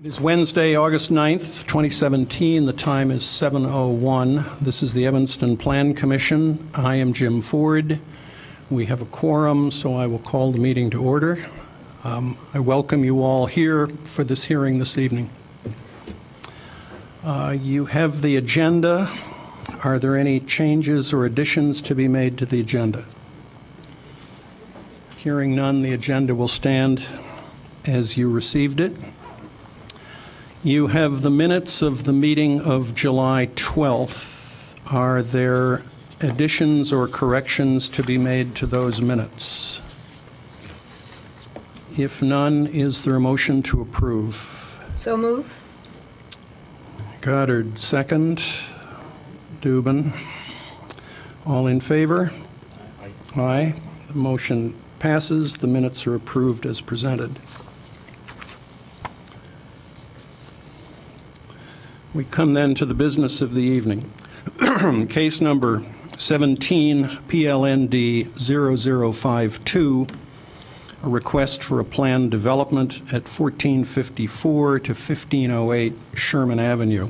It is Wednesday, August 9th, 2017. The time is 7:01. This is the Evanston Plan Commission. I am Jim Ford. We have a quorum, so I will call the meeting to order. I welcome you all here for this hearing this evening. You have the agenda. Are there any changes or additions to be made to the agenda? Hearing none, the agenda will stand as you received it. You have the minutes of the meeting of July 12th. Are there additions or corrections to be made to those minutes? If none, is there a motion to approve? So move. Goddard, second. Dubin. All in favor? Aye. Aye. The motion passes. The minutes are approved as presented. We come then to the business of the evening. Case number 17 PLND 0052, a request for a planned development at 1454 to 1508 Sherman Avenue.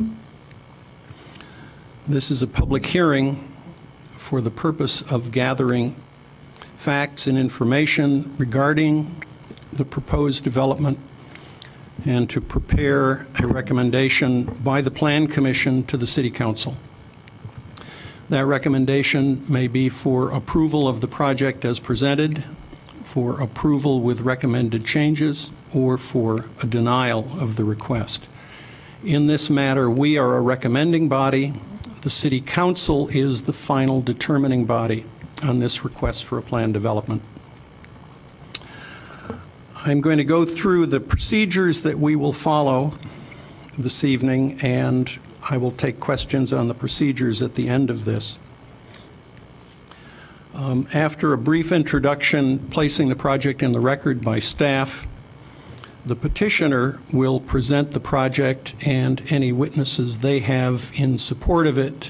This is a public hearing for the purpose of gathering facts and information regarding the proposed development and to prepare a recommendation by the Plan Commission to the City Council. That recommendation may be for approval of the project as presented, for approval with recommended changes, or for a denial of the request. In this matter, we are a recommending body. The City Council is the final determining body on this request for a planned development. I'm going to go through the procedures that we will follow this evening, and I will take questions on the procedures at the end of this. After a brief introduction, placing the project in the record by staff, the petitioner will present the project and any witnesses they have in support of it.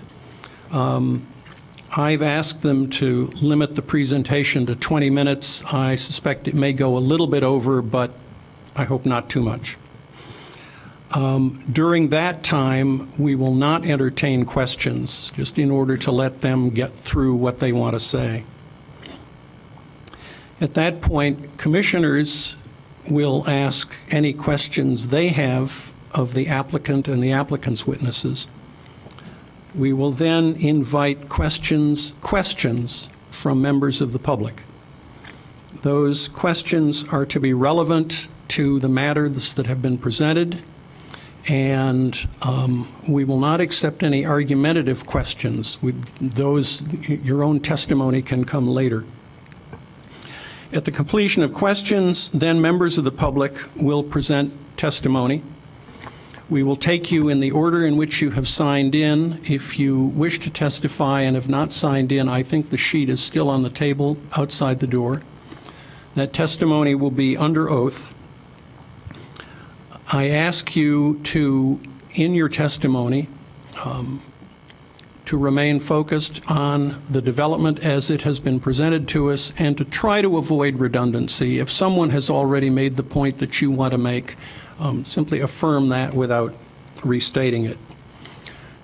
I've asked them to limit the presentation to 20 minutes. I suspect it may go a little bit over, but I hope not too much. During that time, we will not entertain questions, just in order to let them get through what they want to say. At that point, commissioners will ask any questions they have of the applicant and the applicant's witnesses. We will then invite questions from members of the public. Those questions are to be relevant to the matters that have been presented, and we will not accept any argumentative questions. Your own testimony can come later. At the completion of questions, then members of the public will present testimony. We will take you in the order in which you have signed in. If you wish to testify and have not signed in, I think the sheet is still on the table outside the door. That testimony will be under oath. I ask you to, in your testimony, to remain focused on the development as it has been presented to us and to try to avoid redundancy. If someone has already made the point that you want to make, simply affirm that without restating it.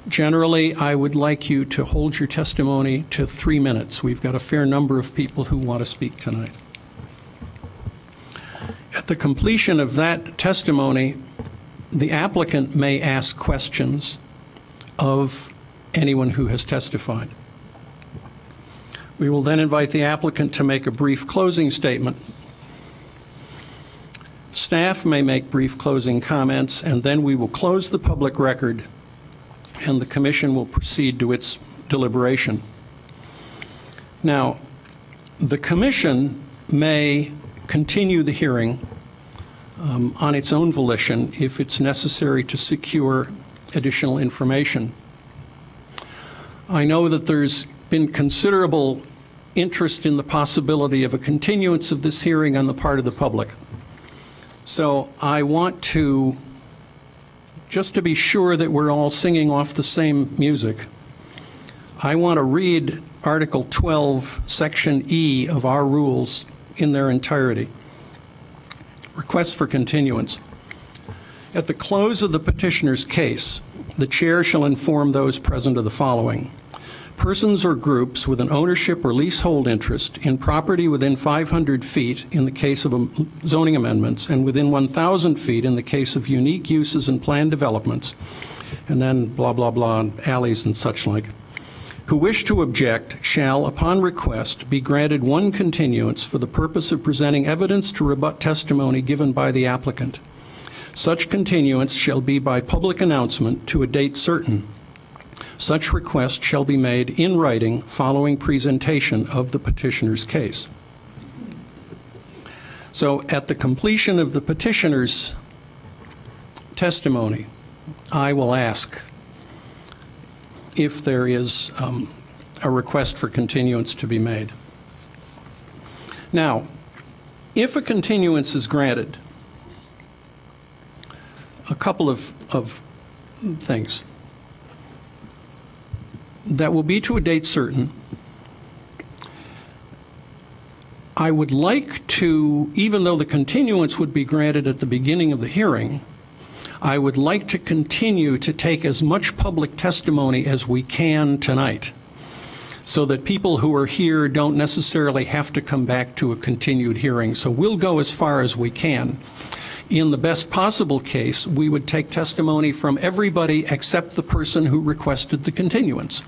Generally, I would like you to hold your testimony to 3 minutes. We've got a fair number of people who want to speak tonight. At the completion of that testimony, the applicant may ask questions of anyone who has testified. We will then invite the applicant to make a brief closing statement. Staff may make brief closing comments, and then we will close the public record, and the commission will proceed to its deliberation. Now, the commission may continue the hearing on its own volition if it's necessary to secure additional information. I know that there's been considerable interest in the possibility of a continuance of this hearing on the part of the public. So I want to, just to be sure that we're all singing off the same music, I want to read Article 12, Section E of our rules in their entirety. Request for continuance. At the close of the petitioner's case, the chair shall inform those present of the following. Persons or groups with an ownership or leasehold interest in property within 500 feet in the case of zoning amendments and within 1,000 feet in the case of unique uses and planned developments, and then blah, blah, blah, alleys and such like, who wish to object shall, upon request, be granted one continuance for the purpose of presenting evidence to rebut testimony given by the applicant. Such continuance shall be by public announcement to a date certain. Such request shall be made in writing following presentation of the petitioner's case. So at the completion of the petitioner's testimony, I will ask if there is a request for continuance to be made. Now, if a continuance is granted, a couple of things. That will be to a date certain. I would like to, even though the continuance would be granted at the beginning of the hearing, I would like to continue to take as much public testimony as we can tonight, so that people who are here don't necessarily have to come back to a continued hearing. So we'll go as far as we can. In the best possible case, we would take testimony from everybody except the person who requested the continuance.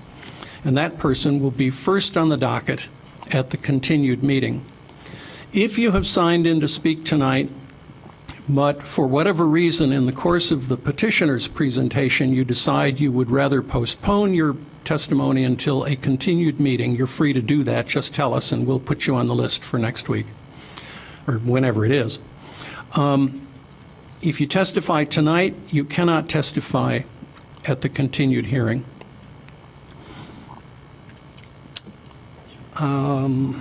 And that person will be first on the docket at the continued meeting. If you have signed in to speak tonight, but for whatever reason in the course of the petitioner's presentation you decide you would rather postpone your testimony until a continued meeting, you're free to do that. Just tell us and we'll put you on the list for next week or whenever it is. If you testify tonight, you cannot testify at the continued hearing. I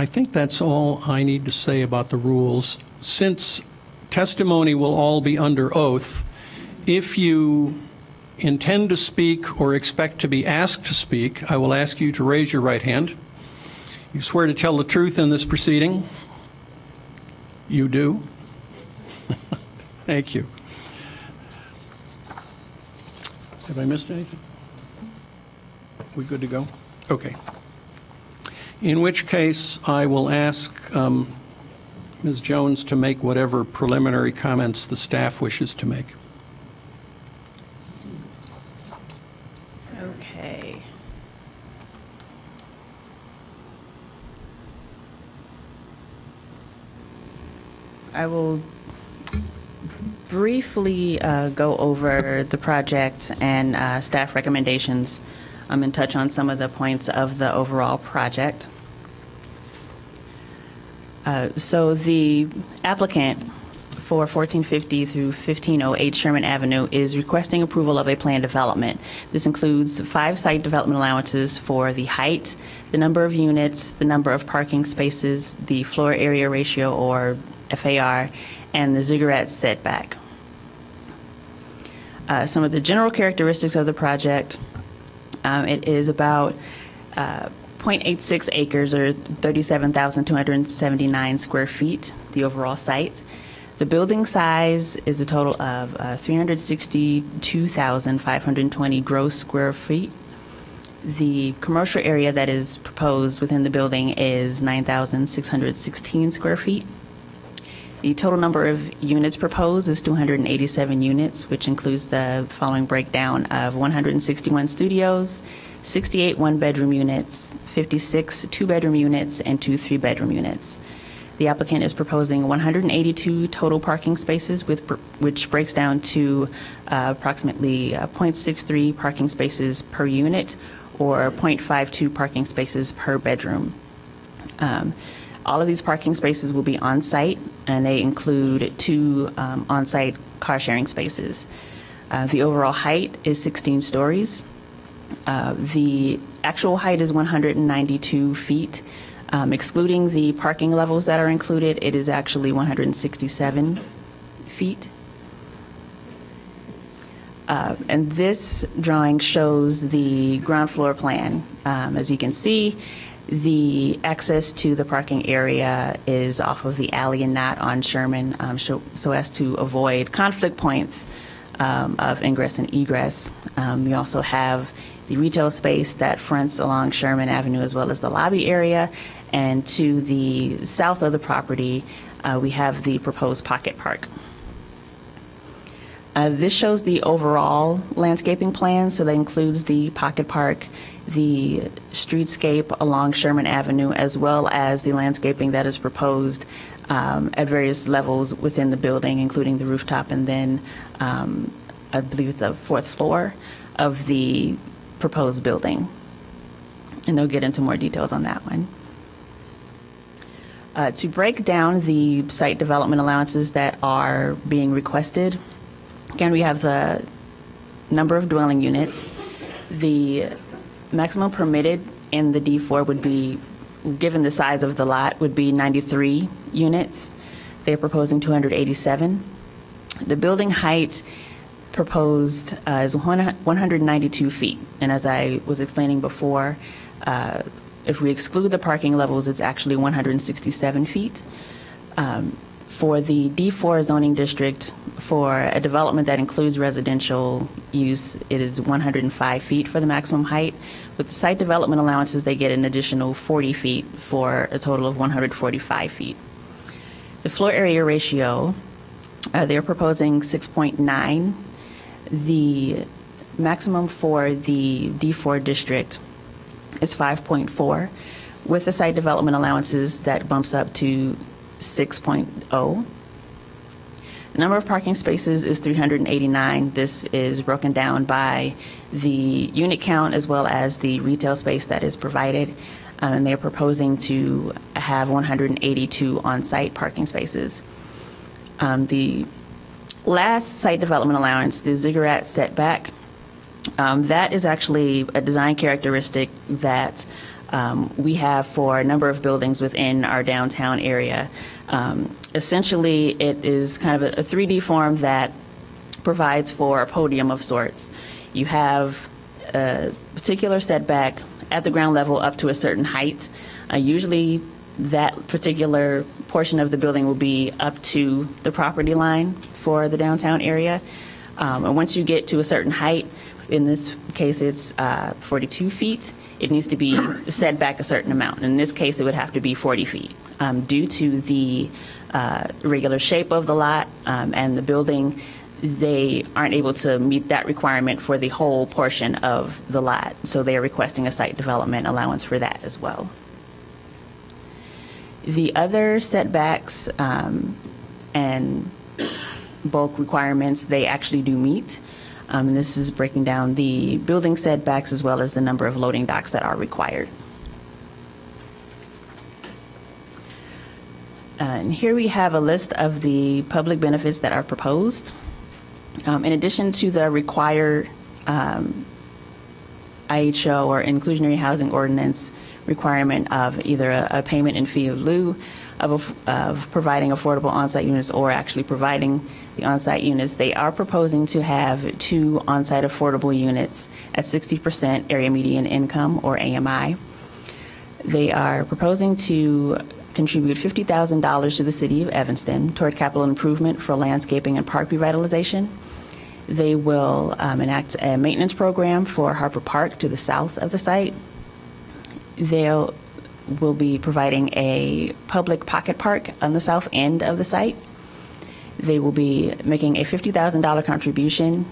think that's all I need to say about the rules. Since testimony will all be under oath, if you intend to speak or expect to be asked to speak, I will ask you to raise your right hand. You swear to tell the truth in this proceeding? You do? Thank you. Have I missed anything? We good to go? Okay. In which case, I will ask Ms. Jones to make whatever preliminary comments the staff wishes to make. Okay. I will briefly go over the project and staff recommendations and touch on some of the points of the overall project. So the applicant for 1450 through 1508 Sherman Avenue is requesting approval of a planned development. This includes 5 site development allowances for the height, the number of units, the number of parking spaces, the floor area ratio or FAR, and the ziggurat setback. Some of the general characteristics of the project: it is about 0.86 acres or 37,279 square feet, the overall site. The building size is a total of 362,520 gross square feet. The commercial area that is proposed within the building is 9,616 square feet. The total number of units proposed is 287 units, which includes the following breakdown of 161 studios, 68 one-bedroom units, 56 two-bedroom units, and 2 three-bedroom units. The applicant is proposing 182 total parking spaces, which breaks down to approximately 0.63 parking spaces per unit or 0.52 parking spaces per bedroom. All of these parking spaces will be on-site, and they include 2 on-site car-sharing spaces. The overall height is 16 stories. The actual height is 192 feet. Excluding the parking levels that are included, it is actually 167 feet. And this drawing shows the ground floor plan. As you can see, The access to the parking area is off of the alley and not on Sherman, so as to avoid conflict points of ingress and egress. We also have the retail space that fronts along Sherman Avenue as well as the lobby area. And to the south of the property, we have the proposed pocket park. This shows the overall landscaping plan, so that includes the pocket park, the streetscape along Sherman Avenue, as well as the landscaping that is proposed at various levels within the building, including the rooftop, and then I believe it's the 4th floor of the proposed building. And they'll get into more details on that one. To break down the site development allowances that are being requested, again, we have the number of dwelling units. The maximum permitted in the D4 would be, given the size of the lot, would be 93 units. They're proposing 287. The building height proposed is 192 feet. And as I was explaining before, if we exclude the parking levels, it's actually 167 feet. For the D4 zoning district, for a development that includes residential use, it is 105 feet for the maximum height. With the site development allowances, they get an additional 40 feet for a total of 145 feet. The floor area ratio, they're proposing 6.9. The maximum for the D4 district is 5.4. With the site development allowances, that bumps up to 6.0. The number of parking spaces is 389. This is broken down by the unit count as well as the retail space that is provided. And they're proposing to have 182 on-site parking spaces. The last site development allowance, the ziggurat setback, that is actually a design characteristic that we have for a number of buildings within our downtown area. Essentially, it is kind of a 3D form that provides for a podium of sorts. You have a particular setback at the ground level up to a certain height. Usually, that particular portion of the building will be up to the property line for the downtown area. And once you get to a certain height, in this case it's 42 feet, it needs to be set back a certain amount. In this case, it would have to be 40 feet. Due to the regular shape of the lot and the building, they aren't able to meet that requirement for the whole portion of the lot. So they are requesting a site development allowance for that as well. The other setbacks and bulk requirements, they actually do meet. And this is breaking down the building setbacks as well as the number of loading docks that are required. And here we have a list of the public benefits that are proposed. In addition to the required IHO or inclusionary housing ordinance requirement of either a payment in fee of lieu of providing affordable on-site units or actually providing the on-site units, they are proposing to have 2 on-site affordable units at 60% area median income or AMI. They are proposing to contribute $50,000 to the city of Evanston toward capital improvement for landscaping and park revitalization. They will enact a maintenance program for Harper Park to the south of the site. They will be providing a public pocket park on the south end of the site. They will be making a $50,000 contribution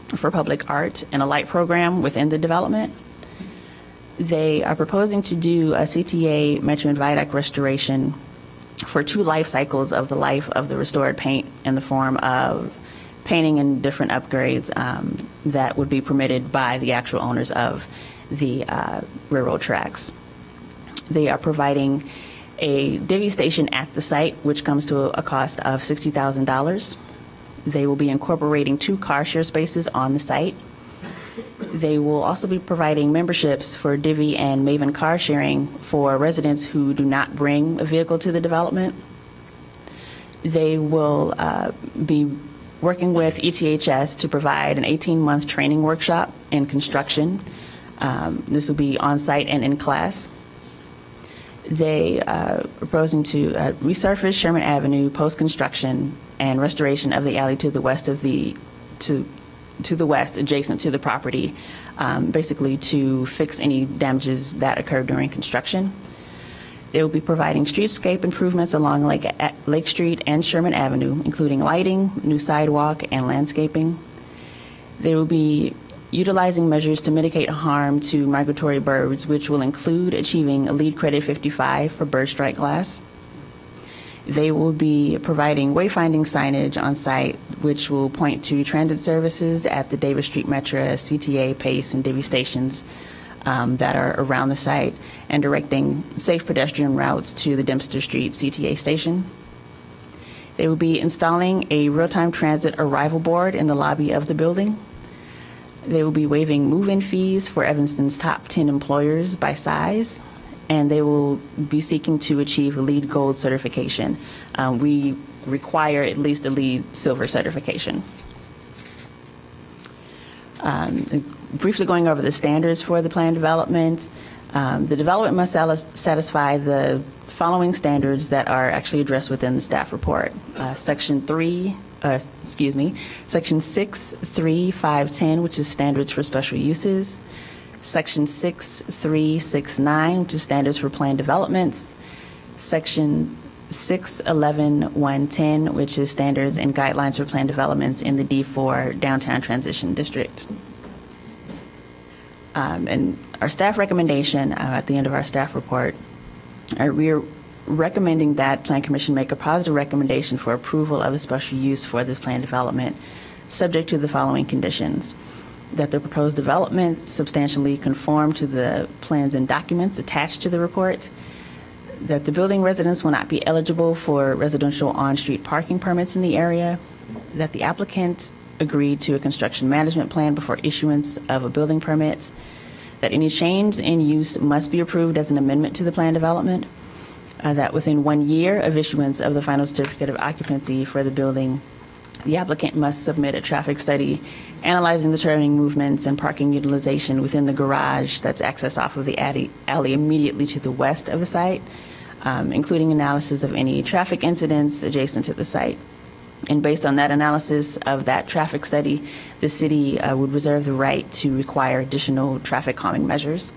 for public art and a light program within the development. They are proposing to do a CTA Metro and Viaduct restoration for 2 life cycles of the life of the restored paint in the form of painting and different upgrades that would be permitted by the actual owners of the railroad tracks. They are providing a divvy station at the site, which comes to a cost of $60,000. They will be incorporating 2 car share spaces on the site. They will also be providing memberships for Divvy and Maven car sharing for residents who do not bring a vehicle to the development. They will be working with ETHS to provide an 18-month training workshop in construction. This will be on-site and in class. They are proposing to resurface Sherman Avenue post-construction and restoration of the alley to the west of to the west adjacent to the property, basically to fix any damages that occurred during construction. They will be providing streetscape improvements along Lake Street and Sherman Avenue, including lighting, new sidewalk, and landscaping. They will be utilizing measures to mitigate harm to migratory birds, which will include achieving a LEED credit 55 for bird strike glass. They will be providing wayfinding signage on site, which will point to transit services at the Davis Street Metra, CTA, Pace, and Davie stations that are around the site, and directing safe pedestrian routes to the Dempster Street CTA station. They will be installing a real-time transit arrival board in the lobby of the building. They will be waiving move-in fees for Evanston's top 10 employers by size, and they will be seeking to achieve a LEED Gold certification. We require at least a LEED Silver certification. Briefly going over the standards for the plan development, the development must satisfy the following standards that are actually addressed within the staff report. Section 6.3.5.10, which is standards for special uses. Section 6.3.6.9, which is standards for plan developments. Section 6.11.1.10, which is standards and guidelines for plan developments in the D4 Downtown Transition District. And our staff recommendation at the end of our staff report, we are recommending that Plan Commission make a positive recommendation for approval of the special use for this plan development, subject to the following conditions: that the proposed development substantially conform to the plans and documents attached to the report, that the building residents will not be eligible for residential on-street parking permits in the area, that the applicant agreed to a construction management plan before issuance of a building permit, that any change in use must be approved as an amendment to the plan development, that within 1 year of issuance of the final certificate of occupancy for the building, the applicant must submit a traffic study analyzing the turning movements and parking utilization within the garage that's accessed off of the alley immediately to the west of the site, including analysis of any traffic incidents adjacent to the site. And based on that analysis of that traffic study, the city would reserve the right to require additional traffic calming measures.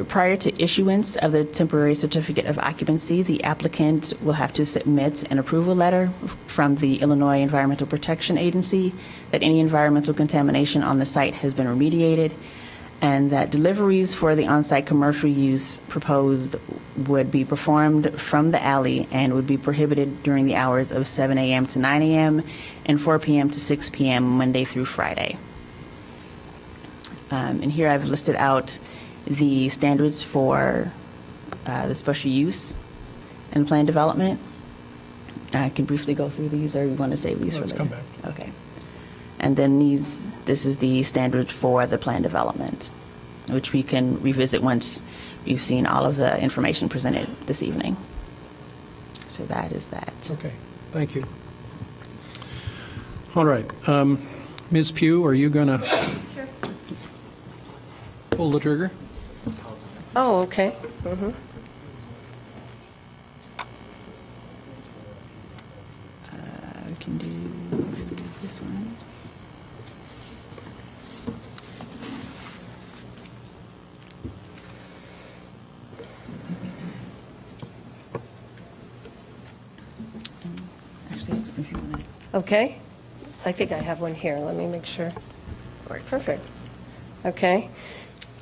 Prior to issuance of the temporary certificate of occupancy, the applicant will have to submit an approval letter from the Illinois Environmental Protection Agency that any environmental contamination on the site has been remediated, and that deliveries for the on-site commercial use proposed would be performed from the alley and would be prohibited during the hours of 7 a.m. to 9 a.m. and 4 p.m. to 6 p.m. Monday through Friday. And here I've listed out the standards for the special use and plan development. I can briefly go through these, or you want to save these for later? Let's come back. Okay. And then this is the standard for the plan development, which we can revisit once we've seen all of the information presented this evening. So that is that. Okay, thank you. All right, Ms. Pugh, are you going to pull the trigger? Oh, okay. Mm-hmm. We can do this one. Actually, if you want to. Okay. I think I have one here. Let me make sure. Perfect. Okay.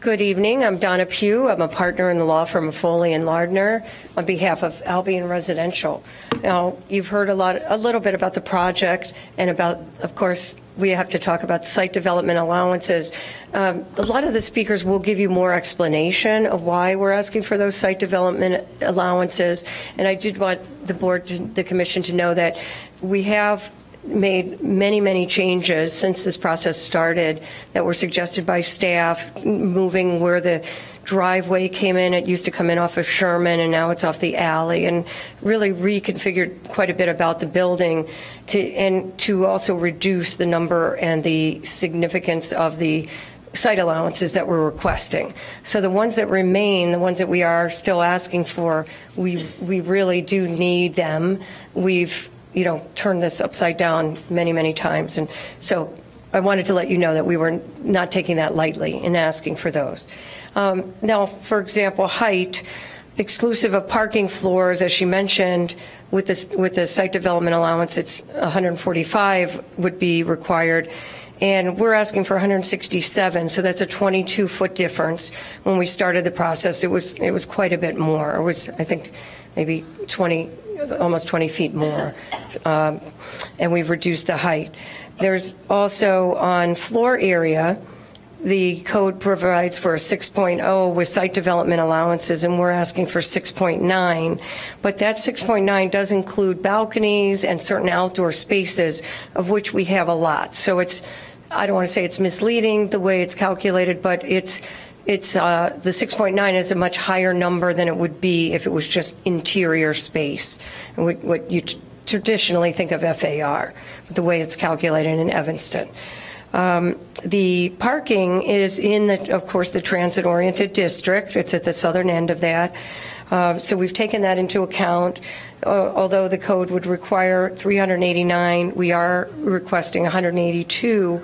Good evening. I'm Donna Pugh. I'm a partner in the law firm of Foley and Lardner on behalf of Albion Residential. Now, you've heard a little bit about the project and about, of course, we have to talk about site development allowances. A lot of the speakers will give you more explanation of why we're asking for those site development allowances. And I did want the board, the commission to know that we have made many changes since this process started that were suggested by staff, moving where the driveway came in. It used to come in off of Sherman, and now it's off the alley, and really reconfigured quite a bit about the building to also reduce the number and the significance of the site allowances that we're requesting. So the ones that remain, the ones that we are still asking for, we really do need them. We've, turned this upside down many, many times. And so I wanted to let you know that we were not taking that lightly in asking for those. Now, for example, height, exclusive of parking floors, as she mentioned, with the site development allowance, it's 145 would be required. And we're asking for 167, so that's a 22-foot difference. When we started the process, it was quite a bit more. It was, I think, maybe almost 20 feet more, and we've reduced the height. There's also on floor area, the code provides for a 6.0 with site development allowances, and we're asking for 6.9. But that 6.9 does include balconies and certain outdoor spaces, of which we have a lot. So I don't want to say it's misleading the way it's calculated, but the 6.9 is a much higher number than it would be if it was just interior space, what you traditionally think of FAR, the way it's calculated in Evanston. The parking is in, of course, the transit-oriented district. It's at the southern end of that. So we've taken that into account. Although the code would require 389, we are requesting 182.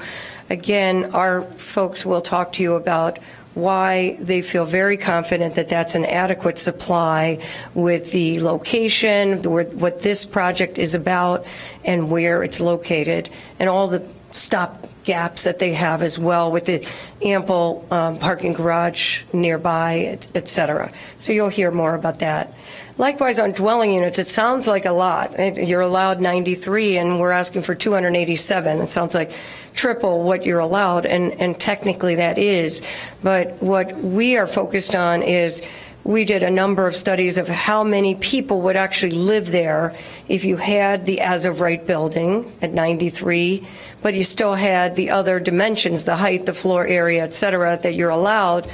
Again, our folks will talk to you about why they feel very confident that that's an adequate supply with the location, what this project is about, and where it's located, and all the stop gaps that they have as well with the ample parking garage nearby, et cetera. So you'll hear more about that. Likewise, on dwelling units, it sounds like a lot. You're allowed 93, and we're asking for 287. It sounds like triple what you're allowed, and technically that is. But what we are focused on is we did a number of studies of how many people would actually live there if you had the as-of-right building at 93, but you still had the other dimensions, the height, the floor area, et cetera, that you're allowed.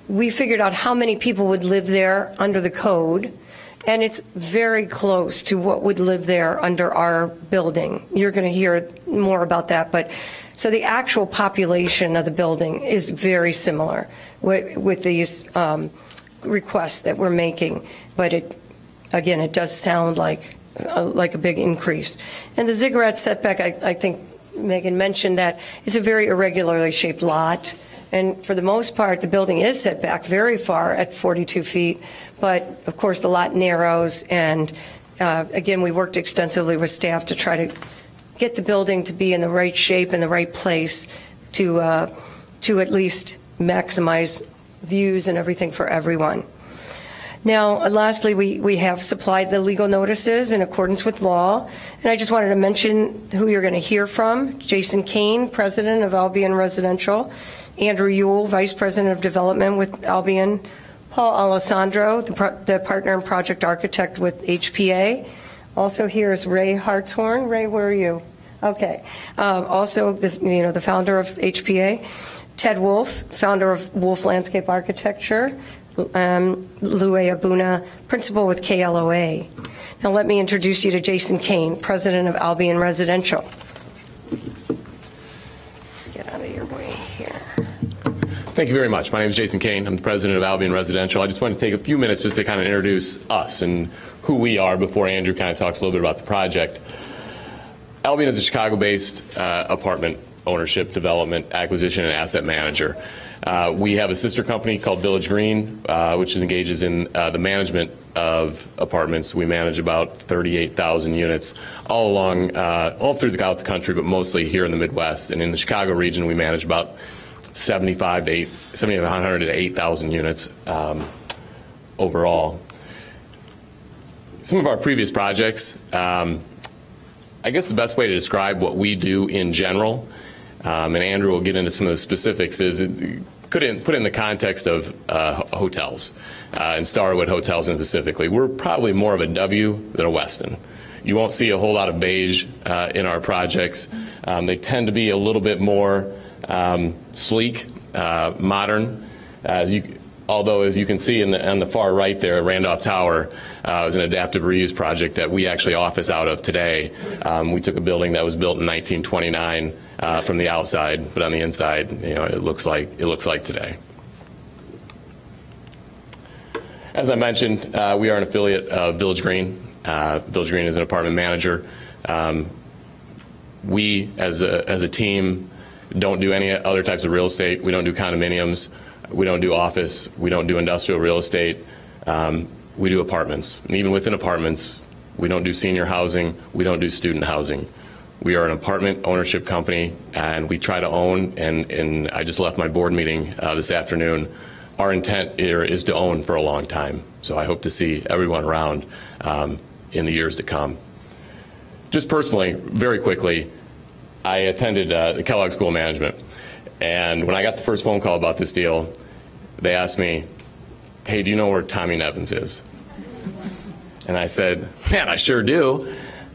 We figured out how many people would live there under the code, and it's very close to what would live there under our building. You're going to hear more about that, but so the actual population of the building is very similar with these requests that we're making, but it does sound like a big increase. And the ziggurat setback, I think Megan mentioned that it's a very irregularly shaped lot. And for the most part, the building is set back very far at 42 feet. But, of course, the lot narrows. And, again, we worked extensively with staff to try to get the building to be in the right shape and the right place to at least maximize views and everything for everyone. Now, lastly, we have supplied the legal notices in accordance with law. And I just wanted to mention who you're going to hear from. Jason Kane, President of Albion Residential. Andrew Ewell, Vice President of Development with Albion. Paul Alessandro, the partner and project architect with HPA. Also here is Ray Hartshorn. Ray, where are you? Okay. Also, the founder of HPA. Ted Wolf, founder of Wolf Landscape Architecture. Lue Abuna, principal with KLOA. Now let me introduce you to Jason Kane, President of Albion Residential. Get out of your way here. Thank you very much. My name is Jason Kane. I'm the president of Albion Residential. I just want to take a few minutes just to kind of introduce us and who we are before Andrew kind of talks a little bit about the project. Albion is a Chicago-based apartment ownership, development, acquisition, and asset manager. We have a sister company called Village Green, which engages in the management of apartments. We manage about 38,000 units all throughout the country, but mostly here in the Midwest. And in the Chicago region, we manage about 7,500 to 8,000 units overall. Some of our previous projects, I guess the best way to describe what we do in general, and Andrew will get into some of the specifics, is put in the context of hotels, and Starwood Hotels specifically. We're probably more of a W than a Westin. You won't see a whole lot of beige in our projects. They tend to be a little bit more sleek, modern. Although, as you can see on the far right there, Randolph Tower is an adaptive reuse project that we actually office out of today. We took a building that was built in 1929 from the outside, but on the inside, it looks like today. As I mentioned, we are an affiliate of Village Green. Village Green is an apartment manager. We, as a team, don't do any other types of real estate. We don't do condominiums. We don't do office. We don't do industrial real estate. We do apartments. And even within apartments, we don't do senior housing. We don't do student housing. We are an apartment ownership company, and we try to own, and I just left my board meeting this afternoon. Our intent here is to own for a long time. So I hope to see everyone around in the years to come. Just personally, very quickly, I attended the Kellogg School of Management, and when I got the first phone call about this deal, they asked me, "Hey, do you know where Tommy Nevins is?" And I said, "Man, I sure do."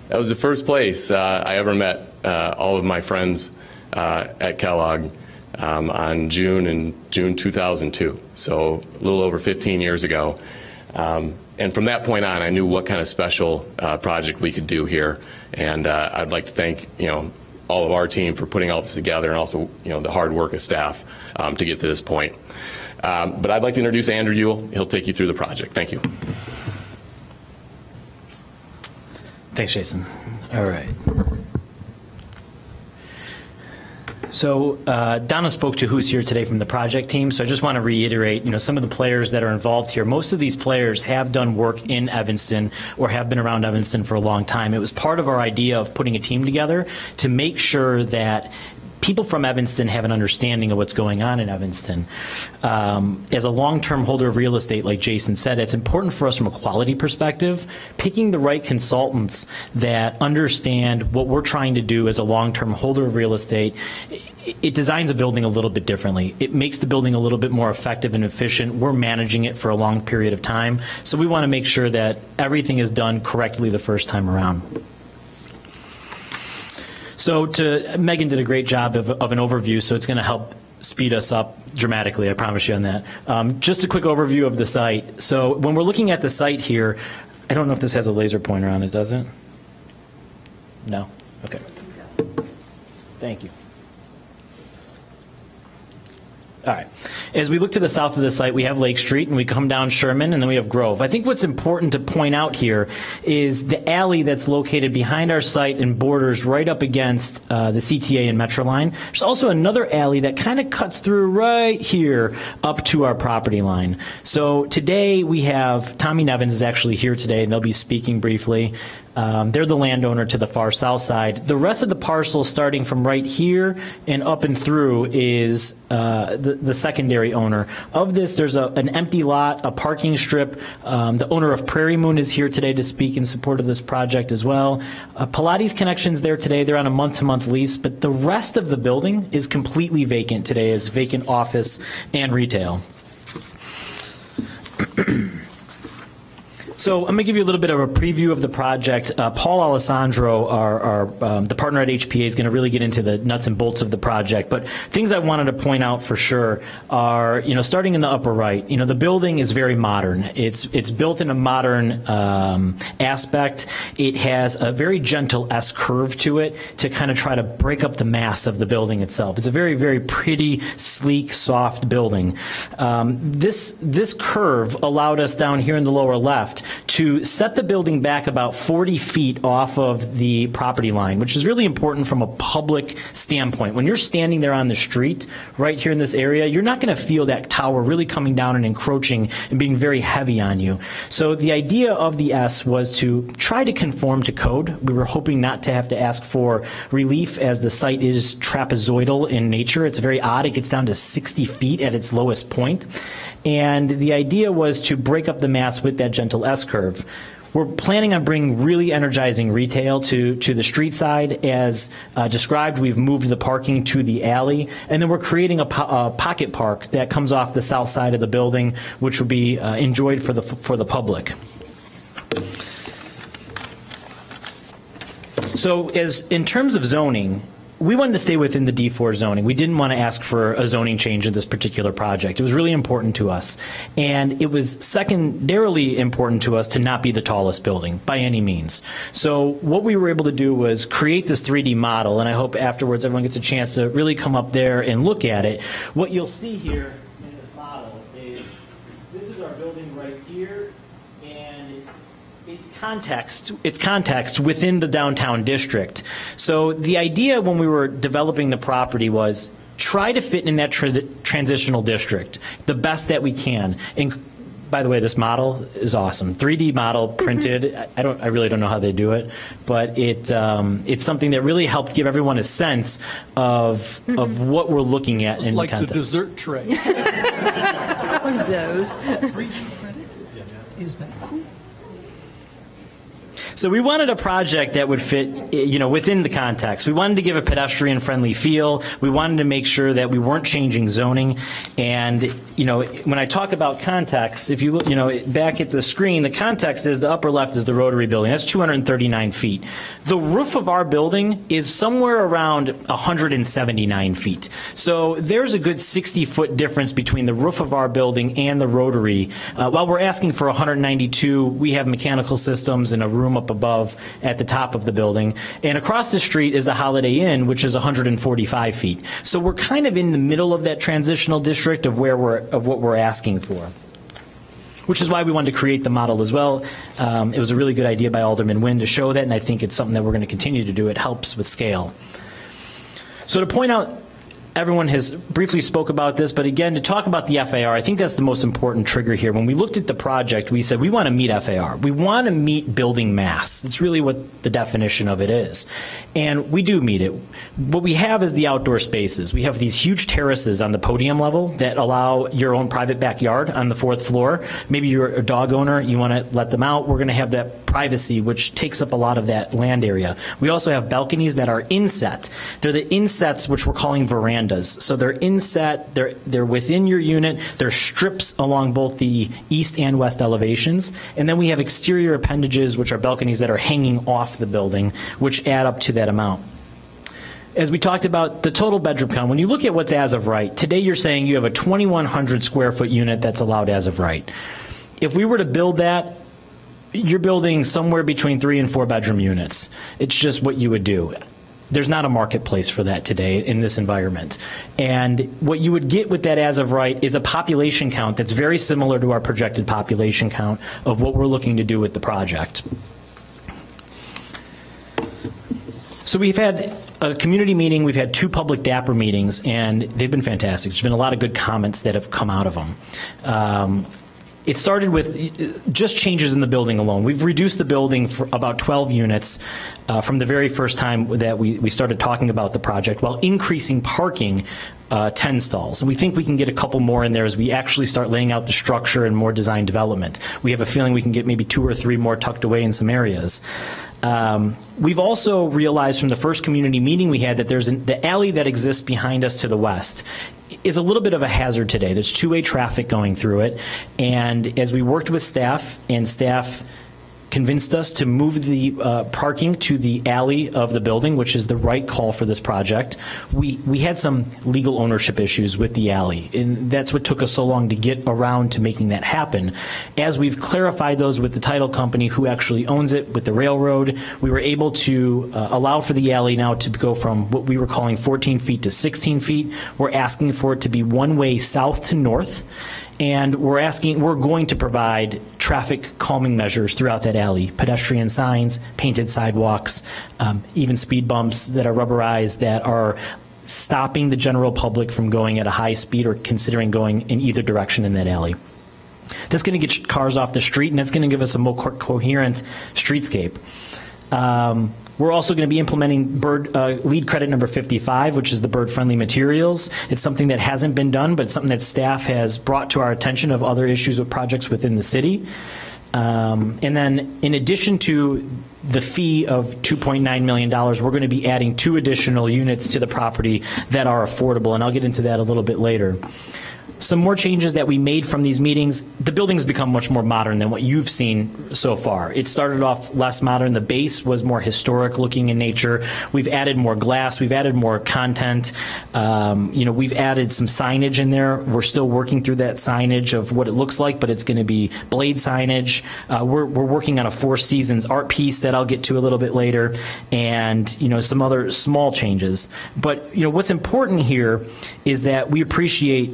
That was the first place I ever met all of my friends at Kellogg on June 2002, so a little over 15 years ago. And from that point on, I knew what kind of special project we could do here, and I'd like to thank all of our team for putting all this together, and also the hard work of staff to get to this point. But I'd like to introduce Andrew Ewell. He'll take you through the project. Thank you. Thanks, Jason. All right. So Donna spoke to who's here today from the project team, so I just want to reiterate, some of the players that are involved here. Most of these players have done work in Evanston or have been around Evanston for a long time. It was part of our idea of putting a team together to make sure that people from Evanston have an understanding of what's going on in Evanston. As a long-term holder of real estate, like Jason said, it's important for us from a quality perspective, picking the right consultants that understand what we're trying to do as a long-term holder of real estate. It designs a building a little bit differently. It makes the building a little bit more effective and efficient. We're managing it for a long period of time, so we want to make sure that everything is done correctly the first time around. So Megan did a great job of an overview, so it's going to help speed us up dramatically, I promise you on that. Just a quick overview of the site. So when we're looking at the site here, I don't know if this has a laser pointer on it, does it? No? Okay. Thank you. All right. As we look to the south of the site, we have Lake Street, and we come down Sherman, and then we have Grove. I think what's important to point out here is the alley that's located behind our site and borders right up against the CTA and Metroline. There's also another alley that kind of cuts through right here up to our property line. So today we have Tommy Nevins is actually here today, and they'll be speaking briefly. They're the landowner to the far south side. The rest of the parcel, starting from right here and up and through, is the secondary owner. Of this, there's an empty lot, a parking strip. The owner of Prairie Moon is here today to speak in support of this project as well. Pilates Connection's there today. They're on a month-to-month lease, but the rest of the building is completely vacant today, as vacant office and retail. So I'm going to give you a little bit of a preview of the project. Paul Alessandro, the partner at HPA, is going to really get into the nuts and bolts of the project. But things I wanted to point out for sure are, starting in the upper right, the building is very modern. It's built in a modern aspect. It has a very gentle S curve to it to kind of try to break up the mass of the building itself. It's a very, very pretty, sleek, soft building. This curve allowed us down here in the lower left to set the building back about 40 feet off of the property line, which is really important from a public standpoint. When you're standing there on the street, right here in this area, you're not going to feel that tower really coming down and encroaching and being very heavy on you. So the idea of the S was to try to conform to code. We were hoping not to have to ask for relief, as the site is trapezoidal in nature. It's very odd. It gets down to 60 feet at its lowest point. And the idea was to break up the mass with that gentle S-curve. We're planning on bringing really energizing retail to the street side. As described, we've moved the parking to the alley, and then we're creating a pocket park that comes off the south side of the building, which will be enjoyed for the public. So in terms of zoning, we wanted to stay within the D4 zoning. We didn't want to ask for a zoning change in this particular project. It was really important to us. And it was secondarily important to us to not be the tallest building by any means. So what we were able to do was create this 3D model, and I hope afterwards everyone gets a chance to really come up there and look at it. What you'll see here in this model is this is our building right here, and it's context within the downtown district. So the idea when we were developing the property was try to fit in that transitional district the best that we can. And by the way, this model is awesome. 3D model printed. I really don't know how they do it, but it's something that really helped give everyone a sense of what we're looking at It's in like context. the dessert tray. One of those. Is that cool? So we wanted a project that would fit, within the context. We wanted to give a pedestrian-friendly feel. We wanted to make sure that we weren't changing zoning. And, when I talk about context, if you look, back at the screen, the context is the upper left is the Rotary building. That's 239 feet. The roof of our building is somewhere around 179 feet. So there's a good 60-foot difference between the roof of our building and the Rotary. While we're asking for 192, we have mechanical systems and a room up above at the top of the building. And across the street is the Holiday Inn, which is 145 feet. So we're kind of in the middle of that transitional district of what we're asking for, which is why we wanted to create the model as well. It was a really good idea by Alderman Nguyen to show that, and I think it's something that we're going to continue to do. It helps with scale. So to point out, everyone has briefly spoke about this, but again, to talk about the FAR, I think that's the most important trigger here. When we looked at the project, we said we want to meet FAR. We want to meet building mass. It's really what the definition of it is. And we do meet it. What we have is the outdoor spaces. We have these huge terraces on the podium level that allow your own private backyard on the 4th floor. Maybe you're a dog owner, you want to let them out. We're going to have that privacy, which takes up a lot of that land area. We also have balconies that are inset. They're the insets, which we're calling verandas. So they're inset, they're within your unit, they're strips along both the east and west elevations, and then we have exterior appendages, which are balconies that are hanging off the building, which add up to that amount. As we talked about the total bedroom count, when you look at what's as of right, today you're saying you have a 2,100 square foot unit that's allowed as of right. If we were to build that, you're building somewhere between 3 and 4 bedroom units. It's just what you would do. There's not a marketplace for that today in this environment. And what you would get with that as of right is a population count that's very similar to our projected population count of what we're looking to do with the project. So we've had a community meeting, we've had 2 public DAPR meetings, and they've been fantastic. There's been a lot of good comments that have come out of them. It started with just changes in the building alone. We've reduced the building for about 12 units from the very first time that we started talking about the project, while increasing parking 10 stalls. And we think we can get a couple more in there as we actually start laying out the structure and more design development. We have a feeling we can get maybe 2 or 3 more tucked away in some areas. We've also realized from the first community meeting we had that there's the alley that exists behind us to the west is a little bit of a hazard today. There's 2-way traffic going through it, and as we worked with staff, and staff convinced us to move the parking to the alley of the building, which is the right call for this project. We had some legal ownership issues with the alley, and that's what took us so long to get around to making that happen. As we've clarified those with the title company who actually owns it, with the railroad, we were able to allow for the alley now to go from what we were calling 14 feet to 16 feet. We're asking for it to be one-way south to north. And we're going to provide traffic calming measures throughout that alley, pedestrian signs, painted sidewalks, even speed bumps that are rubberized that are stopping the general public from going at a high speed or considering going in either direction in that alley. That's going to get cars off the street, and that's going to give us a more coherent streetscape. We're also going to be implementing LEED credit number 55, which is the bird-friendly materials. It's something that hasn't been done, but it's something that staff has brought to our attention of other issues with projects within the city. And then in addition to the fee of $2.9 million, we're going to be adding 2 additional units to the property that are affordable, and I'll get into that a little bit later. some more changes that we made from these meetings. The building has become much more modern than what you've seen so far. It started off less modern. The base was more historic looking in nature. We've added more glass. We've added more content. We've added some signage in there. We're still working through that signage of what it looks like, but it's going to be blade signage. We're working on a Four Seasons art piece that I'll get to a little bit later, and some other small changes. But what's important here is that we appreciate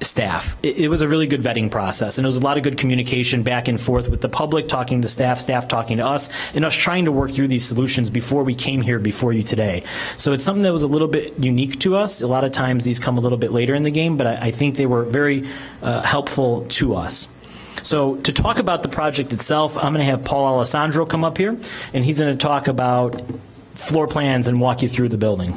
staff. It was a really good vetting process, and it was a lot of good communication back and forth with the public, talking to staff talking to us, and us trying to work through these solutions before we came here before you today. So it's something that was a little bit unique to us. A lot of times these come a little bit later in the game, but I think they were very helpful to us. So to talk about the project itself, I'm going to have Paul Alessandro come up here, and he's going to talk about floor plans and walk you through the building.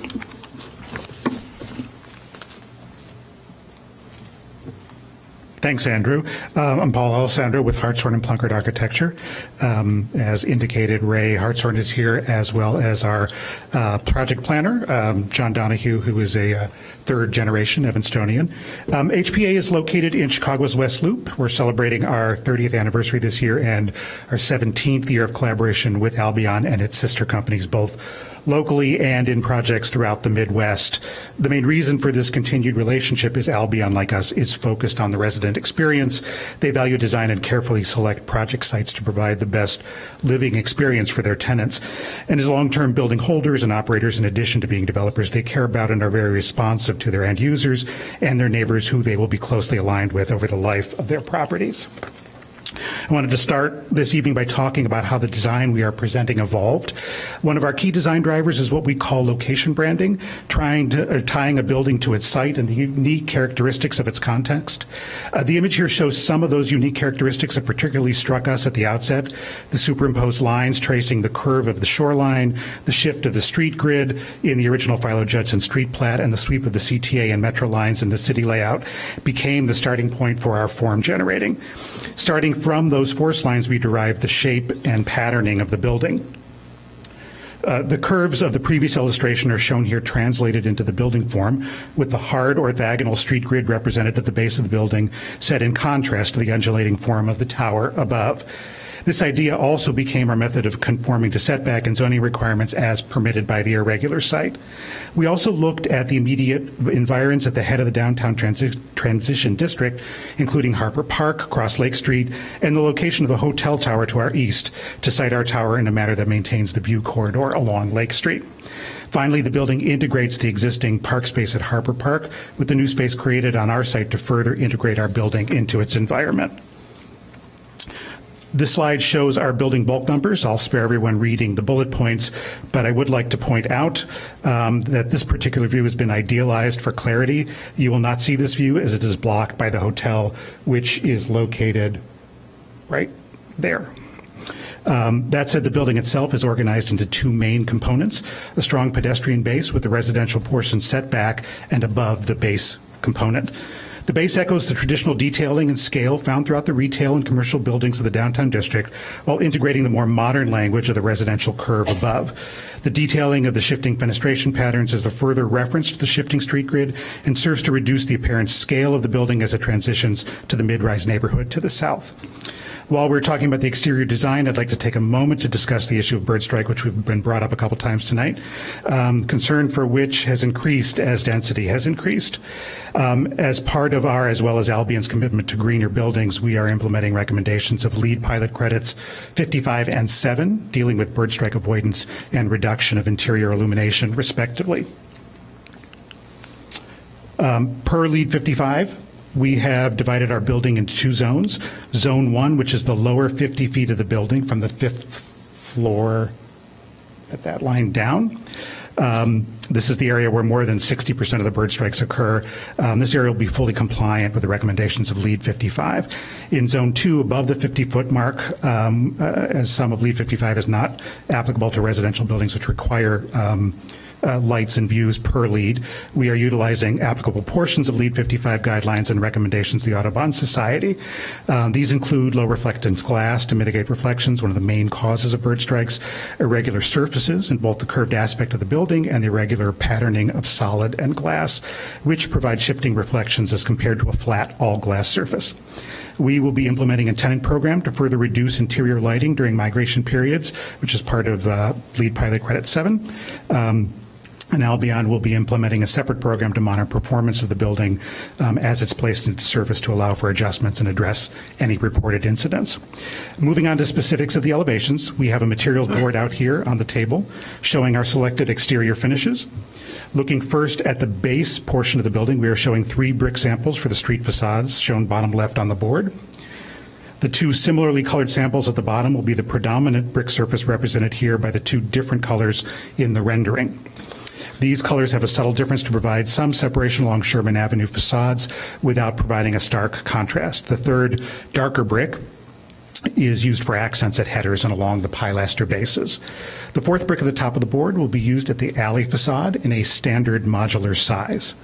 Thanks, Andrew. I'm Paul Alessandro with Hartshorn and Plunkett Architecture. As indicated, Ray Hartshorn is here, as well as our project planner, John Donahue, who is a third-generation Evanstonian. HPA is located in Chicago's West Loop. We're celebrating our 30th anniversary this year and our 17th year of collaboration with Albion and its sister companies, both locally and in projects throughout the Midwest. The main reason for this continued relationship is Albion, like us, is focused on the resident experience. They value design and carefully select project sites to provide the best living experience for their tenants. And as long-term building holders and operators, in addition to being developers, they care about and are very responsive to their end users and their neighbors, who they will be closely aligned with over the life of their properties. I wanted to start this evening by talking about how the design we are presenting evolved. One of our key design drivers is what we call location branding, tying a building to its site and the unique characteristics of its context. The image here shows some of those unique characteristics that particularly struck us at the outset: the superimposed lines tracing the curve of the shoreline, the shift of the street grid in the original Philo Judson street plat, and the sweep of the CTA and metro lines in the city layout became the starting point for our form generating. Starting from those force lines, we derived the shape and patterning of the building. The curves of the previous illustration are shown here translated into the building form, with the hard orthogonal street grid represented at the base of the building, set in contrast to the undulating form of the tower above. This idea also became our method of conforming to setback and zoning requirements as permitted by the irregular site. We also looked at the immediate environs at the head of the downtown transition district, including Harper Park, across Lake Street, and the location of the hotel tower to our east, to site our tower in a manner that maintains the view corridor along Lake Street. Finally, the building integrates the existing park space at Harper Park with the new space created on our site to further integrate our building into its environment. This slide shows our building bulk numbers. I'll spare everyone reading the bullet points, but I would like to point out that this particular view has been idealized for clarity. You will not see this view as it is blocked by the hotel, which is located right there. That said, the building itself is organized into two main components: a strong pedestrian base with the residential portion set back and above the base component. The base echoes the traditional detailing and scale found throughout the retail and commercial buildings of the downtown district, while integrating the more modern language of the residential curve above. The detailing of the shifting fenestration patterns is a further reference to the shifting street grid and serves to reduce the apparent scale of the building as it transitions to the mid-rise neighborhood to the south. While we're talking about the exterior design, I'd like to take a moment to discuss the issue of bird strike, which we've been brought up a couple times tonight, concern for which has increased as density has increased. As part of our, as well as Albion's commitment to greener buildings, we are implementing recommendations of LEED pilot credits 55 and 7, dealing with bird strike avoidance and reduction of interior illumination, respectively. Per LEED 55, we have divided our building into two zones. Zone 1, which is the lower 50 feet of the building from the 5th floor at that line down. This is the area where more than 60% of the bird strikes occur. This area will be fully compliant with the recommendations of LEED 55. In Zone 2, above the 50-foot mark, as some of LEED 55 is not applicable to residential buildings which require lights and views per LEED. We are utilizing applicable portions of LEED 55 guidelines and recommendations of the Audubon Society. These include low reflectance glass to mitigate reflections, one of the main causes of bird strikes, irregular surfaces in both the curved aspect of the building and the irregular patterning of solid and glass, which provide shifting reflections as compared to a flat all-glass surface. We will be implementing a tenant program to further reduce interior lighting during migration periods, which is part of LEED Pilot Credit 7. And Albion will be implementing a separate program to monitor performance of the building as it's placed into service to allow for adjustments and address any reported incidents. Moving on to specifics of the elevations, we have a materials board out here on the table showing our selected exterior finishes. Looking first at the base portion of the building, we are showing 3 brick samples for the street facades, shown bottom left on the board. The 2 similarly colored samples at the bottom will be the predominant brick surface represented here by the 2 different colors in the rendering. These colors have a subtle difference to provide some separation along Sherman Avenue facades without providing a stark contrast. The 3rd, darker brick, is used for accents at headers and along the pilaster bases. The 4th brick at the top of the board will be used at the alley facade in a standard modular size.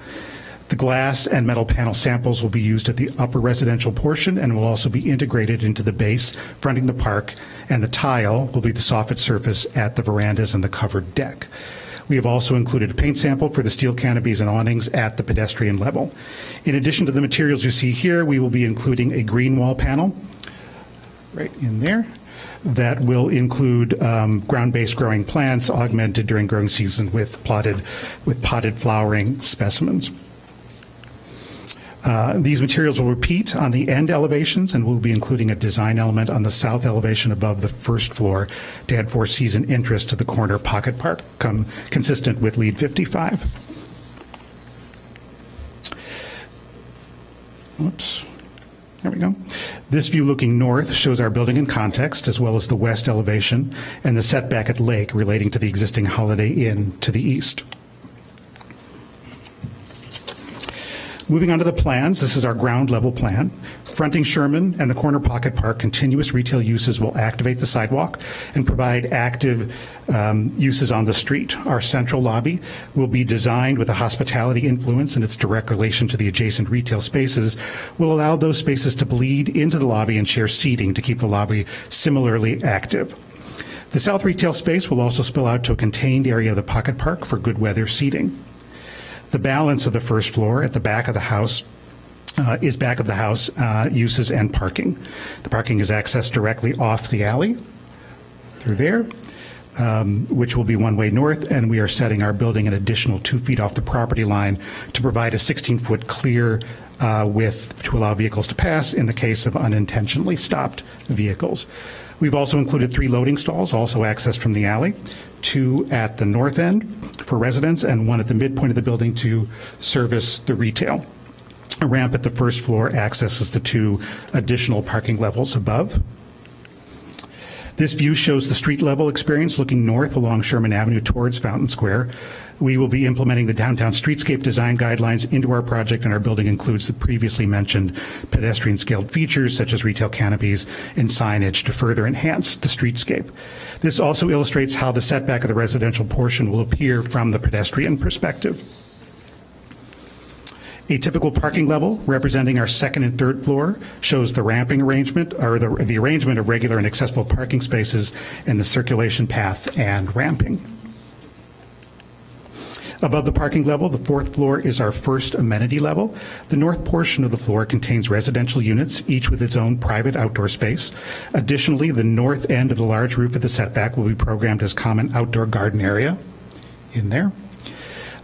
The glass and metal panel samples will be used at the upper residential portion and will also be integrated into the base fronting the park, and the tile will be the soffit surface at the verandas and the covered deck. We have also included a paint sample for the steel canopies and awnings at the pedestrian level. In addition to the materials you see here, we will be including a green wall panel right in there that will include ground-based growing plants augmented during growing season with potted flowering specimens. These materials will repeat on the end elevations, and we'll be including a design element on the south elevation above the first floor to add for-season interest to the corner pocket park, consistent with LEED 55. Whoops. There we go. This view looking north shows our building in context, as well as the west elevation and the setback at Lake relating to the existing Holiday Inn to the east. Moving on to the plans, this is our ground level plan. Fronting Sherman and the corner pocket park, continuous retail uses will activate the sidewalk and provide active uses on the street. Our central lobby will be designed with a hospitality influence, and its direct relation to the adjacent retail spaces will allow those spaces to bleed into the lobby and share seating to keep the lobby similarly active. The south retail space will also spill out to a contained area of the pocket park for good weather seating. The balance of the first floor at the back of the house is back of the house uses and parking. The parking is accessed directly off the alley through there, which will be one-way north, and we are setting our building an additional 2 feet off the property line to provide a 16-foot clear width to allow vehicles to pass in the case of unintentionally stopped vehicles. We've also included 3 loading stalls, also accessed from the alley, 2 at the north end for residents and 1 at the midpoint of the building to service the retail. A ramp at the first floor accesses the 2 additional parking levels above. This view shows the street level experience looking north along Sherman Avenue towards Fountain Square. We will be implementing the downtown streetscape design guidelines into our project, and our building includes the previously mentioned pedestrian scaled features such as retail canopies and signage to further enhance the streetscape. This also illustrates how the setback of the residential portion will appear from the pedestrian perspective. A typical parking level representing our second and third floor shows the ramping arrangement, or the arrangement of regular and accessible parking spaces and the circulation path and ramping. Above the parking level, the 4th floor is our first amenity level. The north portion of the floor contains residential units, each with its own private outdoor space. Additionally, the north end of the large roof of the setback will be programmed as common outdoor garden area in there.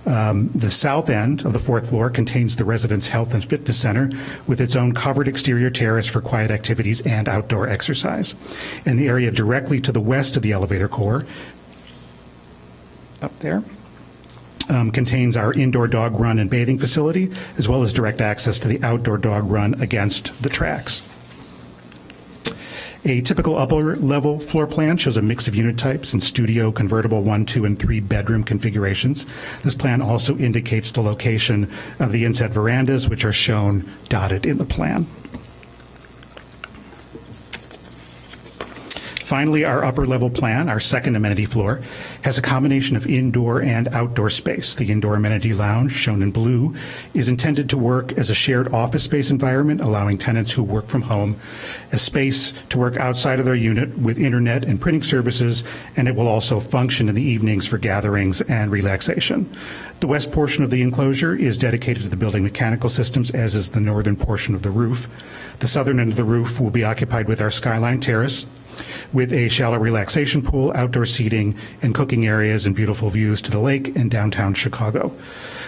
The south end of the 4th floor contains the Residence Health and Fitness Center with its own covered exterior terrace for quiet activities and outdoor exercise. And the area directly to the west of the elevator core, up there, contains our indoor dog run and bathing facility, as well as direct access to the outdoor dog run against the tracks. A typical upper level floor plan shows a mix of unit types and studio, convertible 1, 2, and 3 bedroom configurations. This plan also indicates the location of the inset verandas, which are shown dotted in the plan. Finally, our upper level plan, our second amenity floor, has a combination of indoor and outdoor space. The indoor amenity lounge, shown in blue, is intended to work as a shared office space environment, allowing tenants who work from home a space to work outside of their unit with internet and printing services, and it will also function in the evenings for gatherings and relaxation. The west portion of the enclosure is dedicated to the building mechanical systems, as is the northern portion of the roof. The southern end of the roof will be occupied with our skyline terrace, with a shallow relaxation pool, outdoor seating, and cooking areas and beautiful views to the lake and downtown Chicago.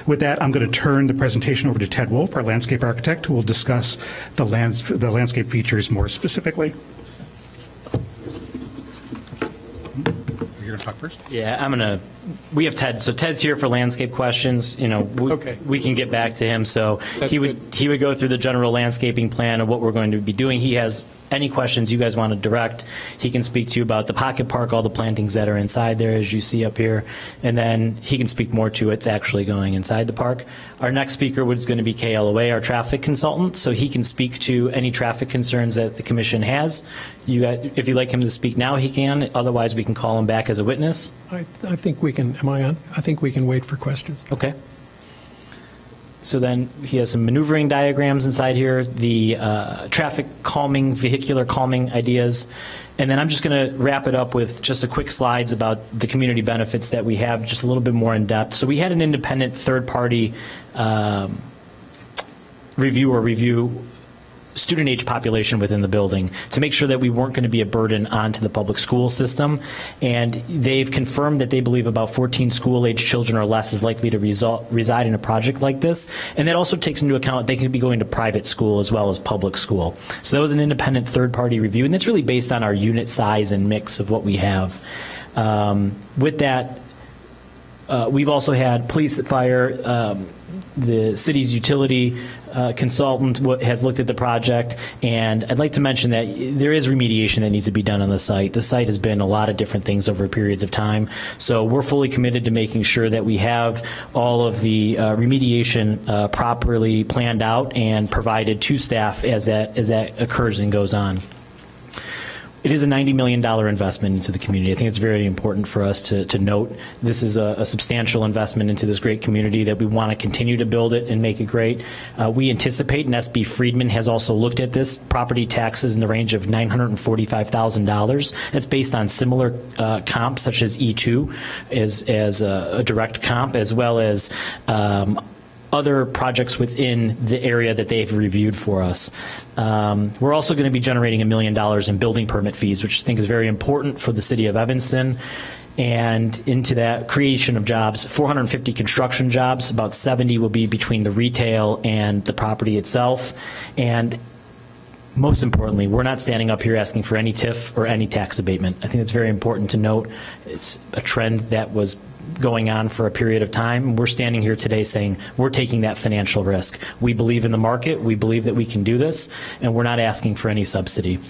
With that, I'm going to turn the presentation over to Ted Wolf, our landscape architect, who will discuss the landscape features more specifically. You're going to talk first? Yeah, we have Ted. So Ted's here for landscape questions. We can get back to him. So he would go through the general landscaping plan of what we're going to be doing. He has any questions you guys want to direct. He can speak to you about the pocket park, all the plantings that are inside there, as you see up here, and then he can speak more to it's actually going inside the park. Our next speaker is going to be Kay Alloway, our traffic consultant, so he can speak to any traffic concerns that the commission has. If you'd like him to speak now, he can. Otherwise, we can call him back as a witness. I think we can. Am I on? I think we can wait for questions. Okay. So then he has some maneuvering diagrams inside here, the traffic calming, vehicular calming ideas. And then I'm just going to wrap it up with just a quick slides about the community benefits that we have, just a little bit more in depth. So we had an independent third-party review student age population within the building to make sure that we weren't going to be a burden onto the public school system. And they've confirmed that they believe about 14 school-age children or less is likely to reside in a project like this. And that also takes into account they could be going to private school as well as public school. So that was an independent third-party review, and that's really based on our unit size and mix of what we have. With that, we've also had police, fire, the city's utility consultant has looked at the project, and I'd like to mention that there is remediation that needs to be done on the site. The site has been a lot of different things over periods of time, so we're fully committed to making sure that we have all of the remediation properly planned out and provided to staff as that occurs and goes on. It is a $90 million investment into the community. I think it's very important for us to note. This is a substantial investment into this great community that we want to continue to build it and make it great. We anticipate, and SB Friedman has also looked at this, property taxes in the range of $945,000. That's based on similar comps such as E2 as a direct comp, as well as other projects within the area that they've reviewed for us. We're also going to be generating $1 million in building permit fees, which I think is very important for the city of Evanston. And into that creation of jobs, 450 construction jobs, about 70 will be between the retail and the property itself. And most importantly, we're not standing up here asking for any TIF or any tax abatement. I think it's very important to note. It's a trend that was going on for a period of time. We're standing here today saying we're taking that financial risk. We believe in the market. We believe that we can do this, and we're not asking for any subsidy.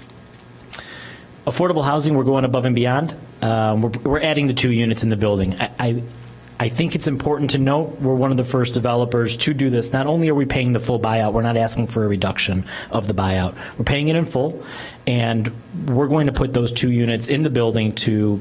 Affordable housing, we're going above and beyond. We're adding the 2 units in the building. I think it's important to note we're one of the first developers to do this. Not only are we paying the full buyout, we're not asking for a reduction of the buyout. We're paying it in full, and we're going to put those 2 units in the building to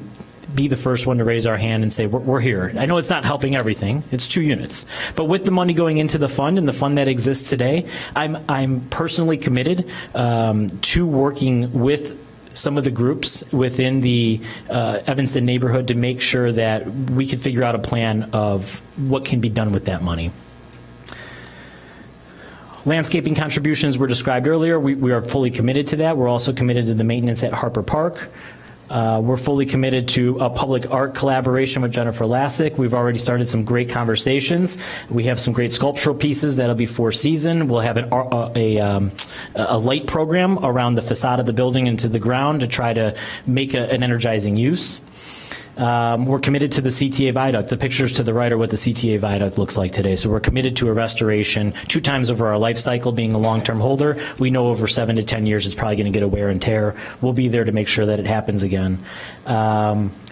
be the first one to raise our hand and say, we're here. I know it's not helping everything. It's 2 units. But with the money going into the fund and the fund that exists today, I'm personally committed to working with some of the groups within the Evanston neighborhood to make sure that we can figure out a plan of what can be done with that money. Landscaping contributions were described earlier. We are fully committed to that. We're also committed to the maintenance at Harper Park. We're fully committed to a public art collaboration with Jennifer Lassick. We've already started some great conversations. We have some great sculptural pieces that'll be for season. We'll have a light program around the facade of the building into the ground to try to make an energizing use. We're committed to the CTA viaduct. The pictures to the right are what the CTA viaduct looks like today. So we're committed to a restoration 2 times over our life cycle. Being a long-term holder, we know over 7 to 10 years it's probably going to get a wear and tear. We'll be there to make sure that it happens again.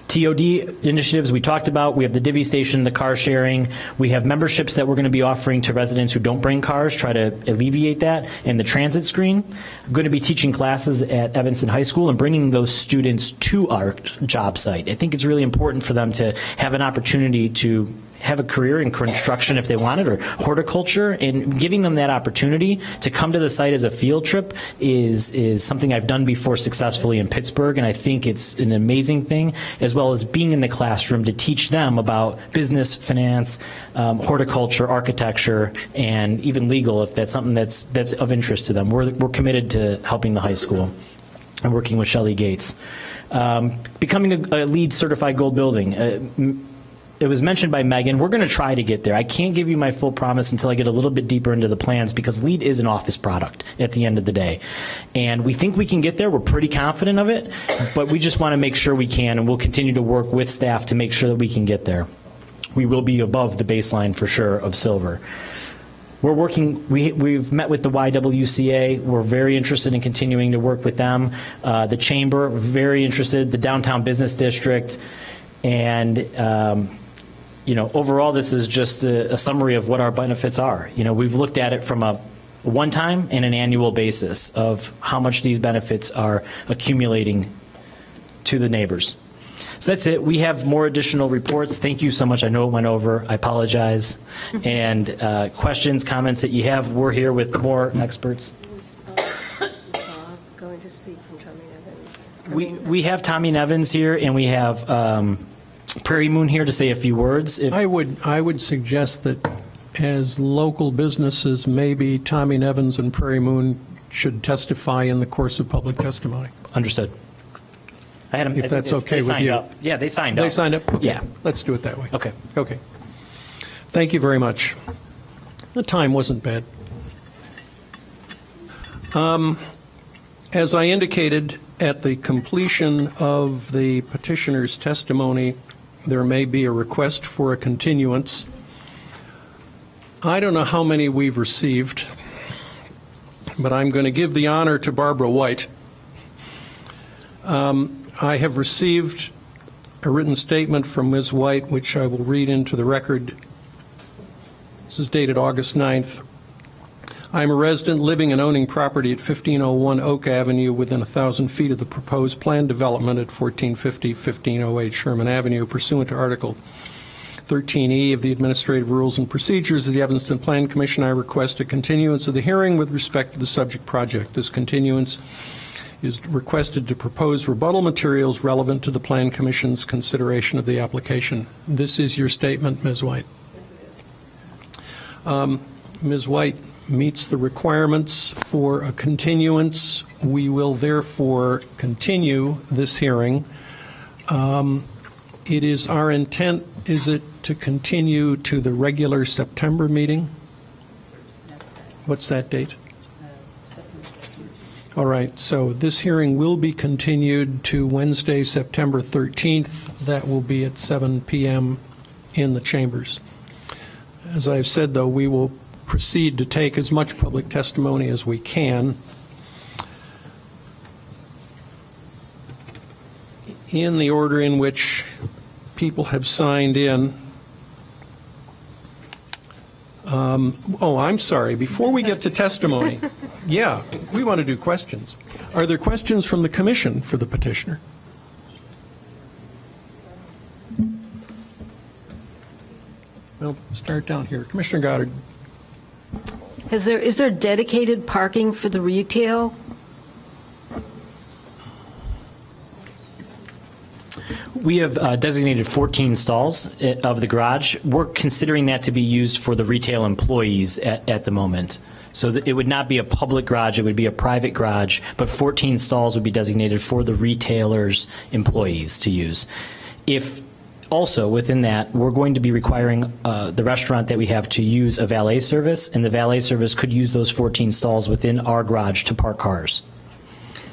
TOD initiatives we talked about. We have the divvy station, the car sharing. We have memberships that we're going to be offering to residents who don't bring cars, try to alleviate that, and the transit screen. I'm going to be teaching classes at Evanston High School and bringing those students to our job site. I think it's really important for them to have an opportunity to have a career in construction if they want it, or horticulture, and giving them that opportunity to come to the site as a field trip is something I've done before successfully in Pittsburgh, and I think it's an amazing thing, as well as being in the classroom to teach them about business, finance, horticulture, architecture, and even legal if that's something that's of interest to them. We're committed to helping the high school and working with Shelley Gates. Becoming a LEED certified gold building. It was mentioned by Megan. We're going to try to get there. I can't give you my full promise until I get a little bit deeper into the plans, because LEED is an office product at the end of the day. And we think we can get there. We're pretty confident of it, but we just want to make sure we can, and we'll continue to work with staff to make sure that we can get there. We will be above the baseline for sure of silver. We're working, we've met with the YWCA. We're very interested in continuing to work with them. The Chamber, very interested, the Downtown Business District, and overall, this is just a summary of what our benefits are. We've looked at it from a one-time and an annual basis of how much these benefits are accumulating to the neighbors. So that's it. We have more additional reports. Thank you so much. I know it went over. I apologize. And questions, comments that you have, we're here with more experts. Going to speak from Tommy Nevins. We have Tommy Nevins here, and we have Prairie Moon here to say a few words. I would suggest that as local businesses, maybe Tommy Nevins and Prairie Moon should testify in the course of public testimony. Understood. If that's okay with you. Up. Yeah, they signed up. They signed up? Okay. Yeah. Let's do it that way. Okay. Okay. Thank you very much. The time wasn't bad. As I indicated, at the completion of the petitioner's testimony, there may be a request for a continuance. I don't know how many we've received, but I'm going to give the honor to Barbara White. I have received a written statement from Ms. White, which I will read into the record. This is dated August 9th. I am a resident living and owning property at 1501 Oak Avenue within 1,000 feet of the proposed planned development at 1450-1508 Sherman Avenue, pursuant to Article 13E of the Administrative Rules and Procedures of the Evanston Plan Commission. I request a continuance of the hearing with respect to the subject project. This continuance is requested to propose rebuttal materials relevant to the Plan Commission's consideration of the application. This is your statement, Ms. White. Ms. White meets the requirements for a continuance. We will therefore continue this hearing. It is our intent, is it to continue to the regular September meeting? What's that date? All right, so this hearing will be continued to Wednesday, September 13th. That will be at 7 p.m. in the chambers. As I've said, though, we will proceed to take as much public testimony as we can. In the order in which people have signed in. I'm sorry. Before we get to testimony, yeah, we want to do questions. Are there questions from the commission for the petitioner? Well, start down here. Commissioner Goddard. Is there dedicated parking for the retail? We have designated 14 stalls of the garage. We're considering that to be used for the retail employees at the moment. So it would not be a public garage, it would be a private garage, but 14 stalls would be designated for the retailer's employees to use. If also within that, we're going to be requiring the restaurant that we have to use a valet service, and the valet service could use those 14 stalls within our garage to park cars.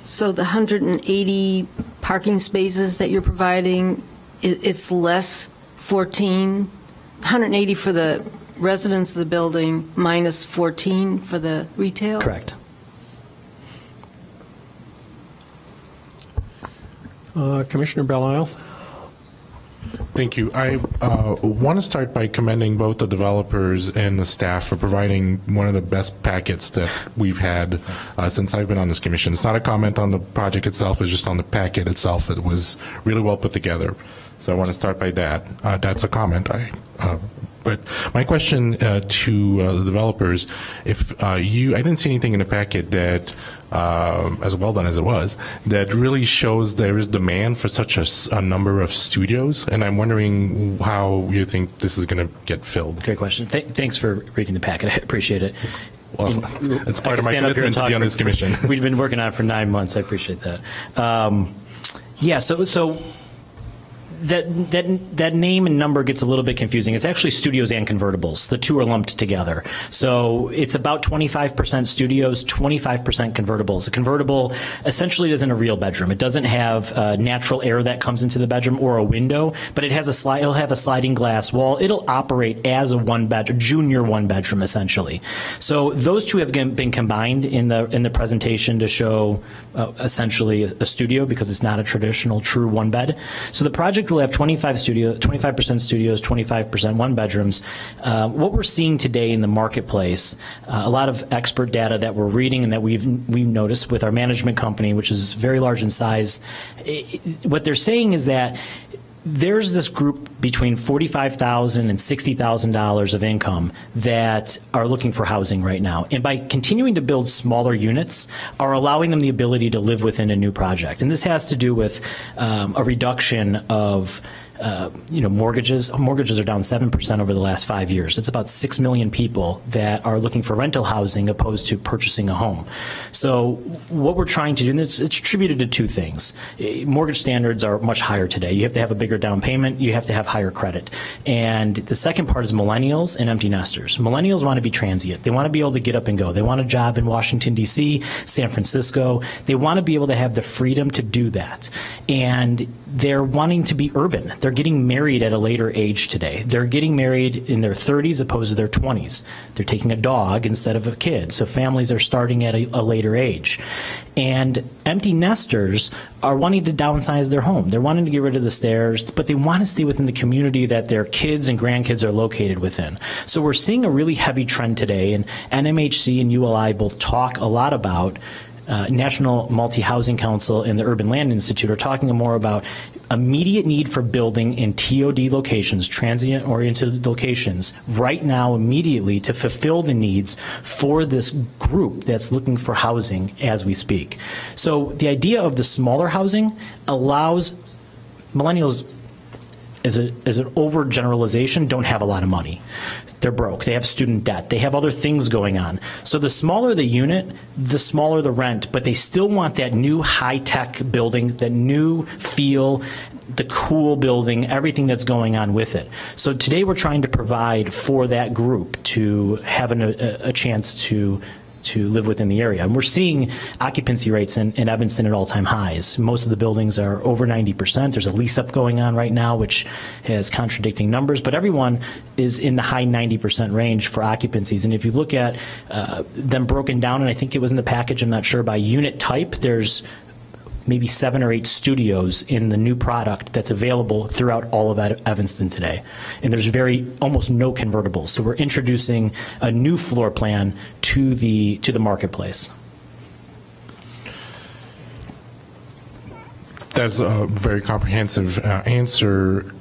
So the 180 parking spaces that you're providing, it's less 14, 180 for the residents of the building minus 14 for the retail? Correct. Commissioner Belisle? Thank you. I want to start by commending both the developers and the staff for providing one of the best packets that we've had since I've been on this commission. It's not a comment on the project itself, it's just on the packet itself. It was really well put together. So I want to start by that. That's a comment. But my question to the developers, if I didn't see anything in the packet that, as well done as it was, that really shows there is demand for such a number of studios, and I'm wondering how you think this is going to get filled. Great question. Thanks for reading the packet. I appreciate it. Well, it's part of my commitment to be on this commission. We've been working on it for 9 months. I appreciate that. Yeah, so that name and number gets a little bit confusing. It's actually studios and convertibles. The two are lumped together. So it's about 25% studios, 25% convertibles. A convertible essentially isn't a real bedroom. It doesn't have natural air that comes into the bedroom or a window, but it'll have a sliding glass wall. It'll operate as a junior one bedroom essentially. So those two have been combined in the presentation to show essentially a studio, because it's not a traditional true one bed. So the project will have 25% studios, 25% one bedrooms. What we're seeing today in the marketplace, a lot of expert data that we're reading and that we've noticed with our management company, which is very large in size, what they're saying is that there's this group between $45,000 and $60,000 of income that are looking for housing right now. And by continuing to build smaller units are allowing them the ability to live within a new project. And this has to do with a reduction of mortgages. Mortgages are down 7% over the last 5 years. It's about 6 million people that are looking for rental housing opposed to purchasing a home. So what we're trying to do, and it's attributed to two things. Mortgage standards are much higher today. You have to have a bigger down payment. You have to have higher credit. And the second part is millennials and empty nesters. Millennials want to be transient. They want to be able to get up and go. They want a job in Washington, D.C., San Francisco. They want to be able to have the freedom to do that. And they're wanting to be urban. They're getting married at a later age today. They're getting married in their 30s opposed to their 20s. They're taking a dog instead of a kid. So families are starting at a later age. And empty nesters are wanting to downsize their home. They're wanting to get rid of the stairs, but they want to stay within the community that their kids and grandkids are located within. So we're seeing a really heavy trend today, and NMHC and ULI both talk a lot about National Multi-Housing Council and the Urban Land Institute are talking more about immediate need for building in TOD locations, transient-oriented locations, right now immediately to fulfill the needs for this group that's looking for housing as we speak. So the idea of the smaller housing allows millennials, as an overgeneralization, don't have a lot of money. They're broke. They have student debt. They have other things going on. So the smaller the unit, the smaller the rent, but they still want that new high-tech building, that new feel, the cool building, everything that's going on with it. So today we're trying to provide for that group to have a chance to live within the area. And we're seeing occupancy rates in Evanston at all-time highs. Most of the buildings are over 90%. There's a lease-up going on right now, which has contradicting numbers, but everyone is in the high 90% range for occupancies. And if you look at them broken down, and I think it was in the package, I'm not sure, by unit type, there's maybe 7 or 8 studios in the new product that's available throughout all of Evanston today. And there's almost no convertibles. So we're introducing a new floor plan to the marketplace. That's a very comprehensive answer.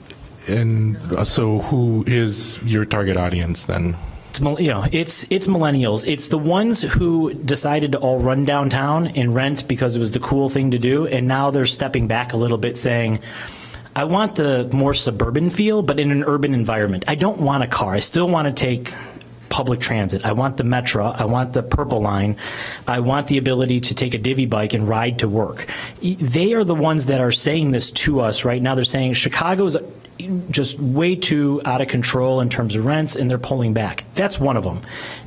And so who is your target audience then? It's millennials. It's the ones who decided to all run downtown and rent because it was the cool thing to do, and now they're stepping back a little bit saying, I want the more suburban feel, but in an urban environment. I don't want a car. I still want to take public transit. I want the Metro. I want the Purple Line. I want the ability to take a divvy bike and ride to work. They are the ones that are saying this to us right now. They're saying Chicago's just way too out of control in terms of rents, and they're pulling back. That's one of them.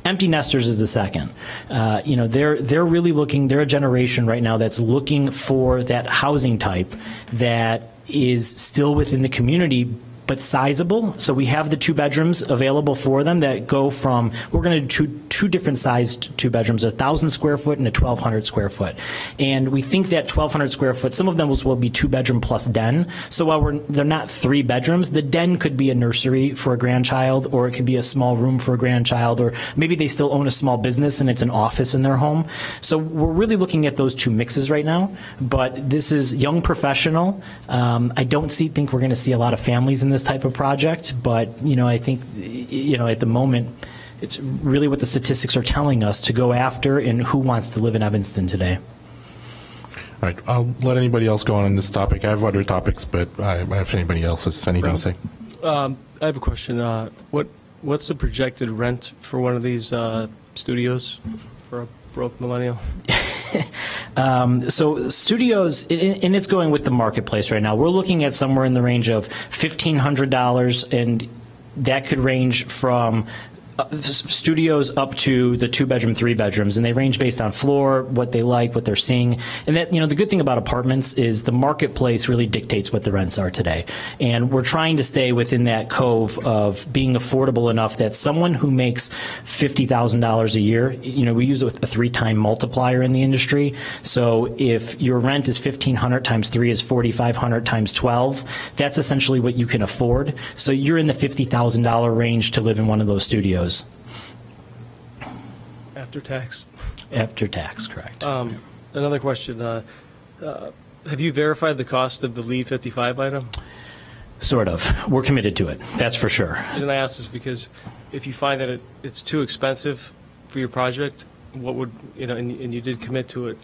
Empty nesters is the second. They're really looking. They're a generation right now that's looking for that housing type that is still within the community, but sizable. So we have the 2 bedrooms available for them that go from, we're going to do two different sized 2 bedrooms, a 1,000 square foot and a 1,200 square foot. And we think that 1,200 square foot, some of them will be 2 bedroom plus den. So while they're not 3 bedrooms, the den could be a nursery for a grandchild, or it could be a small room for a grandchild, or maybe they still own a small business and it's an office in their home. So we're really looking at those 2 mixes right now, but this is young professional. I don't think we're going to see a lot of families in this type of project, but I think at the moment it's really what the statistics are telling us to go after, and who wants to live in Evanston today. All right, I'll let anybody else go on this topic. I have other topics, but if anybody else has anything to say. I have a question. What's the projected rent for one of these studios for a broke millennial? So studios, and it's going with the marketplace right now. We're looking at somewhere in the range of $1,500, and that could range from studios up to the 2 bedroom, 3 bedrooms, and they range based on floor, what they like, what they're seeing. And that, the good thing about apartments is the marketplace really dictates what the rents are today. And we're trying to stay within that cove of being affordable enough that someone who makes $50,000 a year, we use a 3-time multiplier in the industry. So if your rent is $1,500 times 3 is $4,500 times 12, that's essentially what you can afford. So you're in the $50,000 range to live in one of those studios. After tax? After tax, correct. Another question. Have you verified the cost of the LEED 55 item? Sort of. We're committed to it. That's for sure. The reason I ask is because if you find that it's too expensive for your project, what would, and you did commit to it,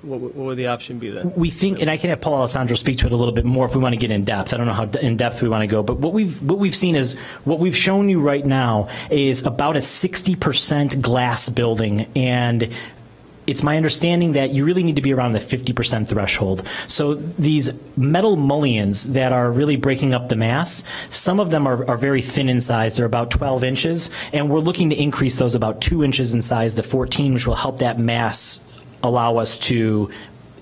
what would the option be then? We think, and I can have Paul Alessandro speak to it a little bit more if we want to get in depth. I don't know how in depth we want to go, but what we've seen is, what we've shown you right now is about a 60% glass building, and it's my understanding that you really need to be around the 50% threshold. So these metal mullions that are really breaking up the mass, some of them are very thin in size. They're about 12 inches, and we're looking to increase those about 2 inches in size to 14, which will help that mass allow us to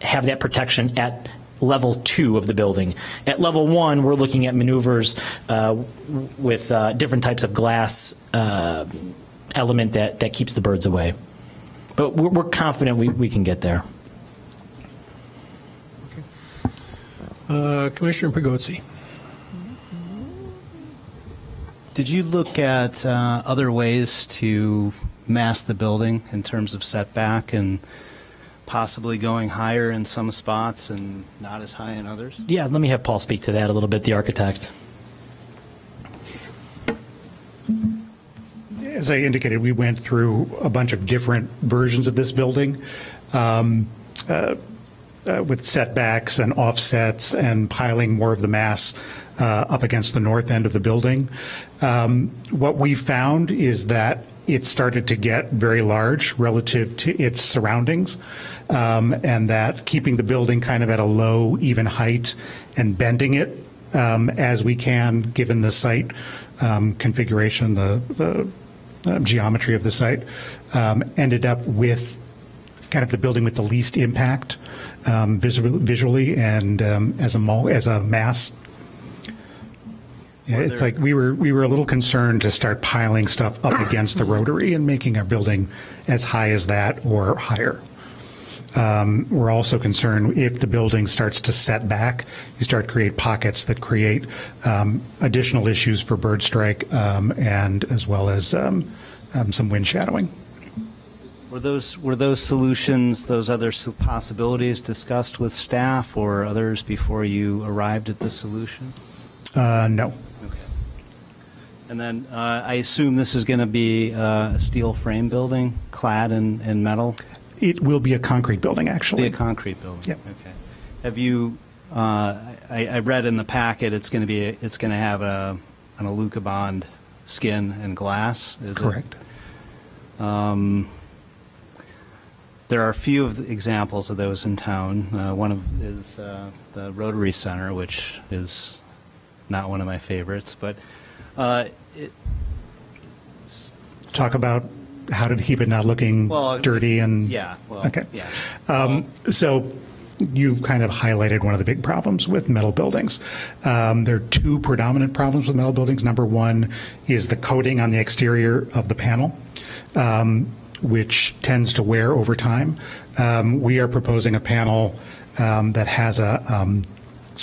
have that protection at level 2 of the building. At level 1, we're looking at maneuvers with different types of glass element that keeps the birds away. But we're confident we can get there. Commissioner Pagozzi. Did you look at other ways to mass the building in terms of setback, and possibly going higher in some spots and not as high in others? Yeah, let me have Paul speak to that a little bit, the architect. As I indicated, we went through a bunch of different versions of this building with setbacks and offsets and piling more of the mass up against the north end of the building. What we found is that it started to get very large relative to its surroundings, and that keeping the building kind of at a low, even height and bending it as we can, given the site configuration, the geometry of the site, ended up with kind of the building with the least impact visually and as a mass. Yeah, it's like we were a little concerned to start piling stuff up against the rotary and making our building as high as that or higher. We're also concerned if the building starts to set back, you start to create pockets that create additional issues for bird strike and as well as some wind shadowing. Were those solutions, those other possibilities discussed with staff or others before you arrived at the solution? No. Okay. And then I assume this is going to be a steel frame building clad in metal? It will be a concrete building, actually. Be a concrete building. Yep. Okay. Have you? I read in the packet it's going to have an Alucobond skin and glass. Is correct? There are a few of the examples of those in town. One is the Rotary Center, which is not one of my favorites, but talk about how to keep it not looking dirty and yeah. Well, okay. Yeah. So you've kind of highlighted one of the big problems with metal buildings. There are two predominant problems with metal buildings. Number one is the coating on the exterior of the panel, which tends to wear over time. We are proposing a panel that has a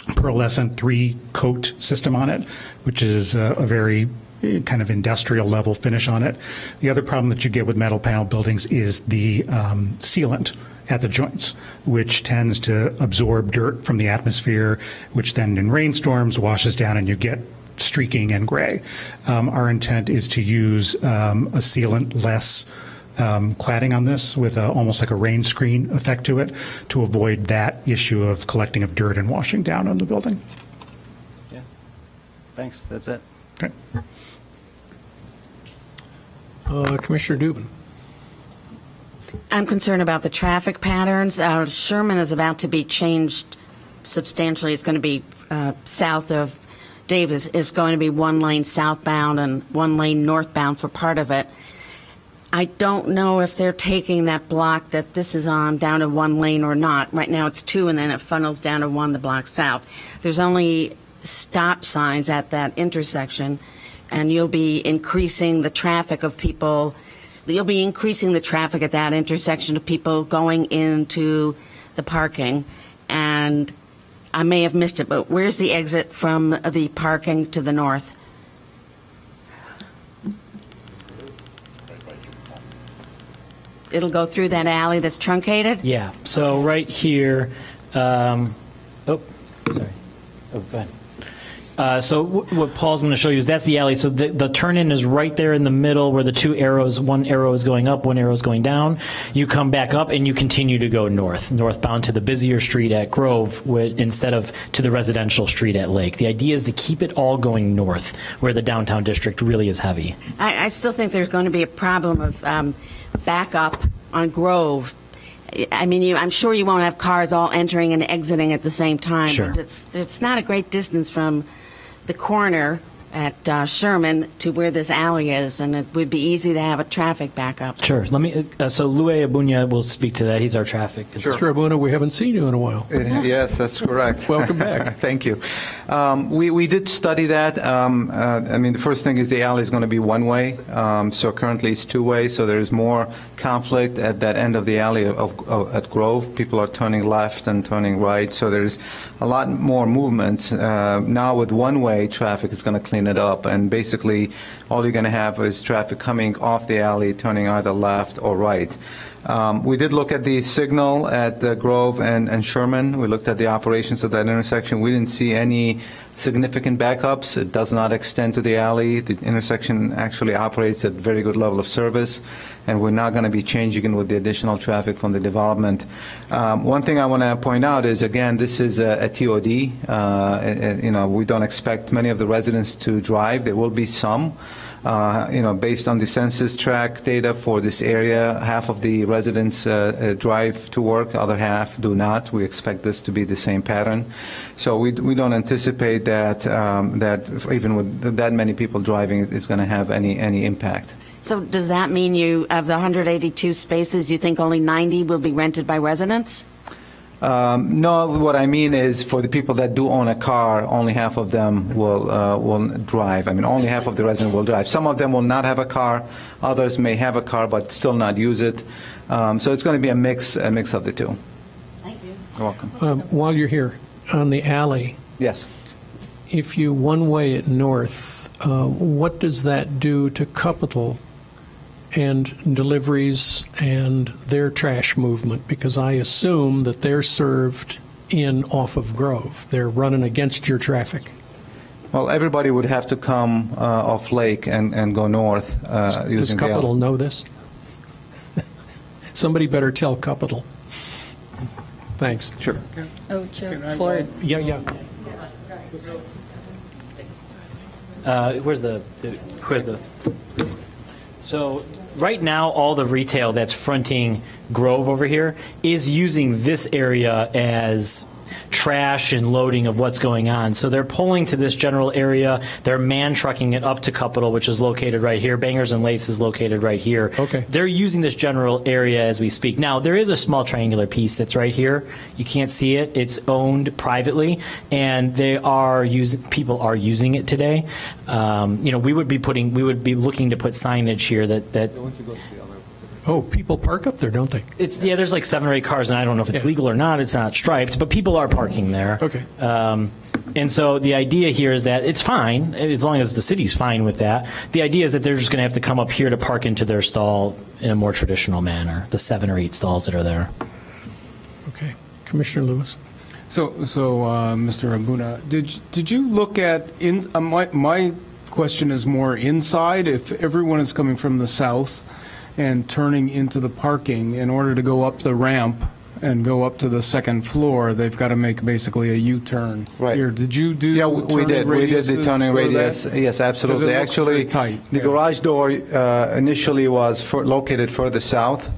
pearlescent 3-coat system on it, which is a very kind of industrial level finish on it. The other problem that you get with metal panel buildings is the sealant at the joints, which tends to absorb dirt from the atmosphere, which then in rainstorms washes down and you get streaking and gray. Our intent is to use a sealant-less cladding on this with almost like a rain screen effect to it to avoid that issue of collecting of dirt and washing down on the building. Yeah. Thanks. That's it. Okay. Commissioner Dubin. I'm concerned about the traffic patterns. Sherman is about to be changed substantially. It's going to be south of Davis. It's going to be 1 lane southbound and 1 lane northbound for part of it. I don't know if they're taking that block that this is on down to 1 lane or not. Right now it's 2 and then it funnels down to 1 the block south. There's only stop signs at that intersection, and you'll be increasing the traffic of people. You'll be increasing the traffic at that intersection of people going into the parking. And I may have missed it, but where's the exit from the parking to the north? It'll go through that alley that's truncated? Yeah, so right here, sorry. Oh, go ahead. So what Paul's going to show you is that's the alley. So the turn-in is right there in the middle where the two arrows, one arrow is going up, one arrow is going down. You come back up and you continue to go northbound to the busier street at Grove instead of to the residential street at Lake. The idea is to keep it all going north where the downtown district really is heavy. I still think there's going to be a problem of backup on Grove. I mean, I'm sure you won't have cars all entering and exiting at the same time. Sure. But it's not a great distance from the corner at Sherman to where this alley is, and it would be easy to have a traffic backup. Sure. Let me. So Louis Abunya will speak to that. He's our traffic. Mr. Abuna, we haven't seen you in a while. Yes, that's correct. Welcome back. Thank you. We did study that. I mean, the first thing is the alley is going to be one-way. So currently it's two-way, so there's more conflict at that end of the alley at Grove. People are turning left and turning right, so there's a lot more movement. Now with one-way traffic, it's going to clean it up, and basically all you're going to have is traffic coming off the alley, turning either left or right. We did look at the signal at Grove and Sherman. We looked at the operations of that intersection. We didn't see any significant backups. It does not extend to the alley. The intersection actually operates at very good level of service, and we're not going to be changing it with the additional traffic from the development. One thing I want to point out is, again, this is a TOD. You know, we don't expect many of the residents to drive. There will be some. You know, based on the census tract data for this area, half of the residents drive to work, other half do not. We expect this to be the same pattern. So we don't anticipate that that even with that many people driving, it's going to have any impact. So does that mean you, of the 182 spaces, you think only 90 will be rented by residents? No, what I mean is for the people that do own a car, only half of them will drive. I mean, only half of the residents will drive. Some of them will not have a car. Others may have a car but still not use it. So it's going to be a mix of the two. Thank you. You're welcome. While you're here, on the alley, Yes. if you one-way it north, what does that do to Capital and deliveries and their trash movement? Because I assume that they're served in off of Grove. They're running against your traffic. Well, everybody would have to come off Lake and go north Does using the Capital alley. know this? Somebody better tell Capital. Thanks. Sure. Oh, Joe Ford. Yeah. Where's the? So right now, all the retail that's fronting Grove over here is using this area as trash and loading of what's going on. So they're pulling to this general area. They're man trucking it up to Capital, which is located right here. Bangers and Lace is located right here. Okay. They're using this general area as we speak. Now, there is a small triangular piece that's right here. You can't see it. It's owned privately, and people are using it today. We would be looking to put signage here that Oh, people park up there, don't they? there's like 7 or 8 cars, and I don't know if it's legal or not. It's not striped, but people are parking there. Okay. And so the idea here is that it's fine, as long as the city's fine with that. The idea is that they're just going to have to come up here to park into their stall in a more traditional manner, the 7 or 8 stalls that are there. Okay. Commissioner Lewis. So, Mr. Abuna, did you look at my question is more inside. If everyone is coming from the south and turning into the parking, in order to go up the ramp and go up to the second floor, they've got to make basically a U-turn. Right. Here, did you do? Yeah, we did. We did the turning radius. Yes, absolutely. Actually, tight. The garage door initially was located further south,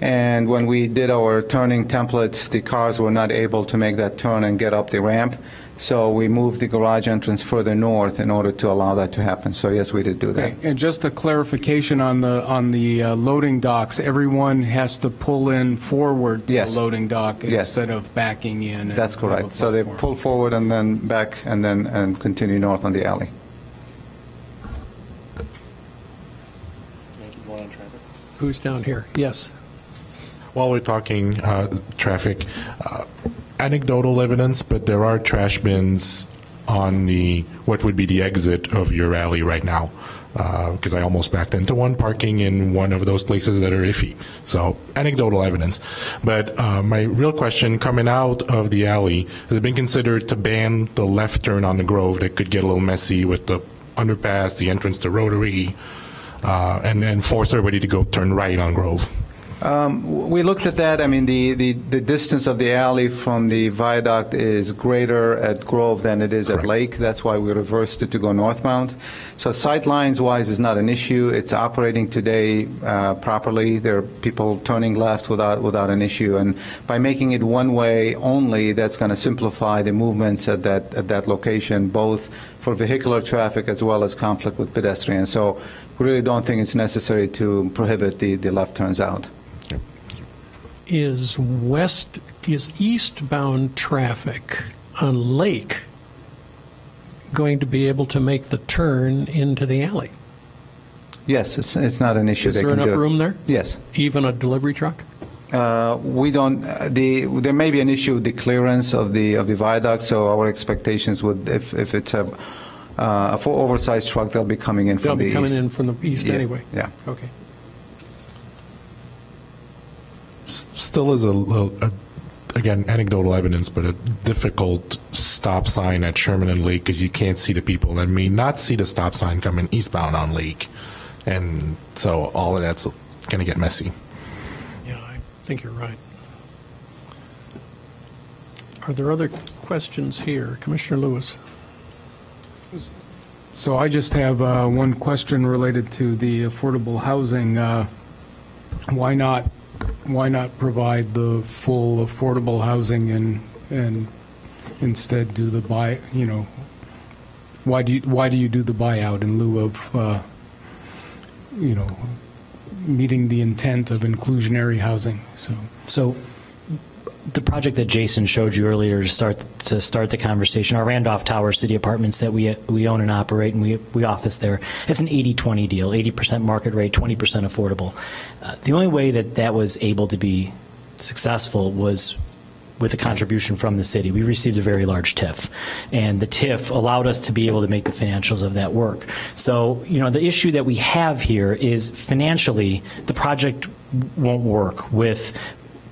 and when we did our turning templates, the cars were not able to make that turn and get up the ramp. So we moved the garage entrance further north in order to allow that to happen. So yes, we did do that. Okay. And just a clarification on the loading docks, everyone has to pull in forward to Yes. the loading dock Yes. instead of backing in. That's and have a correct. So they platform. pull forward and then back and continue north on the alley. Who's down here? Yes. While we're talking traffic, anecdotal evidence, but there are trash bins on what would be the exit of your alley right now, because I almost backed into one parking in one of those places that are iffy. So anecdotal evidence. But my real question, coming out of the alley, has it been considered to ban the left turn on the Grove that could get a little messy with the underpass, the entrance to Rotary, and then force everybody to go turn right on Grove? We looked at that. I mean, the distance of the alley from the viaduct is greater at Grove than it is at Lake. That's why we reversed it to go northbound. So sight lines wise is not an issue. It's operating today properly. There are people turning left without an issue. And by making it one way only, that's going to simplify the movements at that location, both for vehicular traffic as well as conflict with pedestrians. So we really don't think it's necessary to prohibit the left turns out. Is eastbound traffic on Lake going to be able to make the turn into the alley? Yes, it's not an issue. Is there enough room there? Yes. Even a delivery truck? We don't. There may be an issue with the clearance of the viaduct. So our expectations would, if it's a full oversized truck, they'll be coming in from the east. They'll be coming in from the east anyway? Yeah. Okay. Still is again, anecdotal evidence, but a difficult stop sign at Sherman and Lake because you can't see the people that may not see the stop sign coming eastbound on Lake. And so all of that's going to get messy. Yeah, I think you're right. Are there other questions here? Commissioner Lewis. So I just have one question related to the affordable housing. Why not provide the full affordable housing and instead do the buy? Why do you do the buyout in lieu of meeting the intent of inclusionary housing? So the project that Jason showed you earlier to start the conversation, our Randolph Tower City Apartments that we own and operate, and we office there, it's an 80-20 deal, 80% market rate, 20% affordable. The only way that was able to be successful was with a contribution from the city. We received a very large TIF, and the TIF allowed us to be able to make the financials of that work. So, the issue that we have here is financially, the project won't work with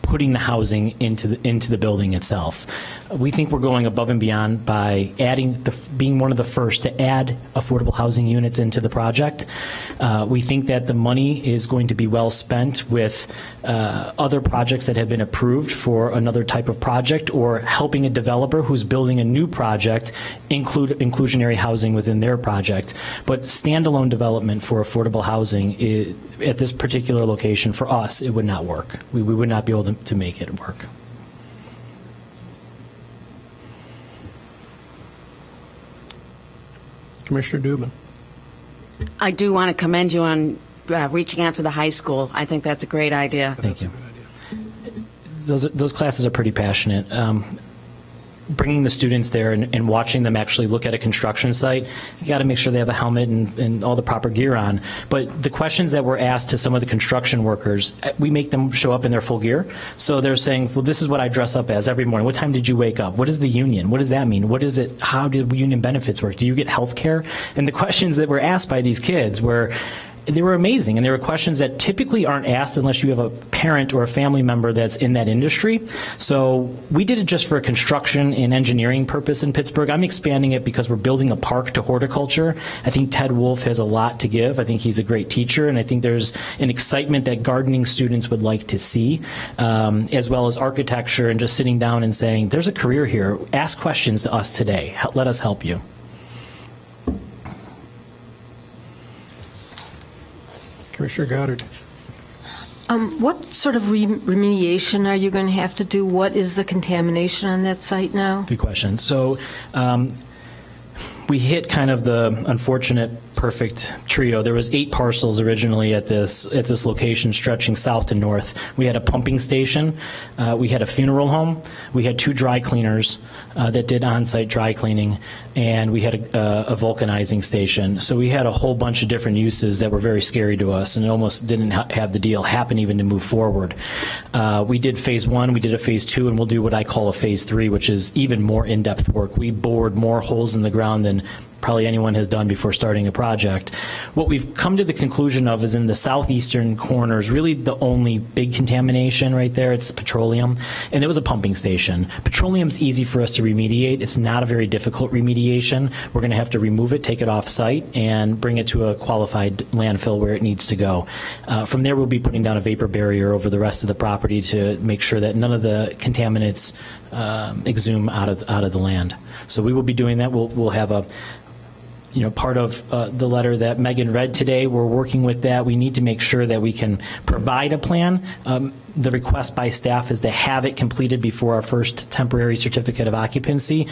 putting the housing into the building itself. We think we're going above and beyond by being one of the first to add affordable housing units into the project. We think that the money is going to be well spent with other projects that have been approved for another type of project, or helping a developer who's building a new project include inclusionary housing within their project. But standalone development for affordable housing at this particular location, for us, it would not work. We would not be able to make it work. Commissioner Dubin. I do want to commend you on reaching out to the high school. I think that's a great idea. Thank you. Those classes are pretty passionate. Bringing the students there and watching them actually look at a construction site, you got to make sure they have a helmet and all the proper gear on. But the questions that were asked to some of the construction workers, we make them show up in their full gear. So they're saying, well, this is what I dress up as every morning. What time did you wake up? What is the union? What does that mean? What is it? How do union benefits work? Do you get health care? And the questions that were asked by these kids were amazing, and there were questions that typically aren't asked unless you have a parent or a family member that's in that industry. So we did it just for a construction and engineering purpose in Pittsburgh. I'm expanding it because we're building a park to horticulture. I think Ted Wolf has a lot to give. I think he's a great teacher, and I think there's an excitement that gardening students would like to see, as well as architecture, and just sitting down and saying, there's a career here. Ask questions to us today. Let us help you. Commissioner Goddard. What sort of remediation are you going to have to do? What is the contamination on that site now? Good question. So we hit kind of the unfortunate perfect trio. There was 8 parcels originally at this location stretching south to north. We had a pumping station, we had a funeral home, we had 2 dry cleaners that did on-site dry cleaning, and we had a vulcanizing station. So we had a whole bunch of different uses that were very scary to us, and almost didn't have the deal happen even to move forward. We did phase 1, we did a phase 2, and we'll do what I call a phase 3, which is even more in-depth work. We bored more holes in the ground than probably anyone has done before starting a project. What we've come to the conclusion of is in the southeastern corner is really the only big contamination right there. It's petroleum, and it was a pumping station. Petroleum's easy for us to remediate. It's not a very difficult remediation. We're going to have to remove it, take it off site, and bring it to a qualified landfill where it needs to go. From there, we'll be putting down a vapor barrier over the rest of the property to make sure that none of the contaminants exhume out of the land. So we will be doing that. We'll have a part of the letter that Megan read today, we're working with that. We need to make sure that we can provide a plan. The request by staff is to have it completed before our first temporary certificate of occupancy.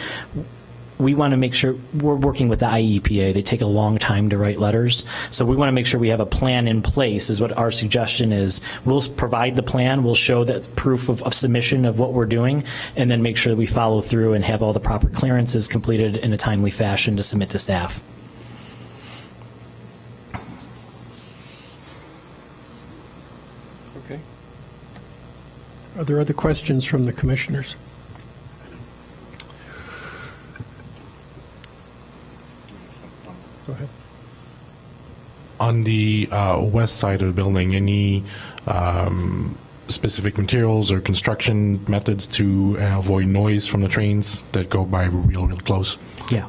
We want to make sure we're working with the IEPA. They take a long time to write letters. So we want to make sure we have a plan in place is what our suggestion is. We'll provide the plan. We'll show that proof of submission of what we're doing, and then make sure that we follow through and have all the proper clearances completed in a timely fashion to submit to staff. Okay. Are there other questions from the commissioners? Go ahead. On the west side of the building, any specific materials or construction methods to avoid noise from the trains that go by real close? Yeah.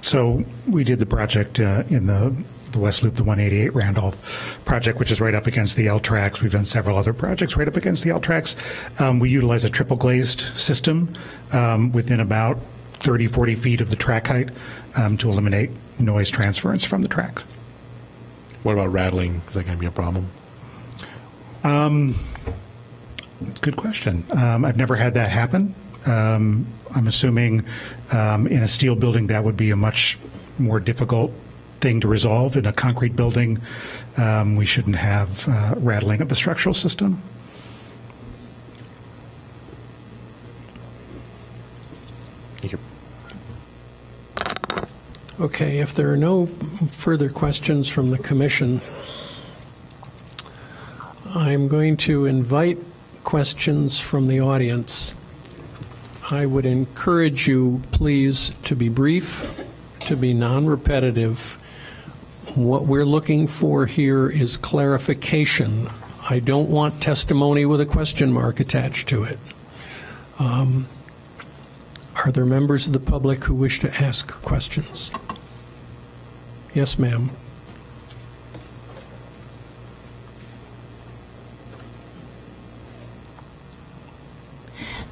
So we did the project in the West Loop, the 188 Randolph project, which is right up against the L tracks. We've done several other projects right up against the L tracks. We utilize a triple glazed system within about 30, 40 feet of the track height to eliminate noise transference from the tracks. What about rattling? Is that going to be a problem? Good question. I've never had that happen. I'm assuming in a steel building that would be a much more difficult thing to resolve. In a concrete building, we shouldn't have rattling of the structural system. Thank you. Okay, if there are no further questions from the commission, I'm going to invite questions from the audience. I would encourage you, please, to be brief, to be non-repetitive. What we're looking for here is clarification. I don't want testimony with a question mark attached to it. Are there members of the public who wish to ask questions? Yes, ma'am.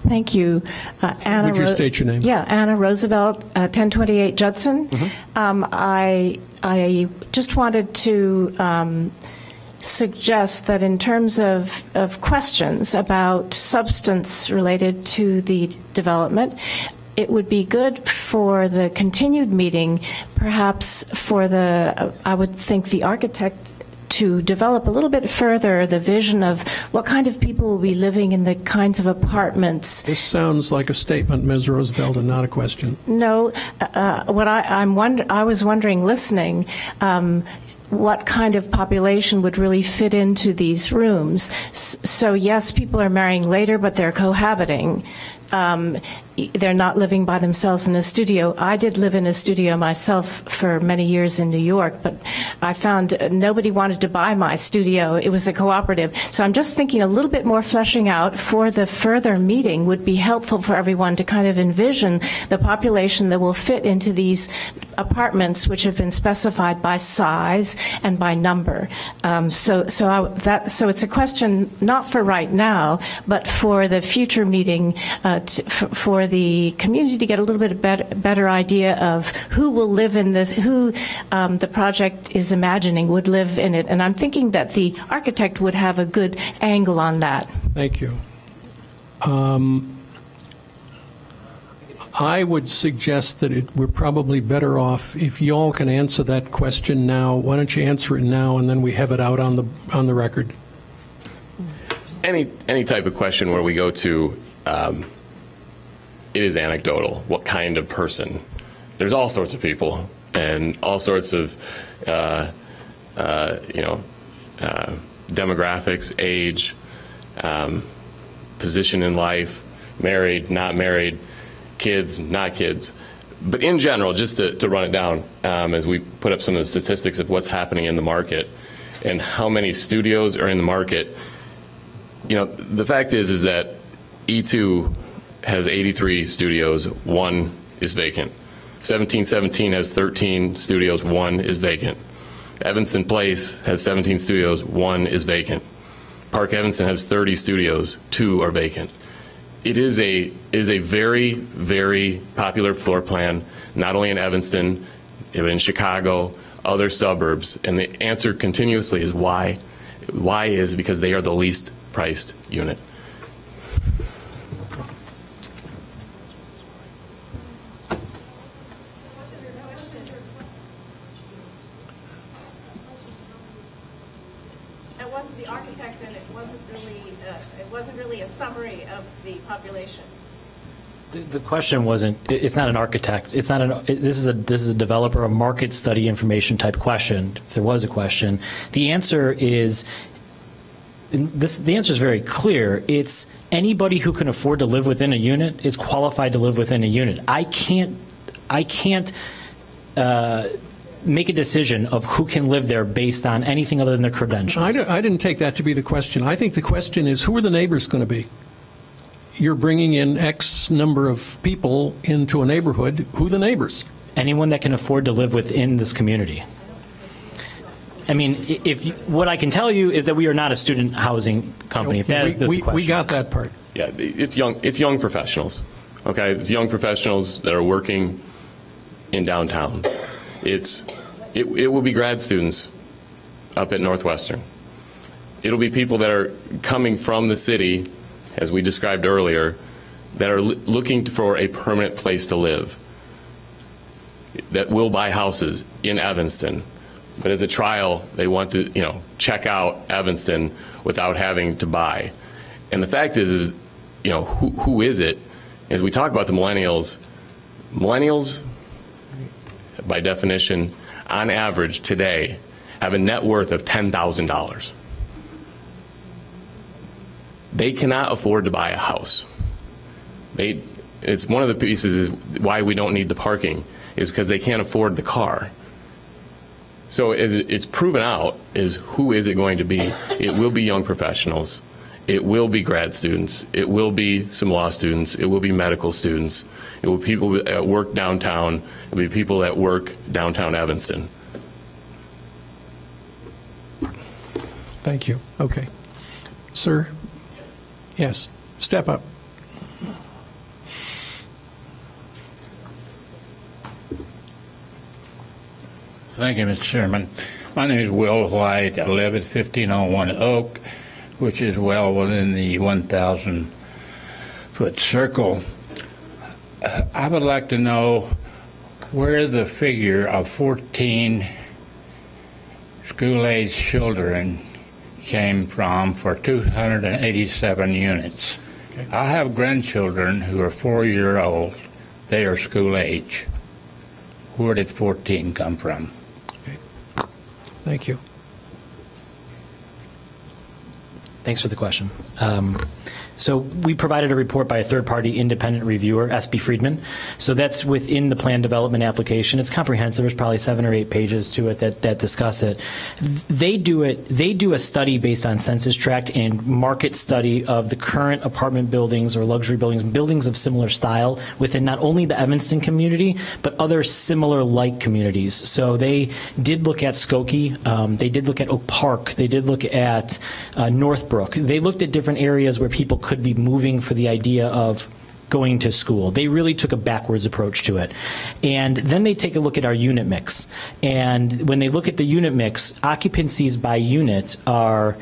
Thank you. Anna. Would you state your name? Yeah, Anna Roosevelt, 1028 Judson. Mm-hmm. I just wanted to suggest that in terms of questions about substance related to the development, it would be good for the continued meeting, perhaps for I would think the architect to develop a little bit further the vision of what kind of people will be living in the kinds of apartments. This sounds like a statement, Ms. Roosevelt, and not a question. No, what I was wondering, listening, what kind of population would really fit into these rooms. So yes, people are marrying later, but they're cohabiting. They're not living by themselves in a studio. I did live in a studio myself for many years in New York, but I found nobody wanted to buy my studio. It was a cooperative. So I'm just thinking a little bit more fleshing out for the further meeting would be helpful for everyone to kind of envision the population that will fit into these apartments, which have been specified by size and by number. So it's a question not for right now, but for the future meeting, for the community to get a little bit better idea of who will live in this, who the project is imagining would live in it. And I'm thinking that the architect would have a good angle on that. Thank you. I would suggest that we're probably better off if y'all can answer that question now. Why don't you answer it now, and then we have it out on the record. Any type of question where we go to it is anecdotal. What kind of person? There's all sorts of people and all sorts of demographics, age, position in life, married, not married, kids, not kids. But in general, just to run it down, as we put up some of the statistics of what's happening in the market and how many studios are in the market, the fact is that E2 has 83 studios, 1 is vacant. 1717 has 13 studios, 1 is vacant. Evanston Place has 17 studios, 1 is vacant. Park Evanston has 30 studios, 2 are vacant. It is a very, very popular floor plan, not only in Evanston, but in Chicago, other suburbs. And the answer continuously is why. Why is because they are the least priced unit. That wasn't the architect, and it wasn't really a summary of the population. The question wasn't. It's not an architect. It's not an. This is a developer, a market study information type question. If there was a question, the answer is. The answer is very clear. It's anybody who can afford to live within a unit is qualified to live within a unit. I can't make a decision of who can live there based on anything other than their credentials. I didn't take that to be the question. I think the question is, who are the neighbors going to be? You're bringing in X number of people into a neighborhood. Who are the neighbors? Anyone that can afford to live within this community. I mean, what I can tell you is that we are not a student housing company. If that is the question. We got that part. Yeah, it's young professionals. Okay, it's young professionals that are working in downtown. It will be grad students up at Northwestern. It'll be people that are coming from the city, as we described earlier, that are looking for a permanent place to live, that will buy houses in Evanston. But as a trial, they want to, check out Evanston without having to buy. And the fact is who is it? As we talk about the millennials, by definition, on average today, have a net worth of $10,000. They cannot afford to buy a house. It's one of the pieces is why we don't need the parking, is because they can't afford the car. So as it's proven out, is who is it going to be? It will be young professionals. It will be grad students. It will be some law students. It will be medical students. It will be people that work downtown. It will be people that work downtown Evanston. Thank you. Okay. Sir? Yes. Step up. Thank you, Mr. Chairman. My name is Will White. I live at 1501 Oak, which is well within the 1,000-foot circle. I would like to know where the figure of 14 school-age children came from for 287 units. Okay. I have grandchildren who are 4-year-old. They are school-age. Where did 14 come from? Okay. Thank you. Thanks for the question. So we provided a report by a third-party independent reviewer, SB Friedman. So that's within the plan development application. It's comprehensive. There's probably 7 or 8 pages to it that discuss it. They do a study based on census tract and market study of the current apartment buildings or luxury buildings of similar style within not only the Evanston community, but other similar like communities. So they did look at Skokie. They did look at Oak Park. They did look at Northbrook. They looked at different areas where people could be moving for the idea of going to school. They really took a backwards approach to it. And then they take a look at our unit mix. And when they look at the unit mix, occupancies by unit are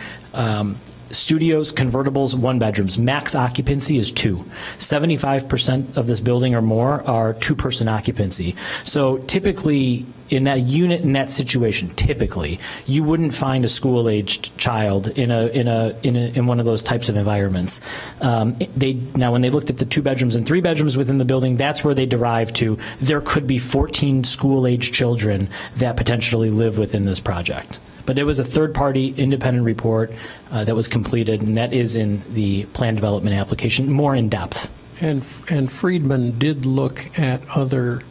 studios, convertibles, 1-bedrooms. Max occupancy is 2. 75% of this building or more are 2-person occupancy. So typically, in that unit, in that situation, typically, you wouldn't find a school-aged child in one of those types of environments. Now, when they looked at the 2 bedrooms and 3 bedrooms within the building, that's where they derived to there could be 14 school-aged children that potentially live within this project. But it was a third-party independent report that was completed, and that is in the plan development application, more in depth. And Friedman did look at other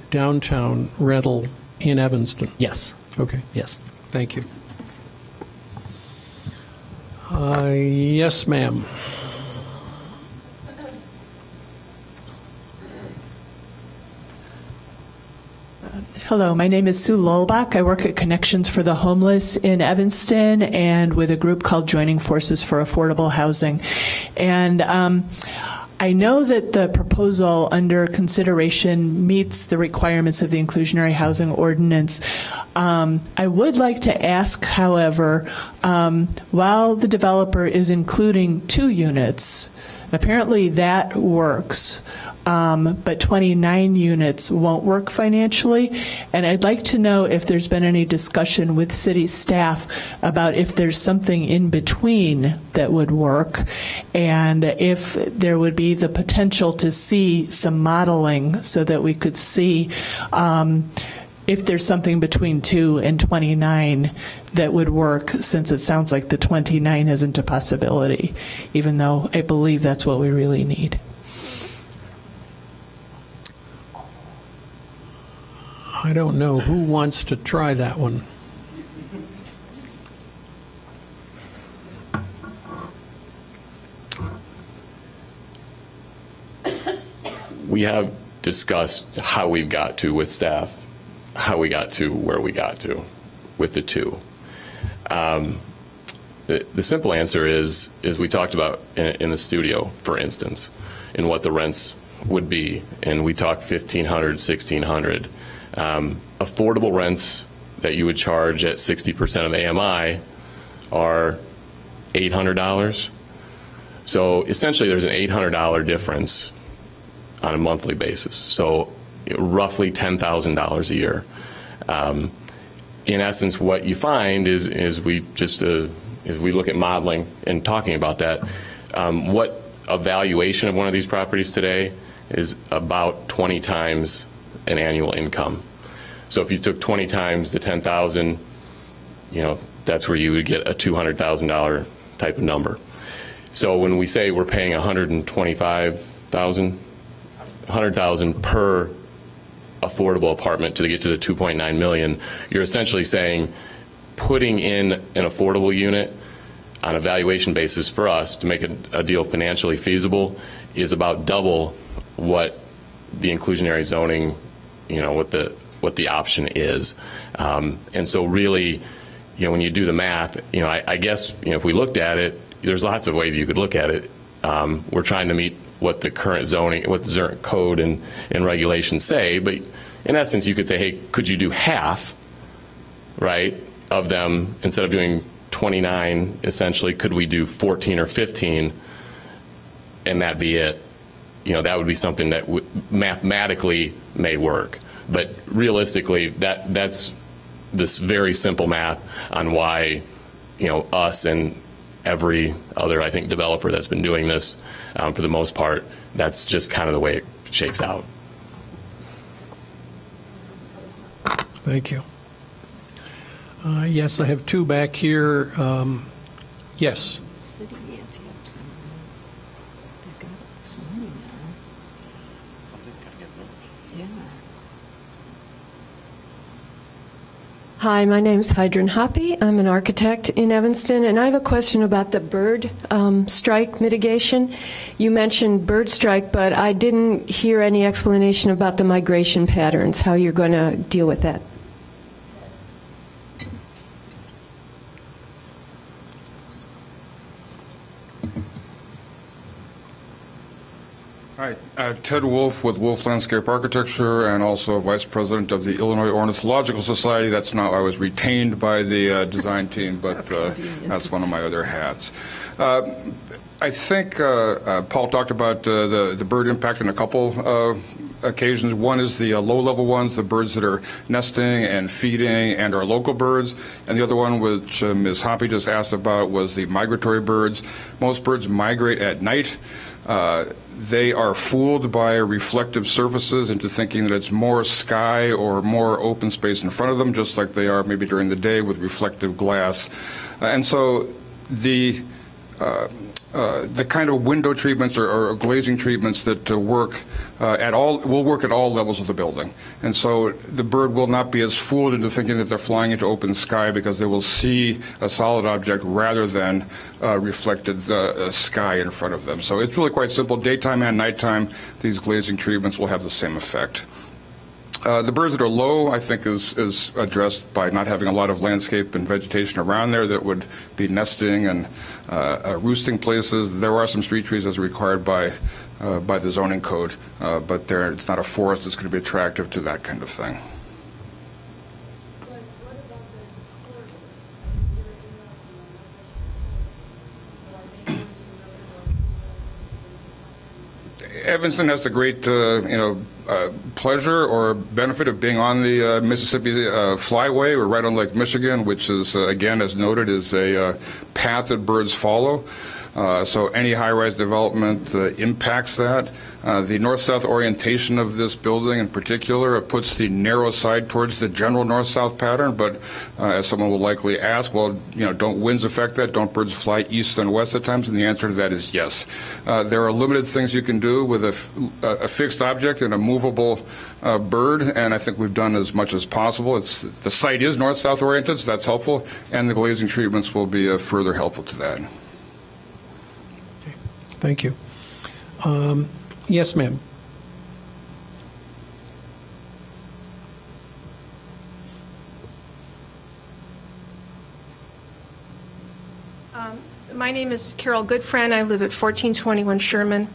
downtown rental in Evanston? Yes. Okay. Yes. Thank you. Yes, ma'am. Hello, my name is Sue Lulbach. I work at Connections for the Homeless in Evanston and with a group called Joining Forces for Affordable Housing. And I know that the proposal under consideration meets the requirements of the inclusionary housing ordinance. I would like to ask, however, while the developer is including 2 units, apparently that works. But 29 units won't work financially. And I'd like to know if there's been any discussion with city staff about if there's something in between that would work, and if there would be the potential to see some modeling so that we could see if there's something between 2 and 29 that would work, since it sounds like the 29 isn't a possibility, even though I believe that's what we really need. I don't know who wants to try that one. We have discussed how we've got to with staff, how we got to where we got to with the 2. The simple answer is we talked about in the studio, for instance, and what the rents would be, and we talked $1,500, $1,600. Affordable rents that you would charge at 60% of AMI are $800. So essentially there's an $800 difference on a monthly basis. So roughly $10,000 a year. In essence, what you find is we just, as we look at modeling and talking about that, what a valuation of one of these properties today is about 20 times an annual income. So if you took 20 times the 10,000, that's where you would get a $200,000 type of number. So when we say we're paying $125,000 per affordable apartment to get to the 2.9 million, you're essentially saying putting in an affordable unit on a valuation basis for us to make a deal financially feasible is about double what the inclusionary zoning, what the option is. And so really, when you do the math, I guess, if we looked at it, there's lots of ways you could look at it. We're trying to meet what the current zoning, what the code and regulations say, but in essence, you could say, hey, could you do half, right, of them instead of doing 29, essentially, could we do 14 or 15 and that be it? that would be something that mathematically may work. But realistically, that's this very simple math on why, us and every other, I think, developer that's been doing this, for the most part, that's just kind of the way it shakes out. Thank you. Yes, I have two back here. Yes. Hi, my name's Hydron Hoppy. I'm an architect in Evanston, and I have a question about the bird strike mitigation. You mentioned bird strike, but I didn't hear any explanation about the migration patterns, how you're going to deal with that. Hi, Ted Wolf with Wolf Landscape Architecture and also Vice President of the Illinois Ornithological Society. That's not, I was retained by the design team, but that's one of my other hats. I think Paul talked about the bird impact in a couple occasions. One is the low-level ones, the birds that are nesting and feeding and are local birds. And the other one, which Ms. Hoppy just asked about, was the migratory birds. Most birds migrate at night. They are fooled by reflective surfaces into thinking that it's more sky or more open space in front of them, just like they are maybe during the day with reflective glass. And so the kind of window treatments or glazing treatments that will work at all levels of the building. And so the bird will not be as fooled into thinking that they're flying into open sky because they will see a solid object rather than reflected sky in front of them. So it's really quite simple. Daytime and nighttime, these glazing treatments will have the same effect. The birds that are low, I think, is addressed by not having a lot of landscape and vegetation around there that would be nesting and roosting places. There are some street trees as required by the zoning code, but it's not a forest that's going to be attractive to that kind of thing. Evanston has the great, pleasure or benefit of being on the Mississippi Flyway. We're right on Lake Michigan, which is, again, as noted, is a path that birds follow. So any high-rise development impacts that. The north-south orientation of this building in particular puts the narrow side towards the general north-south pattern, but as someone will likely ask, well, don't winds affect that? Don't birds fly east and west at times? And the answer to that is yes. There are limited things you can do with a fixed object and a movable bird, and I think we've done as much as possible. The site is north-south oriented, so that's helpful, and the glazing treatments will be further helpful to that. Thank you. Yes, ma'am. My name is Carol Goodfriend. I live at 1421 Sherman.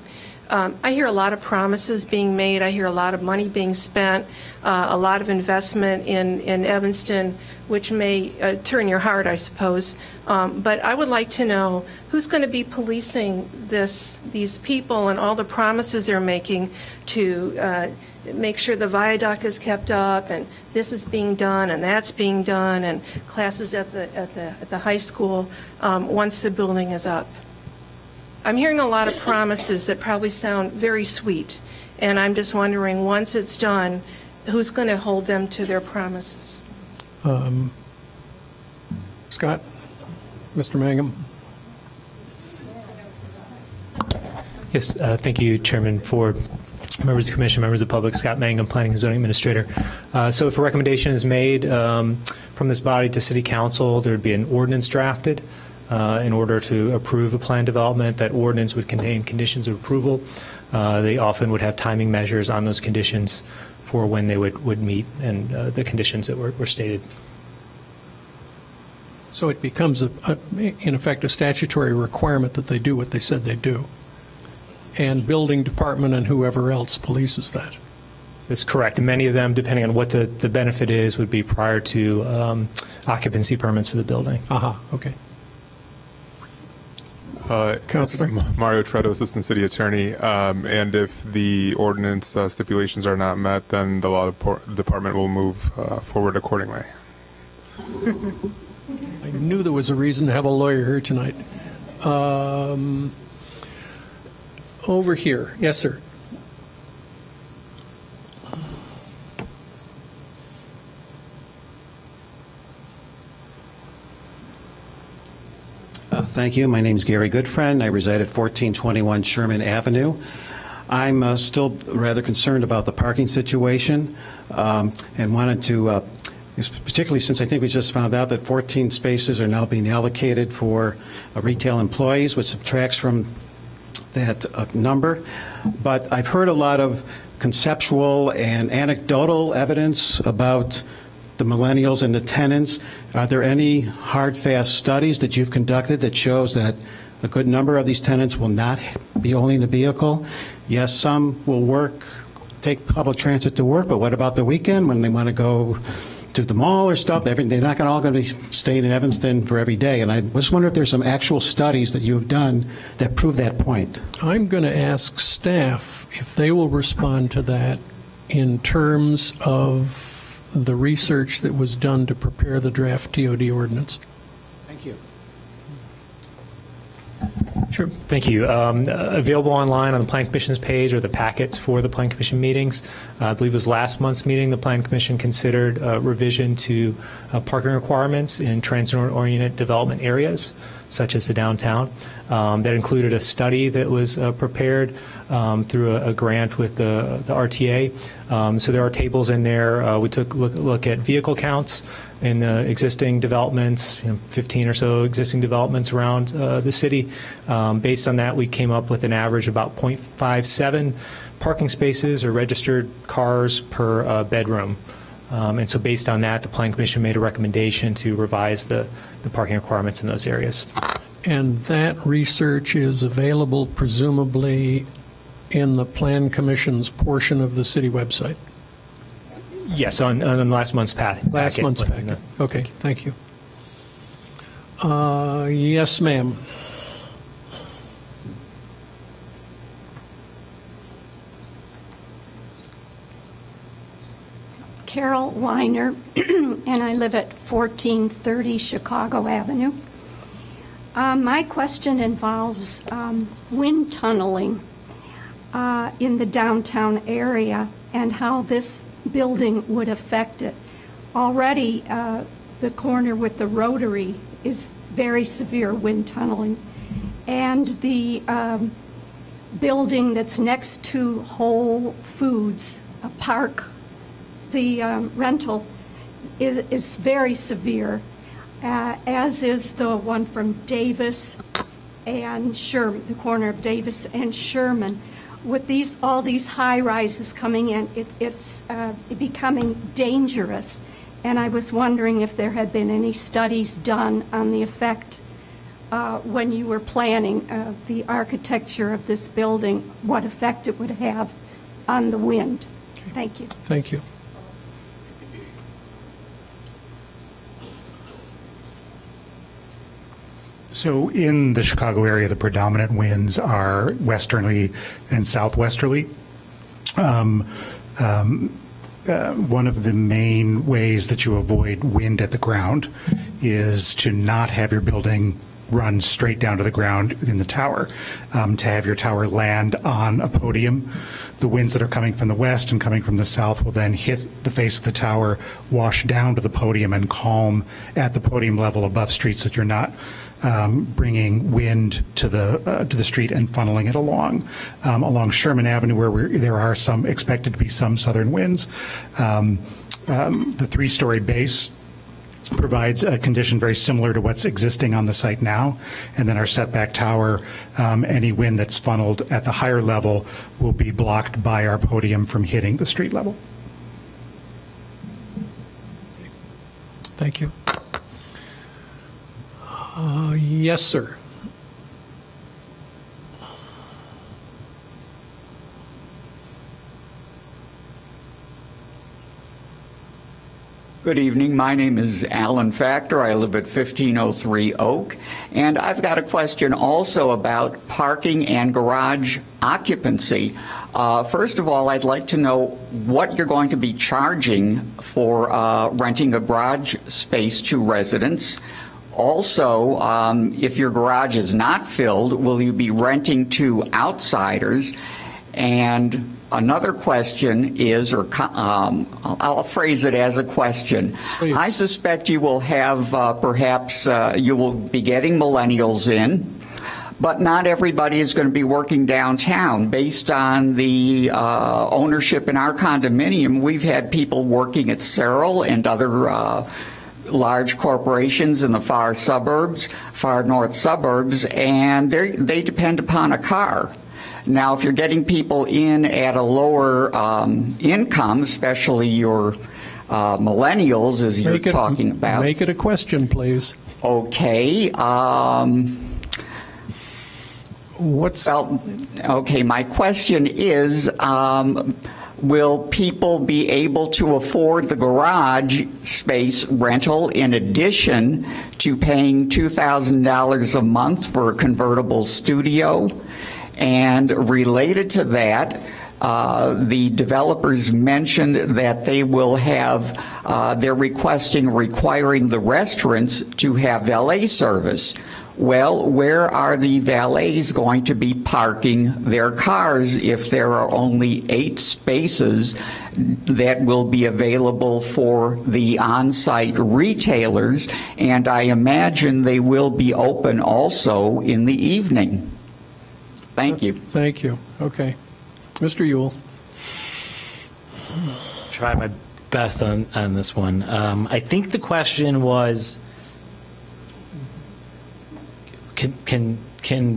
I hear a lot of promises being made. I hear a lot of money being spent, a lot of investment in Evanston, which may turn your heart, I suppose. But I would like to know who's going to be policing these people and all the promises they're making to make sure the viaduct is kept up and this is being done and that's being done and classes at the high school once the building is up. I'm hearing a lot of promises that probably sound very sweet, and I'm just wondering, once it's done, who's going to hold them to their promises? Scott? Mr. Mangum? Yes, thank you, Chairman Ford. Members of the Commission, members of the public, Scott Mangum, Planning and Zoning Administrator. So if a recommendation is made from this body to City Council, there would be an ordinance drafted in order to approve a plan development. That ordinance would contain conditions of approval. They often would have timing measures on those conditions for when they would meet and the conditions that were stated. So it becomes, in effect, a statutory requirement that they do what they said they do. And building department and whoever else polices that. That's correct. And many of them, depending on what the benefit is, would be prior to occupancy permits for the building. Aha, okay. Counselor? Mario Tretto, Assistant City Attorney. And if the ordinance stipulations are not met, then the law department will move forward accordingly. I knew there was a reason to have a lawyer here tonight. Over here. Yes, sir. Thank you. My name is Gary Goodfriend. I reside at 1421 Sherman Avenue. I'm still rather concerned about the parking situation and wanted to, particularly since I think we just found out that 14 spaces are now being allocated for retail employees, which subtracts from that number. But I've heard a lot of conceptual and anecdotal evidence about the millennials and the tenants. Are there any hard, fast studies that you've conducted that shows that a good number of these tenants will not be owning a vehicle? Yes, some will take public transit to work, but what about the weekend when they want to go to the mall or stuff? They're not all going to be staying in Evanston for every day. And I just wonder if there's some actual studies that you've done that prove that point. I'm going to ask staff if they will respond to that in terms of the research that was done to prepare the draft TOD ordinance. Thank you. Sure. Thank you. Available online on the Plan Commission's page are the packets for the Plan Commission meetings. I believe it was last month's meeting the Plan Commission considered revision to parking requirements in transit-oriented development areas, such as the downtown. That included a study that was prepared through a grant with the RTA. So there are tables in there. We took a look at vehicle counts in the existing developments, 15 or so existing developments around the city. Based on that, we came up with an average about 0.57 parking spaces or registered cars per bedroom. And so based on that, the Plan Commission made a recommendation to revise the parking requirements in those areas. And that research is available presumably in the Plan Commission's portion of the city website? Yes, on last month's packet. Last month's packet. Okay, thank you. Yes, ma'am. Carol Weiner, and I live at 1430 Chicago Avenue. My question involves wind tunneling in the downtown area and how this building would affect it. Already, the corner with the Rotary is very severe wind tunneling, and the building that's next to Whole Foods, a park, the rental is very severe, as is the one from Davis and Sherman, the corner of Davis and Sherman. With all these high rises coming in, it's becoming dangerous. And I was wondering if there had been any studies done on the effect when you were planning the architecture of this building, what effect it would have on the wind. Okay. Thank you. Thank you. So in the Chicago area, the predominant winds are westerly and southwesterly. One of the main ways that you avoid wind at the ground is to not have your building run straight down to the ground in the tower, to have your tower land on a podium. The winds that are coming from the west and coming from the south will then hit the face of the tower, wash down to the podium, and calm at the podium level above streets so that you're not bringing wind to the street and funneling it along Sherman Avenue, where there are expected to be some southern winds. The three-story base provides a condition very similar to what's existing on the site now, and then our setback tower, any wind that's funneled at the higher level will be blocked by our podium from hitting the street level. Thank you. Yes, sir. Good evening. My name is Alan Factor. I live at 1503 Oak. And I've got a question also about parking and garage occupancy. First of all, I'd like to know what you're going to be charging for renting a garage space to residents. Also, if your garage is not filled, will you be renting to outsiders? And another question is, or I'll phrase it as a question. Please. I suspect you will have, perhaps you will be getting millennials in, but not everybody is going to be working downtown. Based on the ownership in our condominium, we've had people working at Cyril and other large corporations in the far north suburbs, and they depend upon a car. Now, if you're getting people in at a lower income, especially your millennials, as you're talking about. Make it a question, please. Okay. Okay, my question is, will people be able to afford the garage space rental in addition to paying $2,000 a month for a convertible studio? And related to that, the developers mentioned that they will have, they're requiring the restaurants to have valet service. Well, where are the valets going to be parking their cars if there are only 8 spaces that will be available for the on-site retailers? And I imagine they will be open also in the evening. Thank you. Thank you. Okay. Mr. Ewell. Try my best on this one. I think the question was, can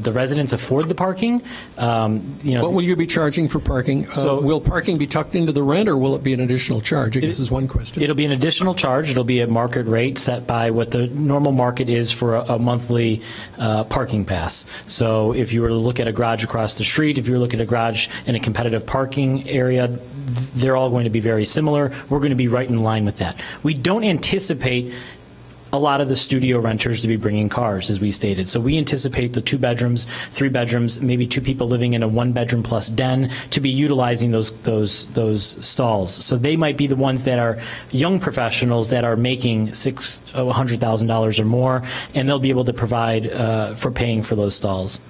the residents afford the parking? What will you be charging for parking? Will parking be tucked into the rent, or will it be an additional charge? I guess is one question. It'll be an additional charge. It'll be a market rate set by what the normal market is for a monthly parking pass. So if you were to look at a garage across the street, if you were to look at a garage in a competitive parking area, they're all going to be very similar. We're going to be right in line with that. We don't anticipate a lot of the studio renters to be bringing cars, as we stated. So we anticipate the 2 bedrooms, 3 bedrooms, maybe 2 people living in a 1-bedroom plus den to be utilizing those stalls. So they might be the ones that are young professionals that are making $100,000 or more, and they'll be able to provide for paying for those stalls.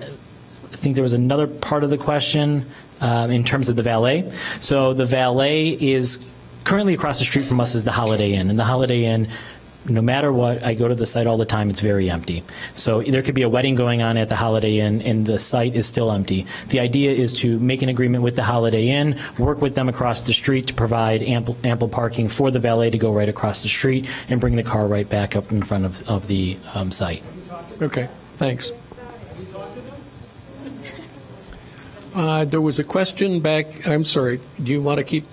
I think there was another part of the question in terms of the valet. So the valet is currently across the street from us is the Holiday Inn, and the Holiday Inn, no matter what, I go to the site all the time, it's very empty. So there could be a wedding going on at the Holiday Inn and the site is still empty. The idea is to make an agreement with the Holiday Inn, work with them across the street to provide ample parking for the valet to go right across the street and bring the car right back up in front of the site. Okay, thanks. There was a question back, I'm sorry, do you want to keep?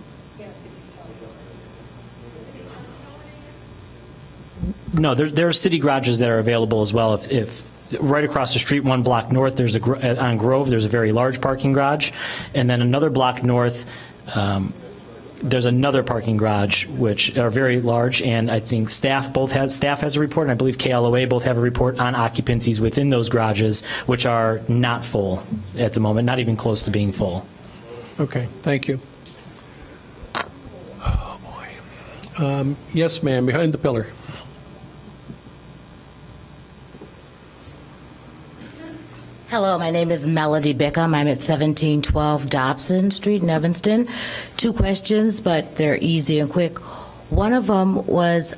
No, there are city garages that are available as well. If right across the street, 1 block north, there's on Grove, there's a very large parking garage, and then another block north, there's another parking garage which are very large, and I think staff has a report, and I believe KLOA both have a report on occupancies within those garages, which are not full at the moment, not even close to being full. Okay, thank you. Oh boy. Yes, ma'am, behind the pillar. Hello, my name is Melody Bickham. I'm at 1712 Dobson Street in Evanston. 2 questions, but they're easy and quick. One of them was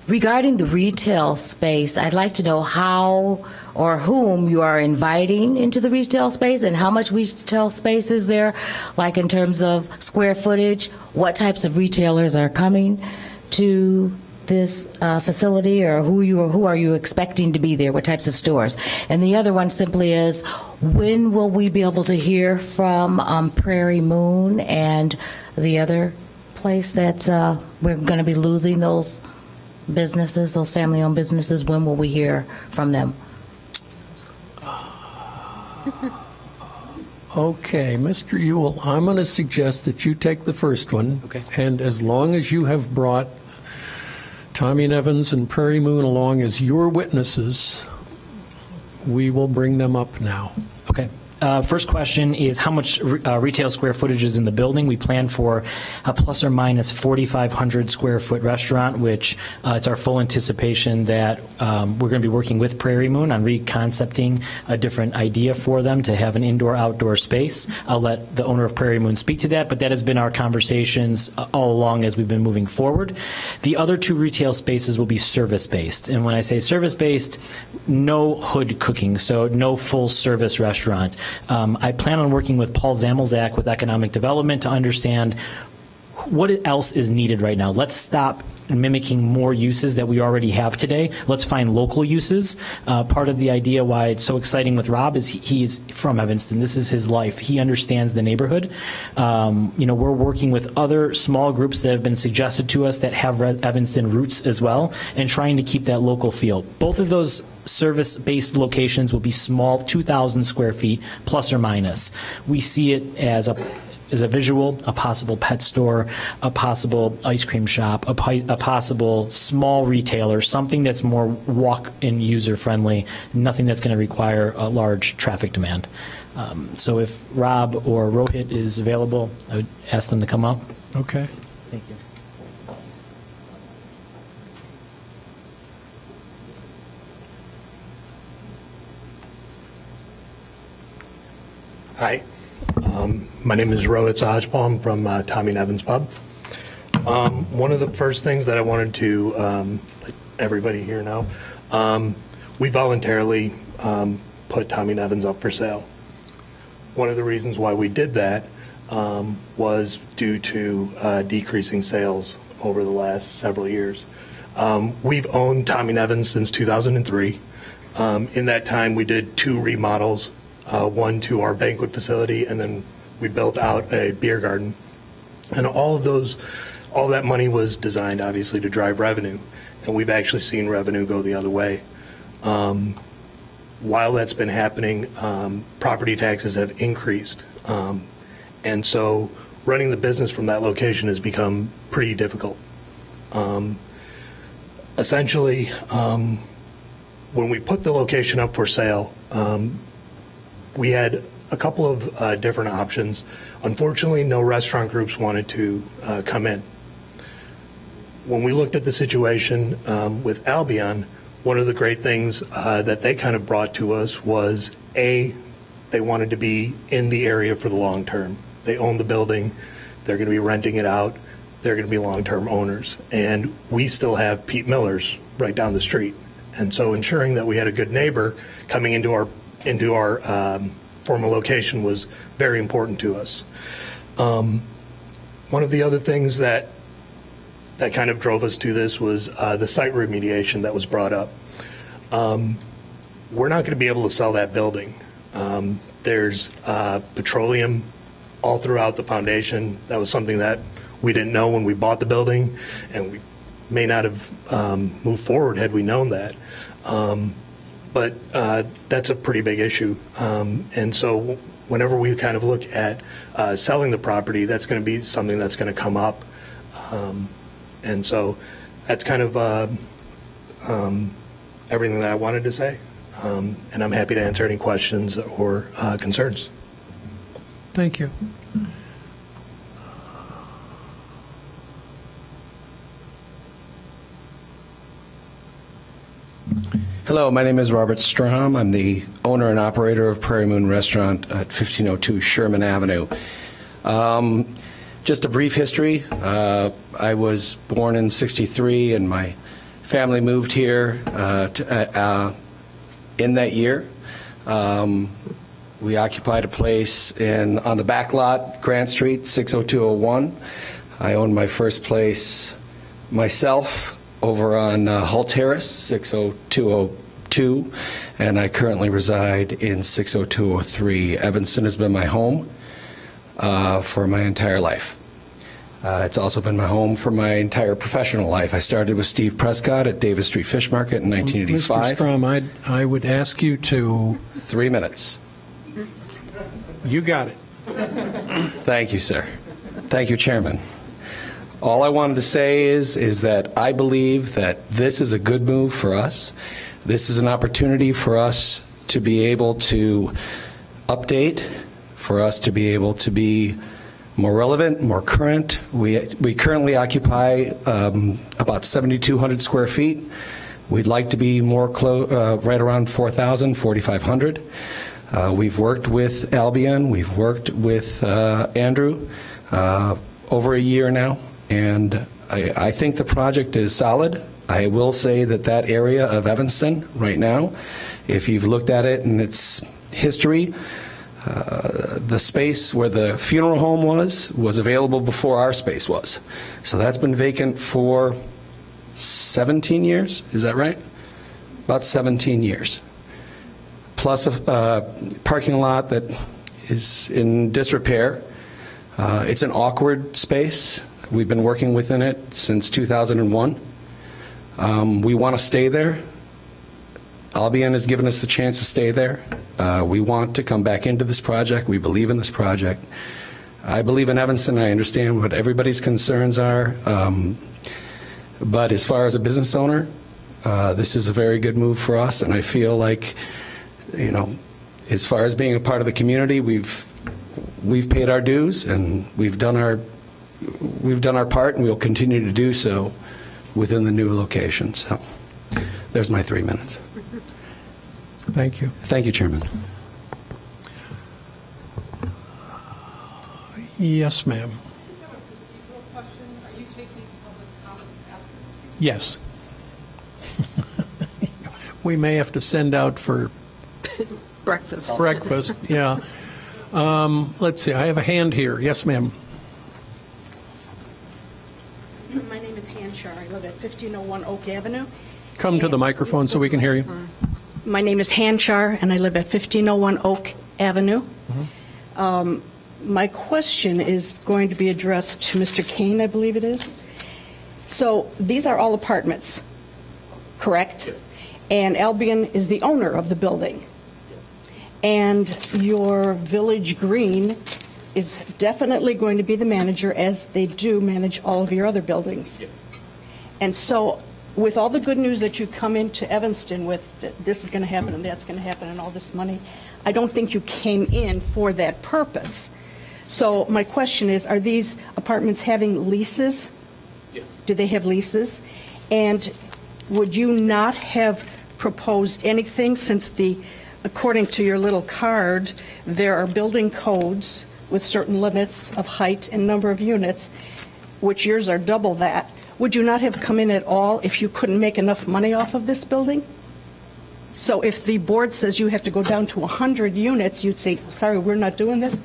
regarding the retail space. I'd like to know how or whom you are inviting into the retail space and how much retail space is there, like in terms of square footage, what types of retailers are coming to this facility, or who are you expecting to be there, what types of stores? And the other one simply is, when will we be able to hear from Prairie Moon and the other place that we're going to be losing those businesses, those family-owned businesses? When will we hear from them? Okay, Mr. Ewell, I'm going to suggest that you take the first one. Okay. And as long as you have brought Tommy Nevins and Prairie Moon along as your witnesses, we will bring them up now. Okay. First question is how much retail square footage is in the building? We plan for a plus or minus 4,500 square foot restaurant, which it's our full anticipation that we're going to be working with Prairie Moon on reconcepting a different idea for them to have an indoor-outdoor space. I'll let the owner of Prairie Moon speak to that, but that has been our conversations all along as we've been moving forward. The other two retail spaces will be service-based. And when I say service-based, no hood cooking, so no full-service restaurant. I plan on working with Paul Zamelzak with Economic Development to understand what else is needed right now. Let's stop mimicking more uses that we already have today. Let's find local uses. Part of the idea why it's so exciting with Rob is he is from Evanston. This is his life. He understands the neighborhood. We're working with other small groups that have been suggested to us that have Evanston roots as well, and trying to keep that local feel. Both of those service-based locations will be small, 2,000 square feet, plus or minus. We see it as a visual, a possible pet store, a possible ice cream shop, a possible small retailer, something that's more walk-in user-friendly, nothing that's going to require a large traffic demand. So if Rob or Rohit is available, I would ask them to come up. Okay. Thank you. Hi, my name is Rohit Sajpal from Tommy Nevins Pub. One of the first things that I wanted to let everybody here know, we voluntarily put Tommy Nevins up for sale. One of the reasons why we did that was due to decreasing sales over the last several years. We've owned Tommy Nevins since 2003. In that time, we did 2 remodels. One to our banquet facility, and then we built out a beer garden. And all that money was designed, obviously, to drive revenue. And we've actually seen revenue go the other way. While that's been happening, property taxes have increased. And so running the business from that location has become pretty difficult. Essentially, when we put the location up for sale, we had a couple of different options. Unfortunately, no restaurant groups wanted to come in. When we looked at the situation with Albion, one of the great things that they kind of brought to us was, A, they wanted to be in the area for the long term. They own the building, they're going to be renting it out, they're going to be long-term owners. And we still have Pete Miller's right down the street. And so ensuring that we had a good neighbor coming into our former location was very important to us. One of the other things that kind of drove us to this was the site remediation that was brought up. We're not going to be able to sell that building. There's petroleum all throughout the foundation. That was something that we didn't know when we bought the building, and we may not have moved forward had we known that. But that's a pretty big issue. And so whenever we kind of look at selling the property, that's going to be something that's going to come up. And so that's kind of everything that I wanted to say. And I'm happy to answer any questions or concerns. Thank you. Hello, my name is Robert Strom. I'm the owner and operator of Prairie Moon Restaurant at 1502 Sherman Avenue. Just a brief history. I was born in '63, and my family moved here in that year. We occupied a place on the back lot, Grant Street, 60201. I owned my first place myself over on Hull Terrace, 60202, and I currently reside in 60203. Evanston has been my home for my entire life. It's also been my home for my entire professional life. I started with Steve Prescott at Davis Street Fish Market in 1985. Mr. Strom, I would ask you to... 3 minutes. You got it. Thank you, sir. Thank you, Chairman. All I wanted to say is that I believe that this is a good move for us. This is an opportunity for us to be able to update, for us to be able to be more relevant, more current. We currently occupy about 7,200 square feet. We'd like to be more right around 4,000, 4,500. We've worked with Albion, we've worked with Andrew over a year now, and I think the project is solid. I will say that that area of Evanston right now, if you've looked at it in its history, the space where the funeral home was available before our space was. So that's been vacant for 17 years, is that right? About 17 years. Plus a parking lot that is in disrepair. It's an awkward space. We've been working within it since 2001. We want to stay there. Albion has given us the chance to stay there. We want to come back into this project. We believe in this project. I believe in Evanston. I understand what everybody's concerns are. But as far as a business owner, this is a very good move for us, and I feel like, you know, as far as being a part of the community, we've paid our dues and we've done our part, and we'll continue to do so within the new location. So there's my 3 minutes. Thank you. Thank you, Chairman. Yes, ma'am. Yes. We may have to send out for breakfast. Breakfast, yeah. Let's see, I have a hand here. Yes, ma'am. My name is Hanchar. I live at 1501 Oak Avenue. Come to the microphone so we can hear you. My name is Hanchar, and I live at 1501 Oak Avenue. My question is going to be addressed to Mr. Kane, I believe it is. So these are all apartments, correct? Yes. And Albion is the owner of the building. Yes. And your Village Green is definitely going to be the manager, as they do manage all of your other buildings. Yes. And so with all the good news that you come into Evanston with, that this is going to happen and that's going to happen and all this money, I don't think you came in for that purpose. So my question is, are these apartments having leases? Yes. Do they have leases? And would you not have proposed anything, since according to your little card, there are building codes with certain limits of height and number of units, which yours are double that? Would you not have come in at all if you couldn't make enough money off of this building? So if the board says you have to go down to 100 units, you'd say, sorry, we're not doing this?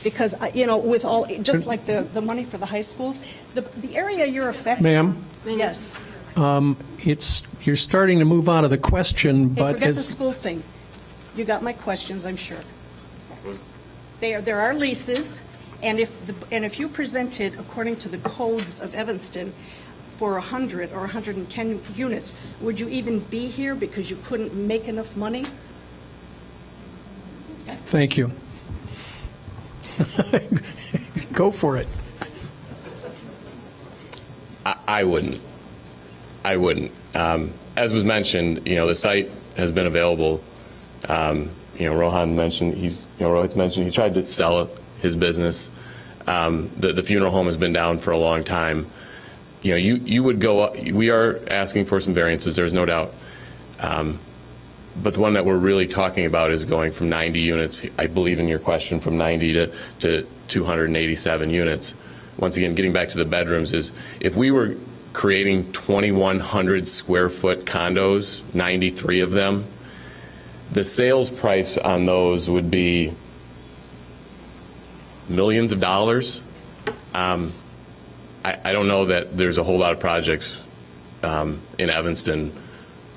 Because, you know, with all, just like the money for the high schools, the area you're affecting. Ma'am? Yes. You're starting to move out of the question, Hey, but forget as the school thing. You got my questions, I'm sure. There are leases, and if you presented according to the codes of Evanston for 100 or 110 units, would you even be here because you couldn't make enough money? Thank you. Go for it. I wouldn't. As was mentioned, you know, the site has been available. You know, Rohit mentioned he's tried to sell his business. The funeral home has been down for a long time. You know, you would go up. We are asking for some variances. There's no doubt. But the one that we're really talking about is going from 90 units, I believe in your question, from 90 to 287 units. Once again, getting back to the bedrooms, is if we were creating 2,100 square foot condos, 93 of them, the sales price on those would be millions of dollars. I don't know that there's a whole lot of projects in Evanston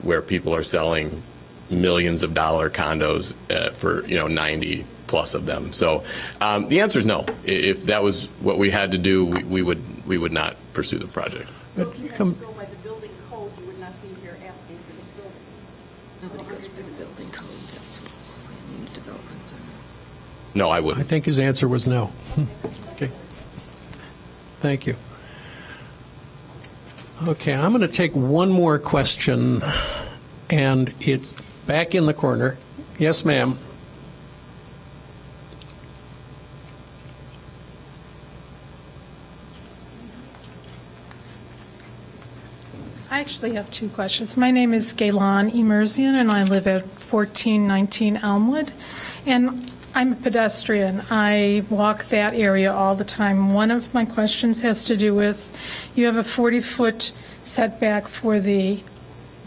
where people are selling millions of dollar condos for 90 plus of them. So the answer is no. If that was what we had to do, we would not pursue the project. So if you had to go by the building code, you would not be here asking for this building. Nobody goes by the building code. That's what developments are. No, I wouldn't. I think his answer was no. Okay. Thank you. Okay, I'm going to take one more question, and it's back in the corner. Yes, ma'am. I actually have two questions. My name is Gaylan Emerzian, and I live at 1419 Elmwood. And I'm a pedestrian. I walk that area all the time. One of my questions has to do with, you have a 40-foot setback for the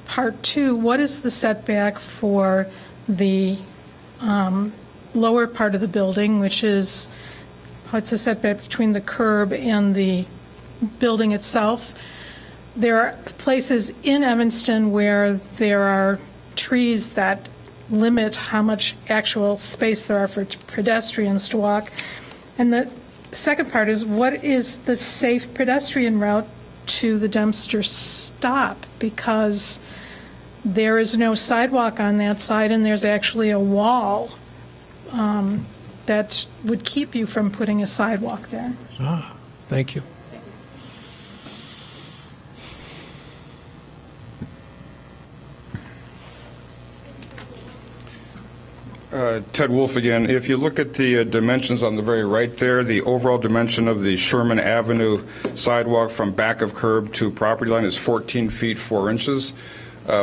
Part 2. What is the setback for the lower part of the building, which is, what's the setback between the curb and the building itself? There are places in Evanston where there are trees that limit how much actual space there are for pedestrians to walk. And the second part is, what is the safe pedestrian route to the dumpster stop? Because there is no sidewalk on that side, and there's actually a wall that would keep you from putting a sidewalk there. Ah, thank you. Ted Wolf again. If you look at the dimensions on the very right there, the overall dimension of the Sherman Avenue sidewalk from back of curb to property line is 14 feet 4 inches.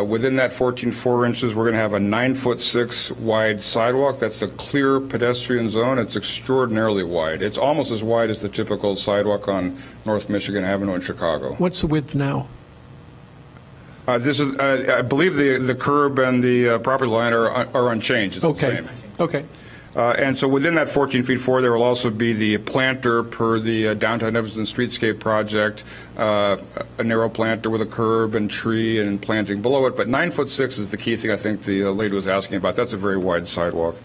Within that 14 4 inches, we're going to have a 9'6" wide sidewalk. That's the clear pedestrian zone. It's extraordinarily wide. It's almost as wide as the typical sidewalk on North Michigan Avenue in Chicago. What's the width now? This is, I believe, the curb and the property line are unchanged. It's the same. Okay. And so within that 14 feet 4, there will also be the planter per the Downtown Evanston Streetscape project, a narrow planter with a curb and tree and planting below it. But 9'6" is the key thing I think the lady was asking about. That's a very wide sidewalk.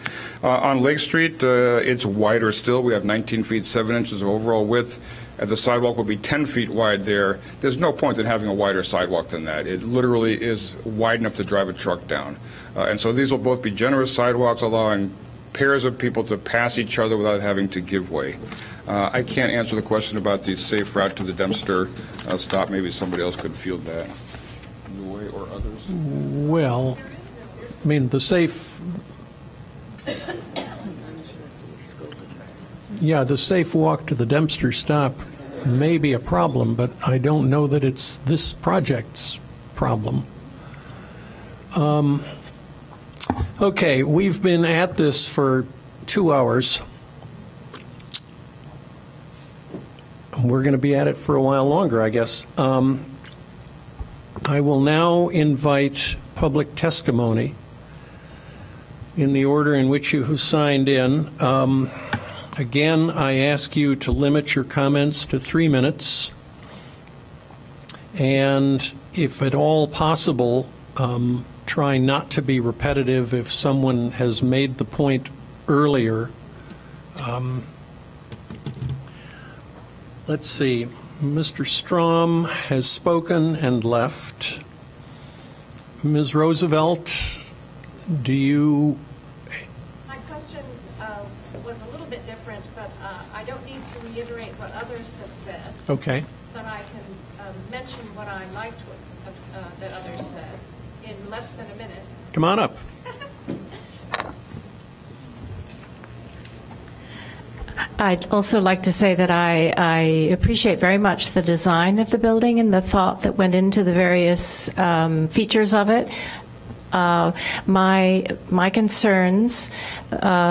On Lake Street, it's wider still. We have 19 feet 7 inches of overall width. The sidewalk will be 10 feet wide there. There's no point in having a wider sidewalk than that. It literally is wide enough to drive a truck down. And so these will both be generous sidewalks, allowing pairs of people to pass each other without having to give way. I can't answer the question about the safe route to the dumpster stop. Maybe somebody else could field that. New Way or others? Well, I mean, the safe... Yeah, the safe walk to the dumpster stop may be a problem, but I don't know that it's this project's problem. Okay, we've been at this for 2 hours. We're going to be at it for a while longer, I guess. I will now invite public testimony in the order in which you have signed in. Again, I ask you to limit your comments to 3 minutes, and if at all possible, try not to be repetitive if someone has made the point earlier. Let's see. Mr. Strom has spoken and left. Ms. Roosevelt, do you... My question was a little bit different, but I don't need to reiterate what others have said. Okay. But I can mention what I liked that others said in less than a minute. Come on up. I'd also like to say that I appreciate very much the design of the building and the thought that went into the various features of it. My concerns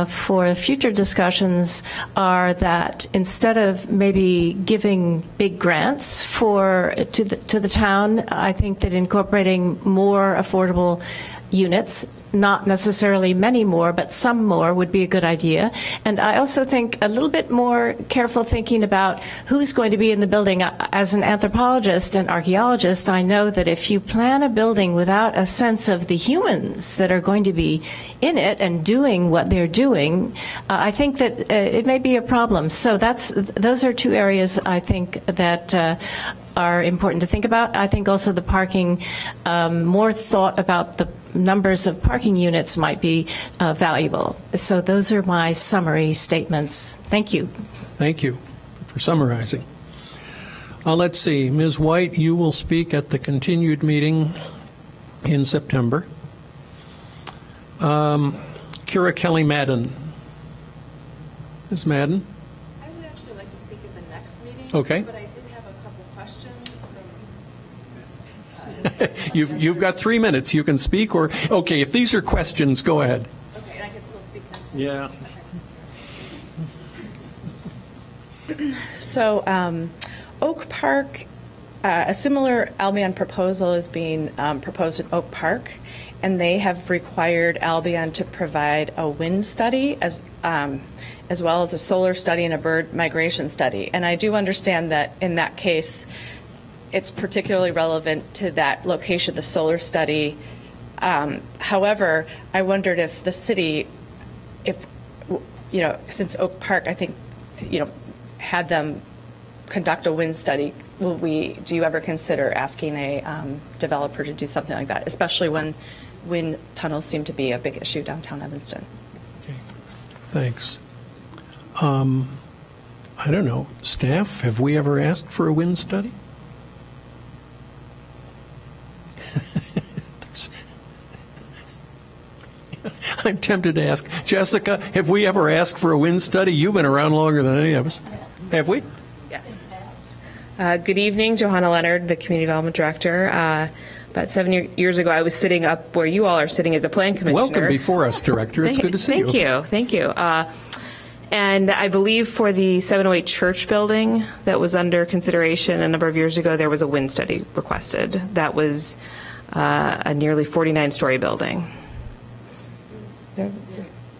for future discussions are that instead of maybe giving big grants to the town, I think that incorporating more affordable units, not necessarily many more, but some more, would be a good idea. And I also think a little bit more careful thinking about who's going to be in the building. As an anthropologist and archaeologist, I know that if you plan a building without a sense of the humans that are going to be in it and doing what they're doing, I think that it may be a problem. So those are two areas I think that are important to think about. I think also the parking, more thought about numbers of parking units might be valuable. So those are my summary statements. Thank you. Thank you for summarizing. Let's see. Ms. White, you will speak at the continued meeting in September. Kira Kelly Madden. Ms. Madden? I would actually like to speak at the next meeting. Okay. But I did have a couple questions from... You've got 3 minutes. You can speak or, okay, if these are questions, go ahead. Okay, and I can still speak next Yeah. Okay. So, Oak Park, a similar Albion proposal is being proposed in Oak Park, and they have required Albion to provide a wind study as well as a solar study and a bird migration study. And I do understand that in that case, it's particularly relevant to that location, the solar study. However, I wondered if the city, since Oak Park, I think, had them conduct a wind study, do you ever consider asking a developer to do something like that, especially when wind tunnels seem to be a big issue downtown Evanston? Okay. Thanks. I don't know. Staff, have we ever asked for a wind study? I'm tempted to ask, Jessica, have we ever asked for a wind study? You've been around longer than any of us. Have we? Yes. Good evening, Johanna Leonard, the Community Development Director. About 7 years ago, I was sitting up where you all are sitting as a plan commissioner. Welcome before us, Director. It's good to see you. Thank you. And I believe for the 708 Church building that was under consideration a number of years ago, there was a wind study requested. That was a nearly 49-story building.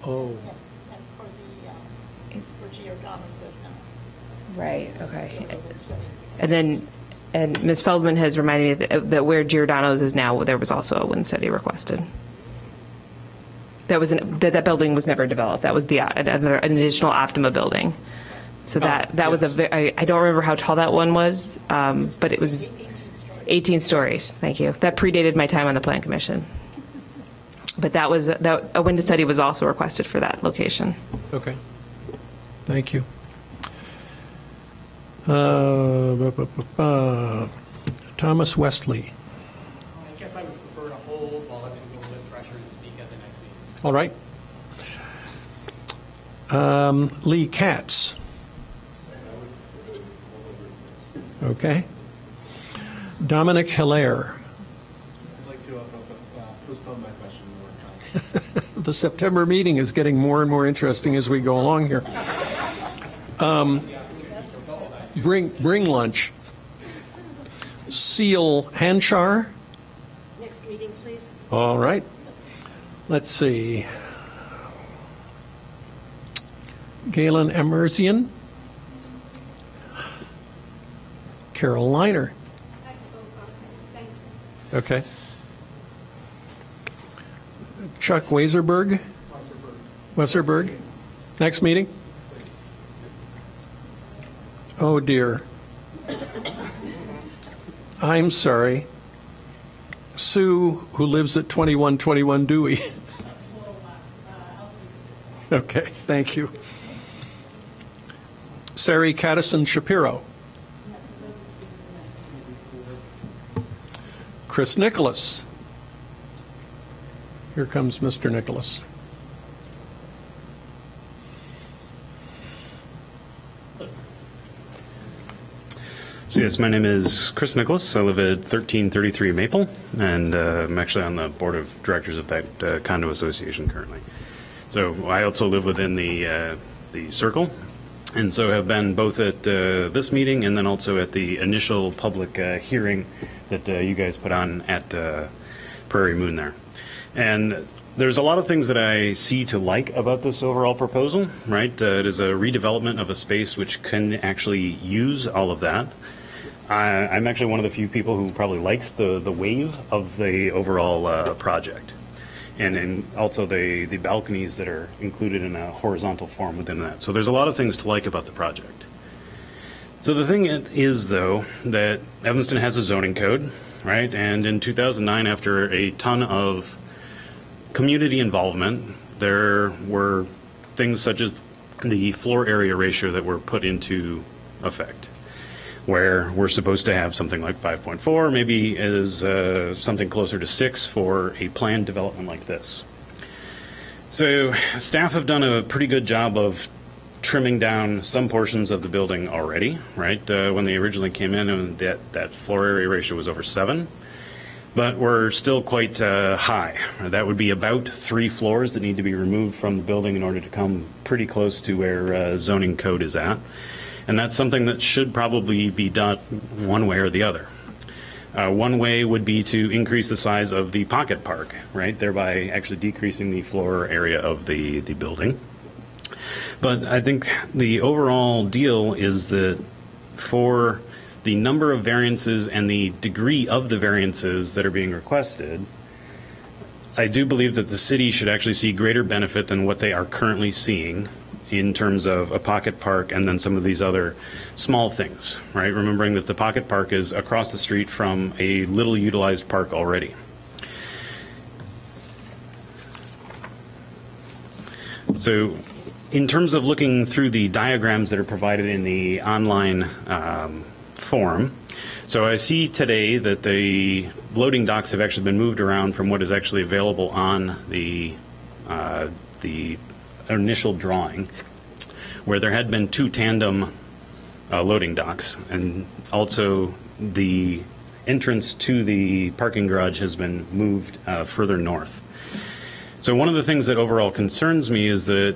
Oh. Right, okay. And Ms. Feldman has reminded me that where Giordano's is now, there was also a wind study requested. That building was never developed. That was an additional Optima building. So that was I don't remember how tall that one was, but it was 18 stories. Thank you. That predated my time on the Plan Commission. But a wind study was also requested for that location. Okay. Thank you. Thomas Wesley. I guess I would prefer to hold while everything's a little bit fresher and speak at the next meeting. All right. Lee Katz. Okay. Dominic Hilaire. I'd like to postpone my question more. The September meeting is getting more and more interesting as we go along here. Bring lunch. Seal Hanchar. Next meeting, please. All right. Let's see. Galen Emersian. Carol Liner. Okay. Chuck Waserberg. Weserberg. Next meeting? Oh, dear. I'm sorry. Sue, who lives at 2121 Dewey. Okay, thank you. Sari Caddison Shapiro. Chris Nicholas. Here comes Mr. Nicholas. So yes, my name is Chris Nicholas. I live at 1333 Maple, and I'm actually on the board of directors of that condo association currently. So I also live within the circle, and so have been both at this meeting and then also at the initial public hearing that you guys put on at Prairie Moon there. And there's a lot of things that I see to like about this overall proposal, right? It is a redevelopment of a space which can actually use all of that. I'm actually one of the few people who probably likes the wave of the overall project. And also the balconies that are included in a horizontal form within that. So there's a lot of things to like about the project. So the thing is, though, that Evanston has a zoning code, right? And in 2009, after a ton of community involvement, there were things such as the floor area ratio that were put into effect, where we're supposed to have something like 5.4, maybe is something closer to 6 for a planned development like this. So staff have done a pretty good job of trimming down some portions of the building already, right? When they originally came in, and that floor area ratio was over 7. But we're still quite high. That would be about 3 floors that need to be removed from the building in order to come pretty close to where zoning code is at. And that's something that should probably be done one way or the other. One way would be to increase the size of the pocket park, right? Thereby actually decreasing the floor area of the building. But I think the overall deal is that for the number of variances and the degree of the variances that are being requested, I do believe that the city should actually see greater benefit than what they are currently seeing in terms of a pocket park and then some of these other small things, right? Remembering that the pocket park is across the street from a little utilized park already. So in terms of looking through the diagrams that are provided in the online form, so I see today that the loading docks have actually been moved around from what is actually available on the initial drawing, where there had been 2 tandem loading docks, and also the entrance to the parking garage has been moved further north. So one of the things that overall concerns me is that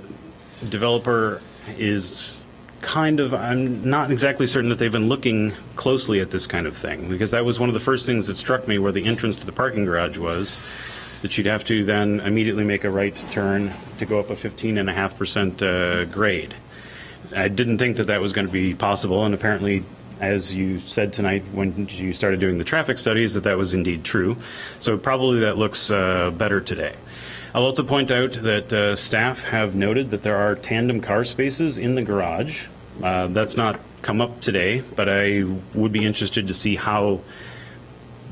the developer is kind of, I'm not exactly certain that they've been looking closely at this kind of thing, because that was one of the first things that struck me where the entrance to the parking garage was, that you'd have to then immediately make a right turn to go up a 15.5% grade. I didn't think that that was going to be possible, and apparently, as you said tonight when you started doing the traffic studies, that was indeed true. So probably that looks better today. I'll also point out that staff have noted that there are tandem car spaces in the garage. That's not come up today, but I would be interested to see how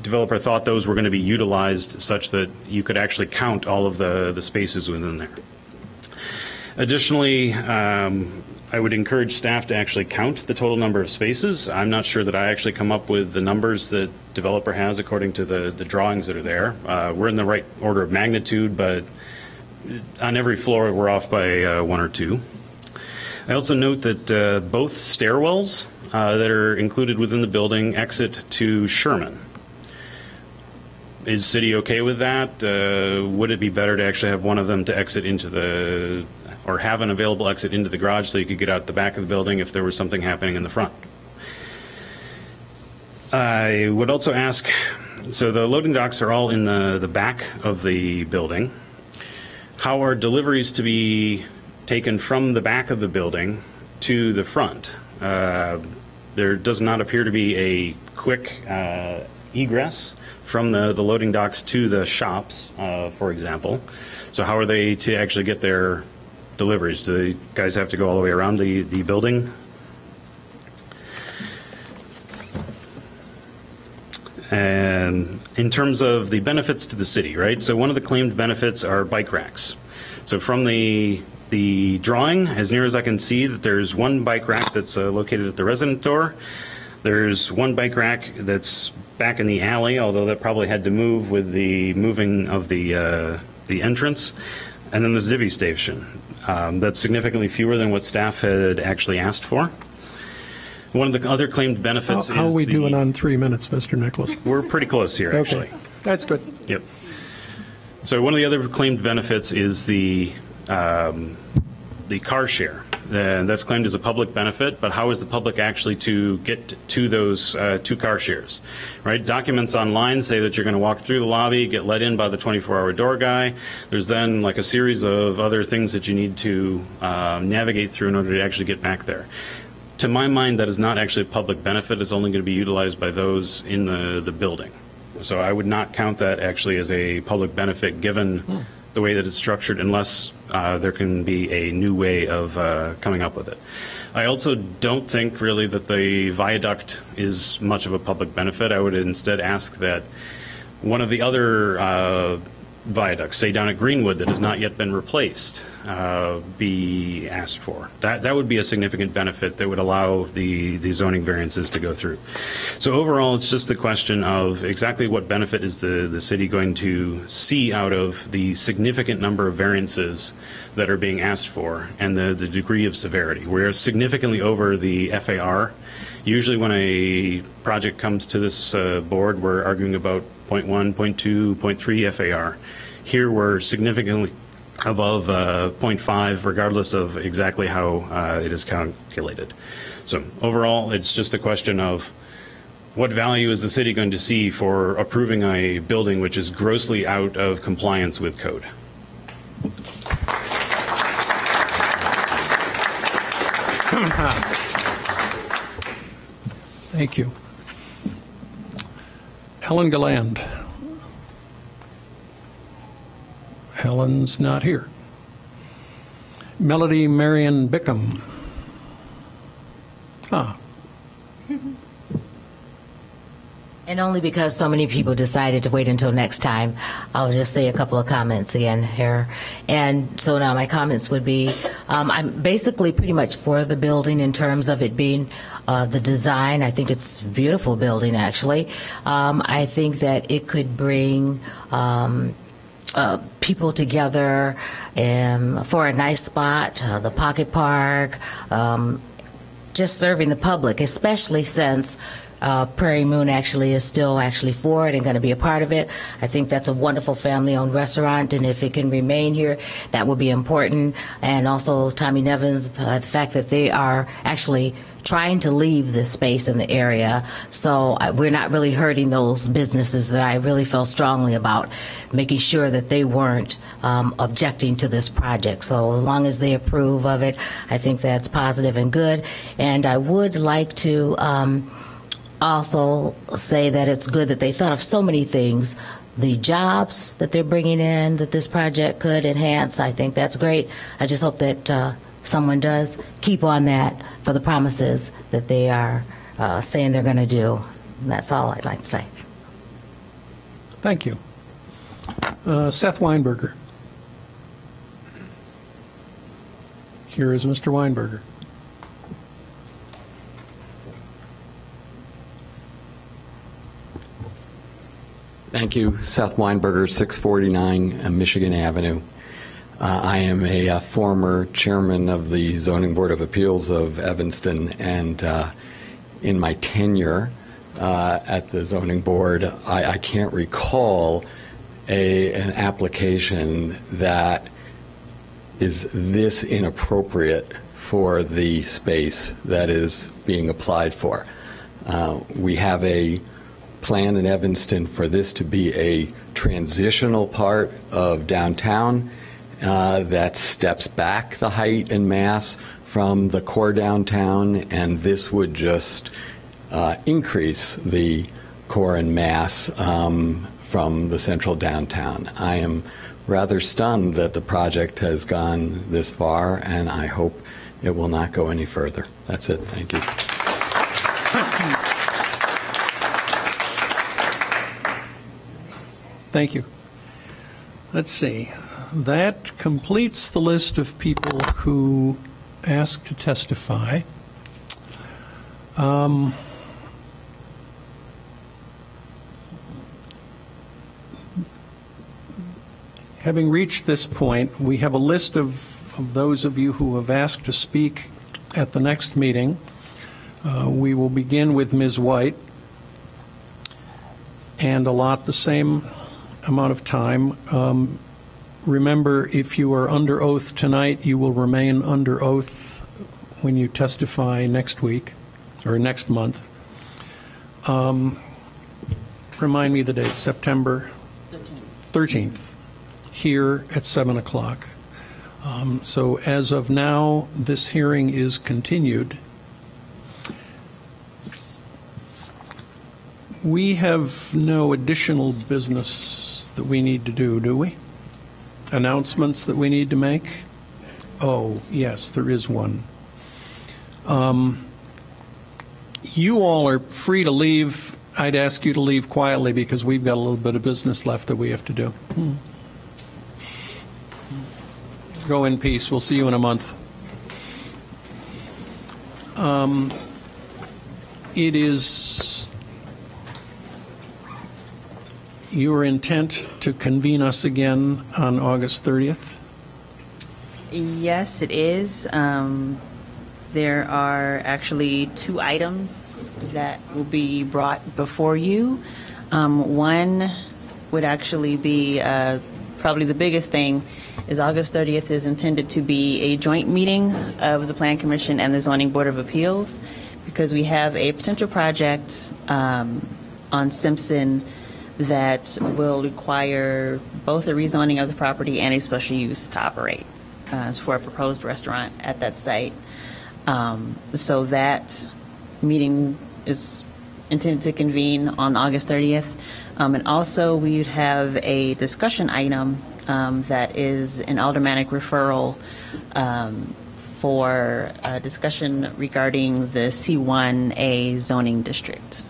developer thought those were going to be utilized such that you could actually count all of the spaces within there. Additionally, I would encourage staff to actually count the total number of spaces. I'm not sure that I actually come up with the numbers that developer has according to the drawings that are there. We're in the right order of magnitude, but on every floor we're off by 1 or 2. I also note that both stairwells that are included within the building exit to Sherman. Is city okay with that? Would it be better to actually have one of them to exit into the, or have an available exit into the garage so you could get out the back of the building if there was something happening in the front? I would also ask, so the loading docks are all in the back of the building. How are deliveries to be taken from the back of the building to the front? There does not appear to be a quick egress from the loading docks to the shops, for example. So how are they to actually get their deliveries? Do the guys have to go all the way around the building? And in terms of the benefits to the city, right? So one of the claimed benefits are bike racks. So from the drawing, as near as I can see, that there's one bike rack that's located at the resident door. There's one bike rack that's back in the alley, although that probably had to move with the moving of the entrance. And then there's divvy station. That's significantly fewer than what staff had actually asked for. One of the other claimed benefits is how are we doing on 3 minutes, Mr. Nicholas? We're pretty close here, actually. Okay, that's good. Yep. So one of the other claimed benefits is the car share. That's claimed as a public benefit, but how is the public actually to get to those 2 car shares, right? Documents online say that you're going to walk through the lobby, get let in by the 24-hour door guy. There's then like a series of other things that you need to navigate through in order to actually get back there. To my mind, that is not actually a public benefit. It's only going to be utilized by those in the building. So I would not count that actually as a public benefit given the way that it's structured, unless there can be a new way of coming up with it. I also don't think really that the viaduct is much of a public benefit. I would instead ask that one of the other viaduct, say down at Greenwood, that has not yet been replaced, be asked for. That would be a significant benefit that would allow the zoning variances to go through. So overall, it's just the question of exactly what benefit is the city going to see out of the significant number of variances that are being asked for and the degree of severity. We're significantly over the FAR. Usually when a project comes to this board, we're arguing about 0.1, 0.2, 0.3 FAR. Here we're significantly above 0.5, regardless of exactly how it is calculated. So overall, it's just a question of what value is the city going to see for approving a building which is grossly out of compliance with code. Thank you. Helen Galland. Helen's not here. Melody Marion Bickham. And only because so many people decided to wait until next time, I'll just say a couple of comments again here. And so now my comments would be, I'm basically pretty much for the building in terms of it being the design. I think it's a beautiful building, actually. I think that it could bring people together for a nice spot, the Pocket Park, just serving the public, especially since Prairie Moon actually is still for it and going to be a part of it. I think that's a wonderful family-owned restaurant, and if it can remain here, that would be important. And also Tommy Nevins, the fact that they are actually trying to leave the space in the area, so we're not really hurting those businesses that I really feel strongly about, making sure that they weren't objecting to this project. So as long as they approve of it, I think that's positive and good. And I would like to also say that it's good that they thought of so many things. The jobs that they're bringing in that this project could enhance, I think that's great. I just hope that someone does keep on that for the promises that they are saying they're going to do. And that's all I'd like to say. Thank you. Seth Weinberger. Here is Mr. Weinberger. Thank you. Seth Weinberger, 649 Michigan Avenue. I am a former chairman of the Zoning Board of Appeals of Evanston, and in my tenure at the Zoning Board, I can't recall an application that is this inappropriate for the space that is being applied for. We have a plan in Evanston for this to be a transitional part of downtown that steps back the height and mass from the core downtown, and this would just increase the core and mass from the central downtown. I am rather stunned that the project has gone this far, and I hope it will not go any further. That's it. Thank you. Thank you. Let's see. That completes the list of people who asked to testify. Having reached this point, we have a list of those of you who have asked to speak at the next meeting. We will begin with Ms. White and allot the same amount of time. Remember, if you are under oath tonight, you will remain under oath when you testify next week or next month. Remind me the date, September 13th, here at 7 o'clock. So as of now, this hearing is continued. We have no additional business that we need to do we? Announcements that we need to make? Oh, yes, there is one. You all are free to leave. I'd ask you to leave quietly because we've got a little bit of business left that we have to do. Go in peace. We'll see you in a month. It is your intent to convene us again on August 30th? Yes, it is. There are actually 2 items that will be brought before you. One would actually be probably the biggest thing is August 30th is intended to be a joint meeting of the Plan Commission and the Zoning Board of Appeals, because we have a potential project on Simpson that will require both a rezoning of the property and a special use to operate for a proposed restaurant at that site. So that meeting is intended to convene on August 30th. And also we would have a discussion item that is an aldermanic referral for a discussion regarding the C1A zoning district.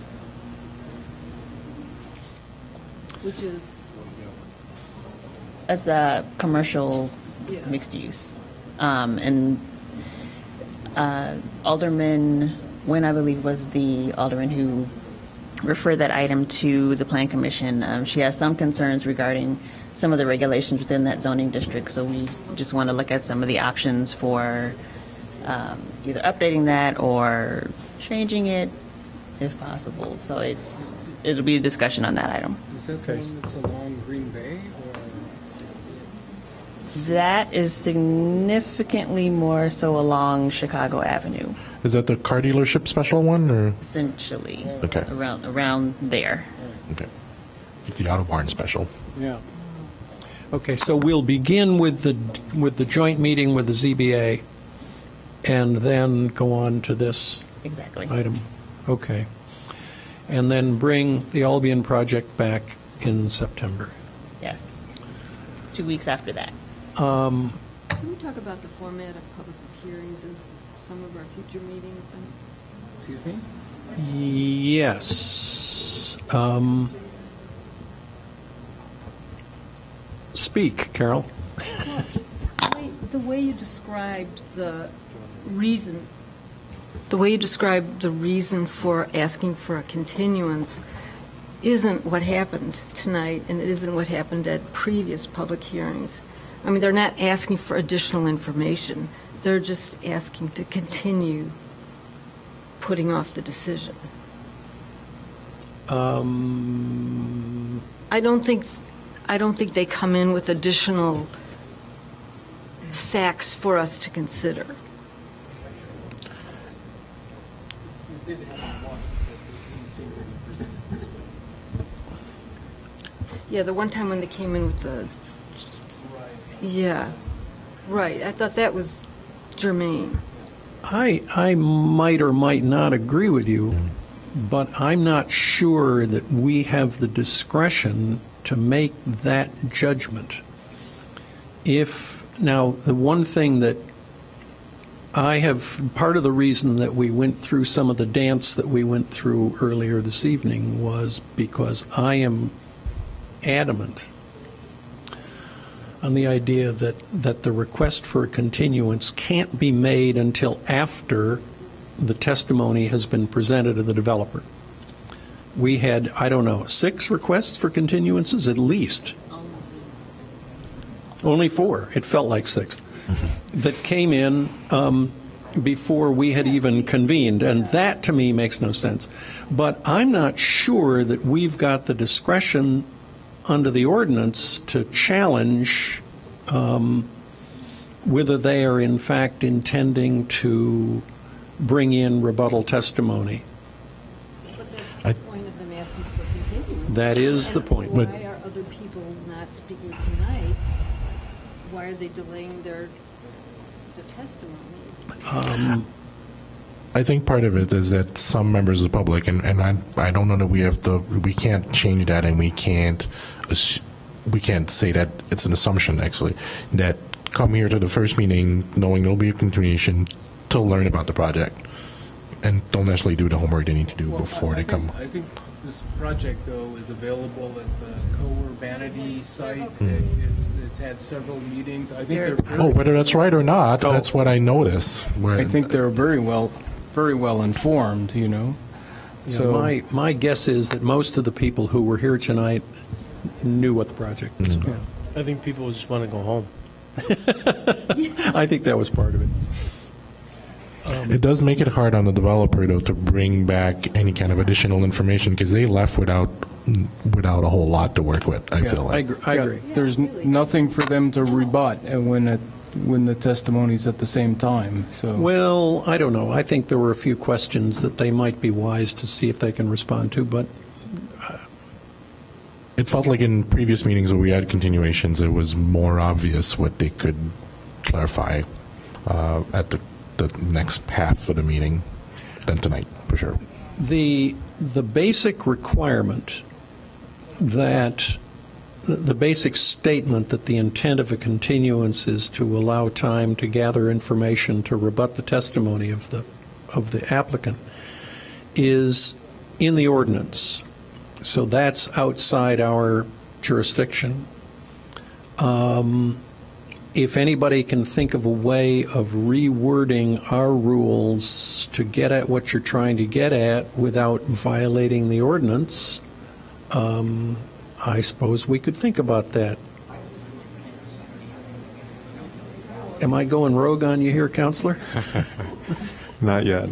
Which is? That's a commercial mixed use. And Alderman Nguyen, I believe, was the alderman who referred that item to the Plan Commission. She has some concerns regarding some of the regulations within that zoning district, so we just want to look at some of the options for either updating that or changing it if possible. So it'll be a discussion on that item. Is that the one that's along Green Bay? That is significantly more so along Chicago Avenue, Is that the car dealership special one, or? essentially. Okay. Around there. Okay. It's the Auto Barn special. Yeah. Okay, so we'll begin with the joint meeting with the ZBA, and then go on to this Exactly. item. Okay. And then bring the Albion project back in September. Yes. 2 weeks after that. Can we talk about the format of public hearings in some of our future meetings? Excuse me? Yes. Speak, Carol. The way you described the reason for asking for a continuance isn't what happened tonight, and it isn't what happened at previous public hearings. I mean, they're not asking for additional information. They're just asking to continue putting off the decision. I don't think they come in with additional facts for us to consider. Yeah, the one time when they came in with the... Yeah, right. I thought that was germane. I might or might not agree with you, but I'm not sure that we have the discretion to make that judgment. Now, the one thing that part of the reason that we went through some of the dance that we went through earlier this evening was because I am adamant on the idea that the request for a continuance can't be made until after the testimony has been presented to the developer. We had, 6 requests for continuances at least. Only 4. It felt like 6 that came in before we had even convened, and that to me makes no sense. But I'm not sure that we've got the discretion under the ordinance to challenge whether they are in fact intending to bring in rebuttal testimony. But that's the point of them asking for continuance. That is the point. Why are other people not speaking tonight? Why are they delaying the testimony? I think part of it is that some members of the public, and I don't know that we can't change that, and we can't say that it's an assumption, actually, that come here to the first meeting knowing there'll be a continuation to learn about the project, and don't necessarily do the homework they need to do before they come. I think this project, though, is available at the co-urbanity site. It's It's had several meetings. I think they're Oh, whether that's right or not, that's what I notice. Where I think they're very well informed, you know. Yeah, So my guess is that most of the people who were here tonight knew what the project was about. I think people just want to go home. I think that was part of it. it does make it hard on the developer, though, to bring back any kind of additional information because they left without a whole lot to work with, I feel like. I agree. There's nothing for them to rebut when the testimony's at the same time. So Well, I don't know. I think there were a few questions that they might be wise to see if they can respond to, but It felt like in previous meetings where we had continuations, it was more obvious what they could clarify at the next half of the meeting than tonight, for sure. the basic requirement that the basic statement that the intent of a continuance is to allow time to gather information to rebut the testimony of the applicant is in the ordinance. So that's outside our jurisdiction. If anybody can think of a way of rewording our rules to get at what you're trying to get at without violating the ordinance, I suppose we could think about that. Am I going rogue on you here, Counselor? Not yet.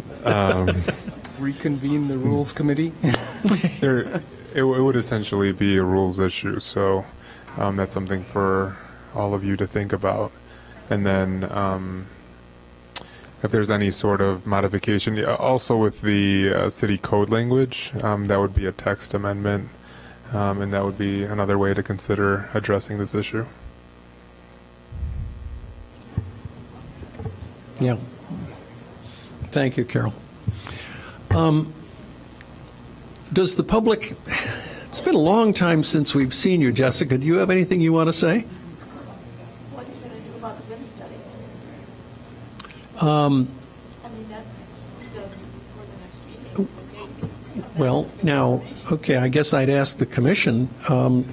reconvene the rules committee. It would essentially be a rules issue, so that's something for all of you to think about. And then if there's any sort of modification, also with the city code language, that would be a text amendment, and that would be another way to consider addressing this issue. Yeah. Thank you, Carol. Does the public, it's been a long time since we've seen you, Jessica. Do you have anything you want to say? What are you going to do about the wind study? Well, now, okay, I guess I'd ask the commission,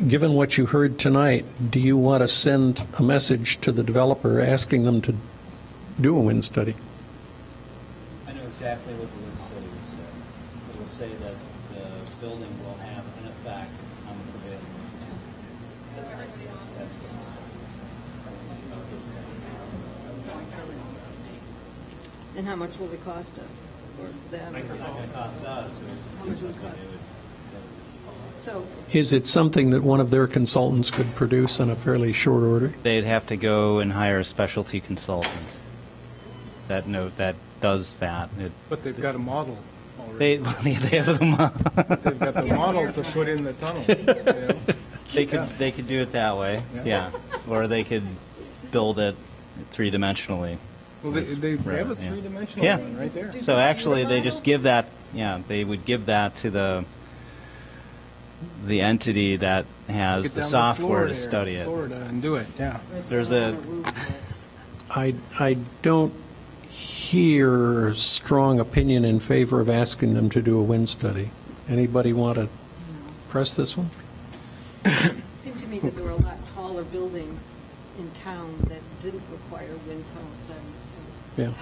given what you heard tonight, do you want to send a message to the developer asking them to do a wind study? I know exactly what the wind study will say. It will say that the building will have an effect on the prevailing winds. That's what the study will say. And how much will it cost us? Or them? It's not going to cost us. How much will it cost? So, Is it something that one of their consultants could produce in a fairly short order? They'd have to go and hire a specialty consultant that does that. But they've got a model already. They have the model. They've got the model to put in the tunnel. You know? They could do it that way, yeah. Or they could build it three-dimensionally. Well, they have a three-dimensional one right there. So actually, they just give that. Yeah, they would give that to the entity that has Get the down software to Florida, study it. Florida and do it. Yeah. There's a. I don't hear strong opinion in favor of asking them to do a wind study. Anybody want to press this one? it seemed to me that there were a lot taller buildings in town that didn't require wind tunnel studies. So. Yeah.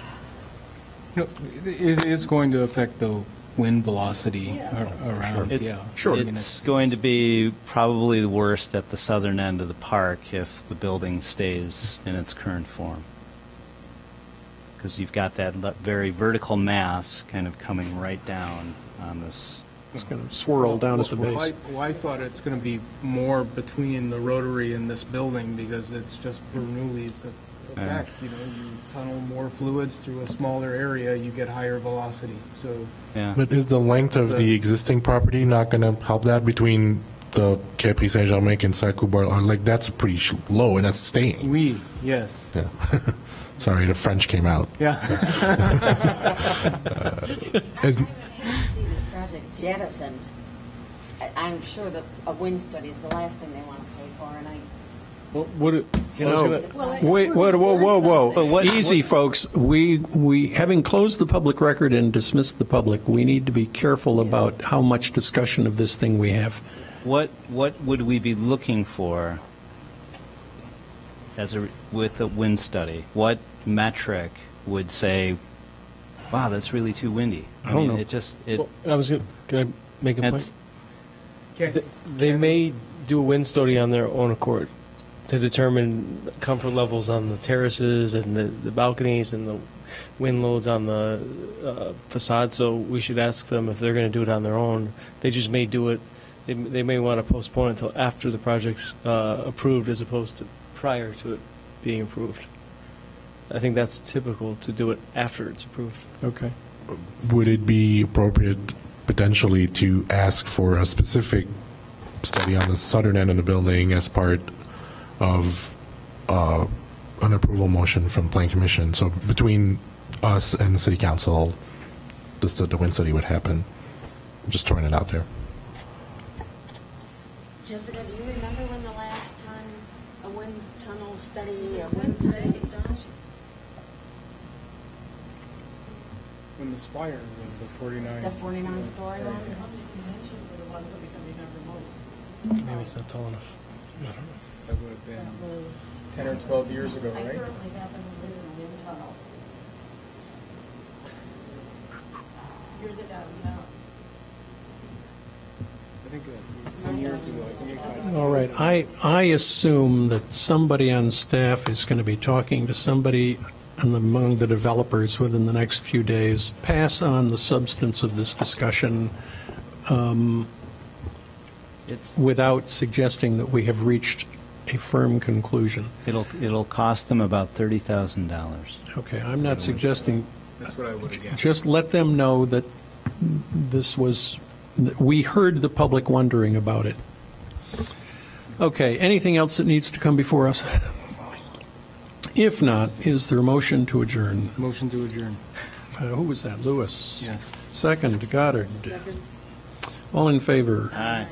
No, it is going to affect the wind velocity around. It's going to be probably the worst at the southern end of the park if the building stays in its current form. Because you've got that very vertical mass kind of coming right down on this. It's going to swirl down at the base. Well, I thought it's going to be more between the Rotary and this building because it's just Bernoulli's effect. You know, you tunnel more fluids through a smaller area, you get higher velocity. So. Yeah. But is the length of the existing property not going to help that between the Capri Saint-Germain and Saint-Cubar? Like, that's pretty low, and that's staying. Oui, yes. Yeah. Sorry, the French came out. Yeah. See this project jettisoned. I'm sure that a wind study is the last thing they want to pay for, and Wait, whoa. Easy, folks. We having closed the public record and dismissed the public, we need to be careful about how much discussion of this thing we have. What would we be looking for with the wind study, what metric would say, wow, that's really too windy? I don't know. It just, Well, can I make a point? Okay. They may do a wind study on their own accord to determine comfort levels on the terraces and the balconies and the wind loads on the facade. So we should ask them if they're going to do it on their own. They just may do it. They may want to postpone it until after the project's approved, as opposed to prior to it being approved. I think that's typical to do it after it's approved. Okay. Would it be appropriate potentially to ask for a specific study on the southern end of the building as part of an approval motion from Plan Commission? So between us and the City Council, just the wind study would happen. I'm just throwing it out there. Jessica, do you remember when the last time a wind tunnel study or wind study was done? When the Spire was the 49. The 49-story one? Maybe it's not tall enough. I don't know. That would have been That was 10 or 12 years ago, I right? currently happen to live in a wind tunnel. Yours are downtown. I think it was 10 years ago. I think it got All right. I assume that somebody on staff is going to be talking to somebody among the developers within the next few days. Pass on the substance of this discussion without suggesting that we have reached a firm conclusion. it'll cost them about $30,000. Okay, I'm not suggesting. That's what I would have guessed. Just let them know that this was, we heard the public wondering about it. Okay, anything else that needs to come before us? If not, is there a motion to adjourn? Motion to adjourn. Who was that? Lewis? Yes. Second, Goddard. All in favor? Aye.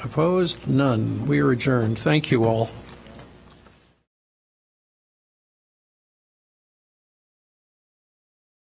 Opposed? None. We are adjourned. Thank you all.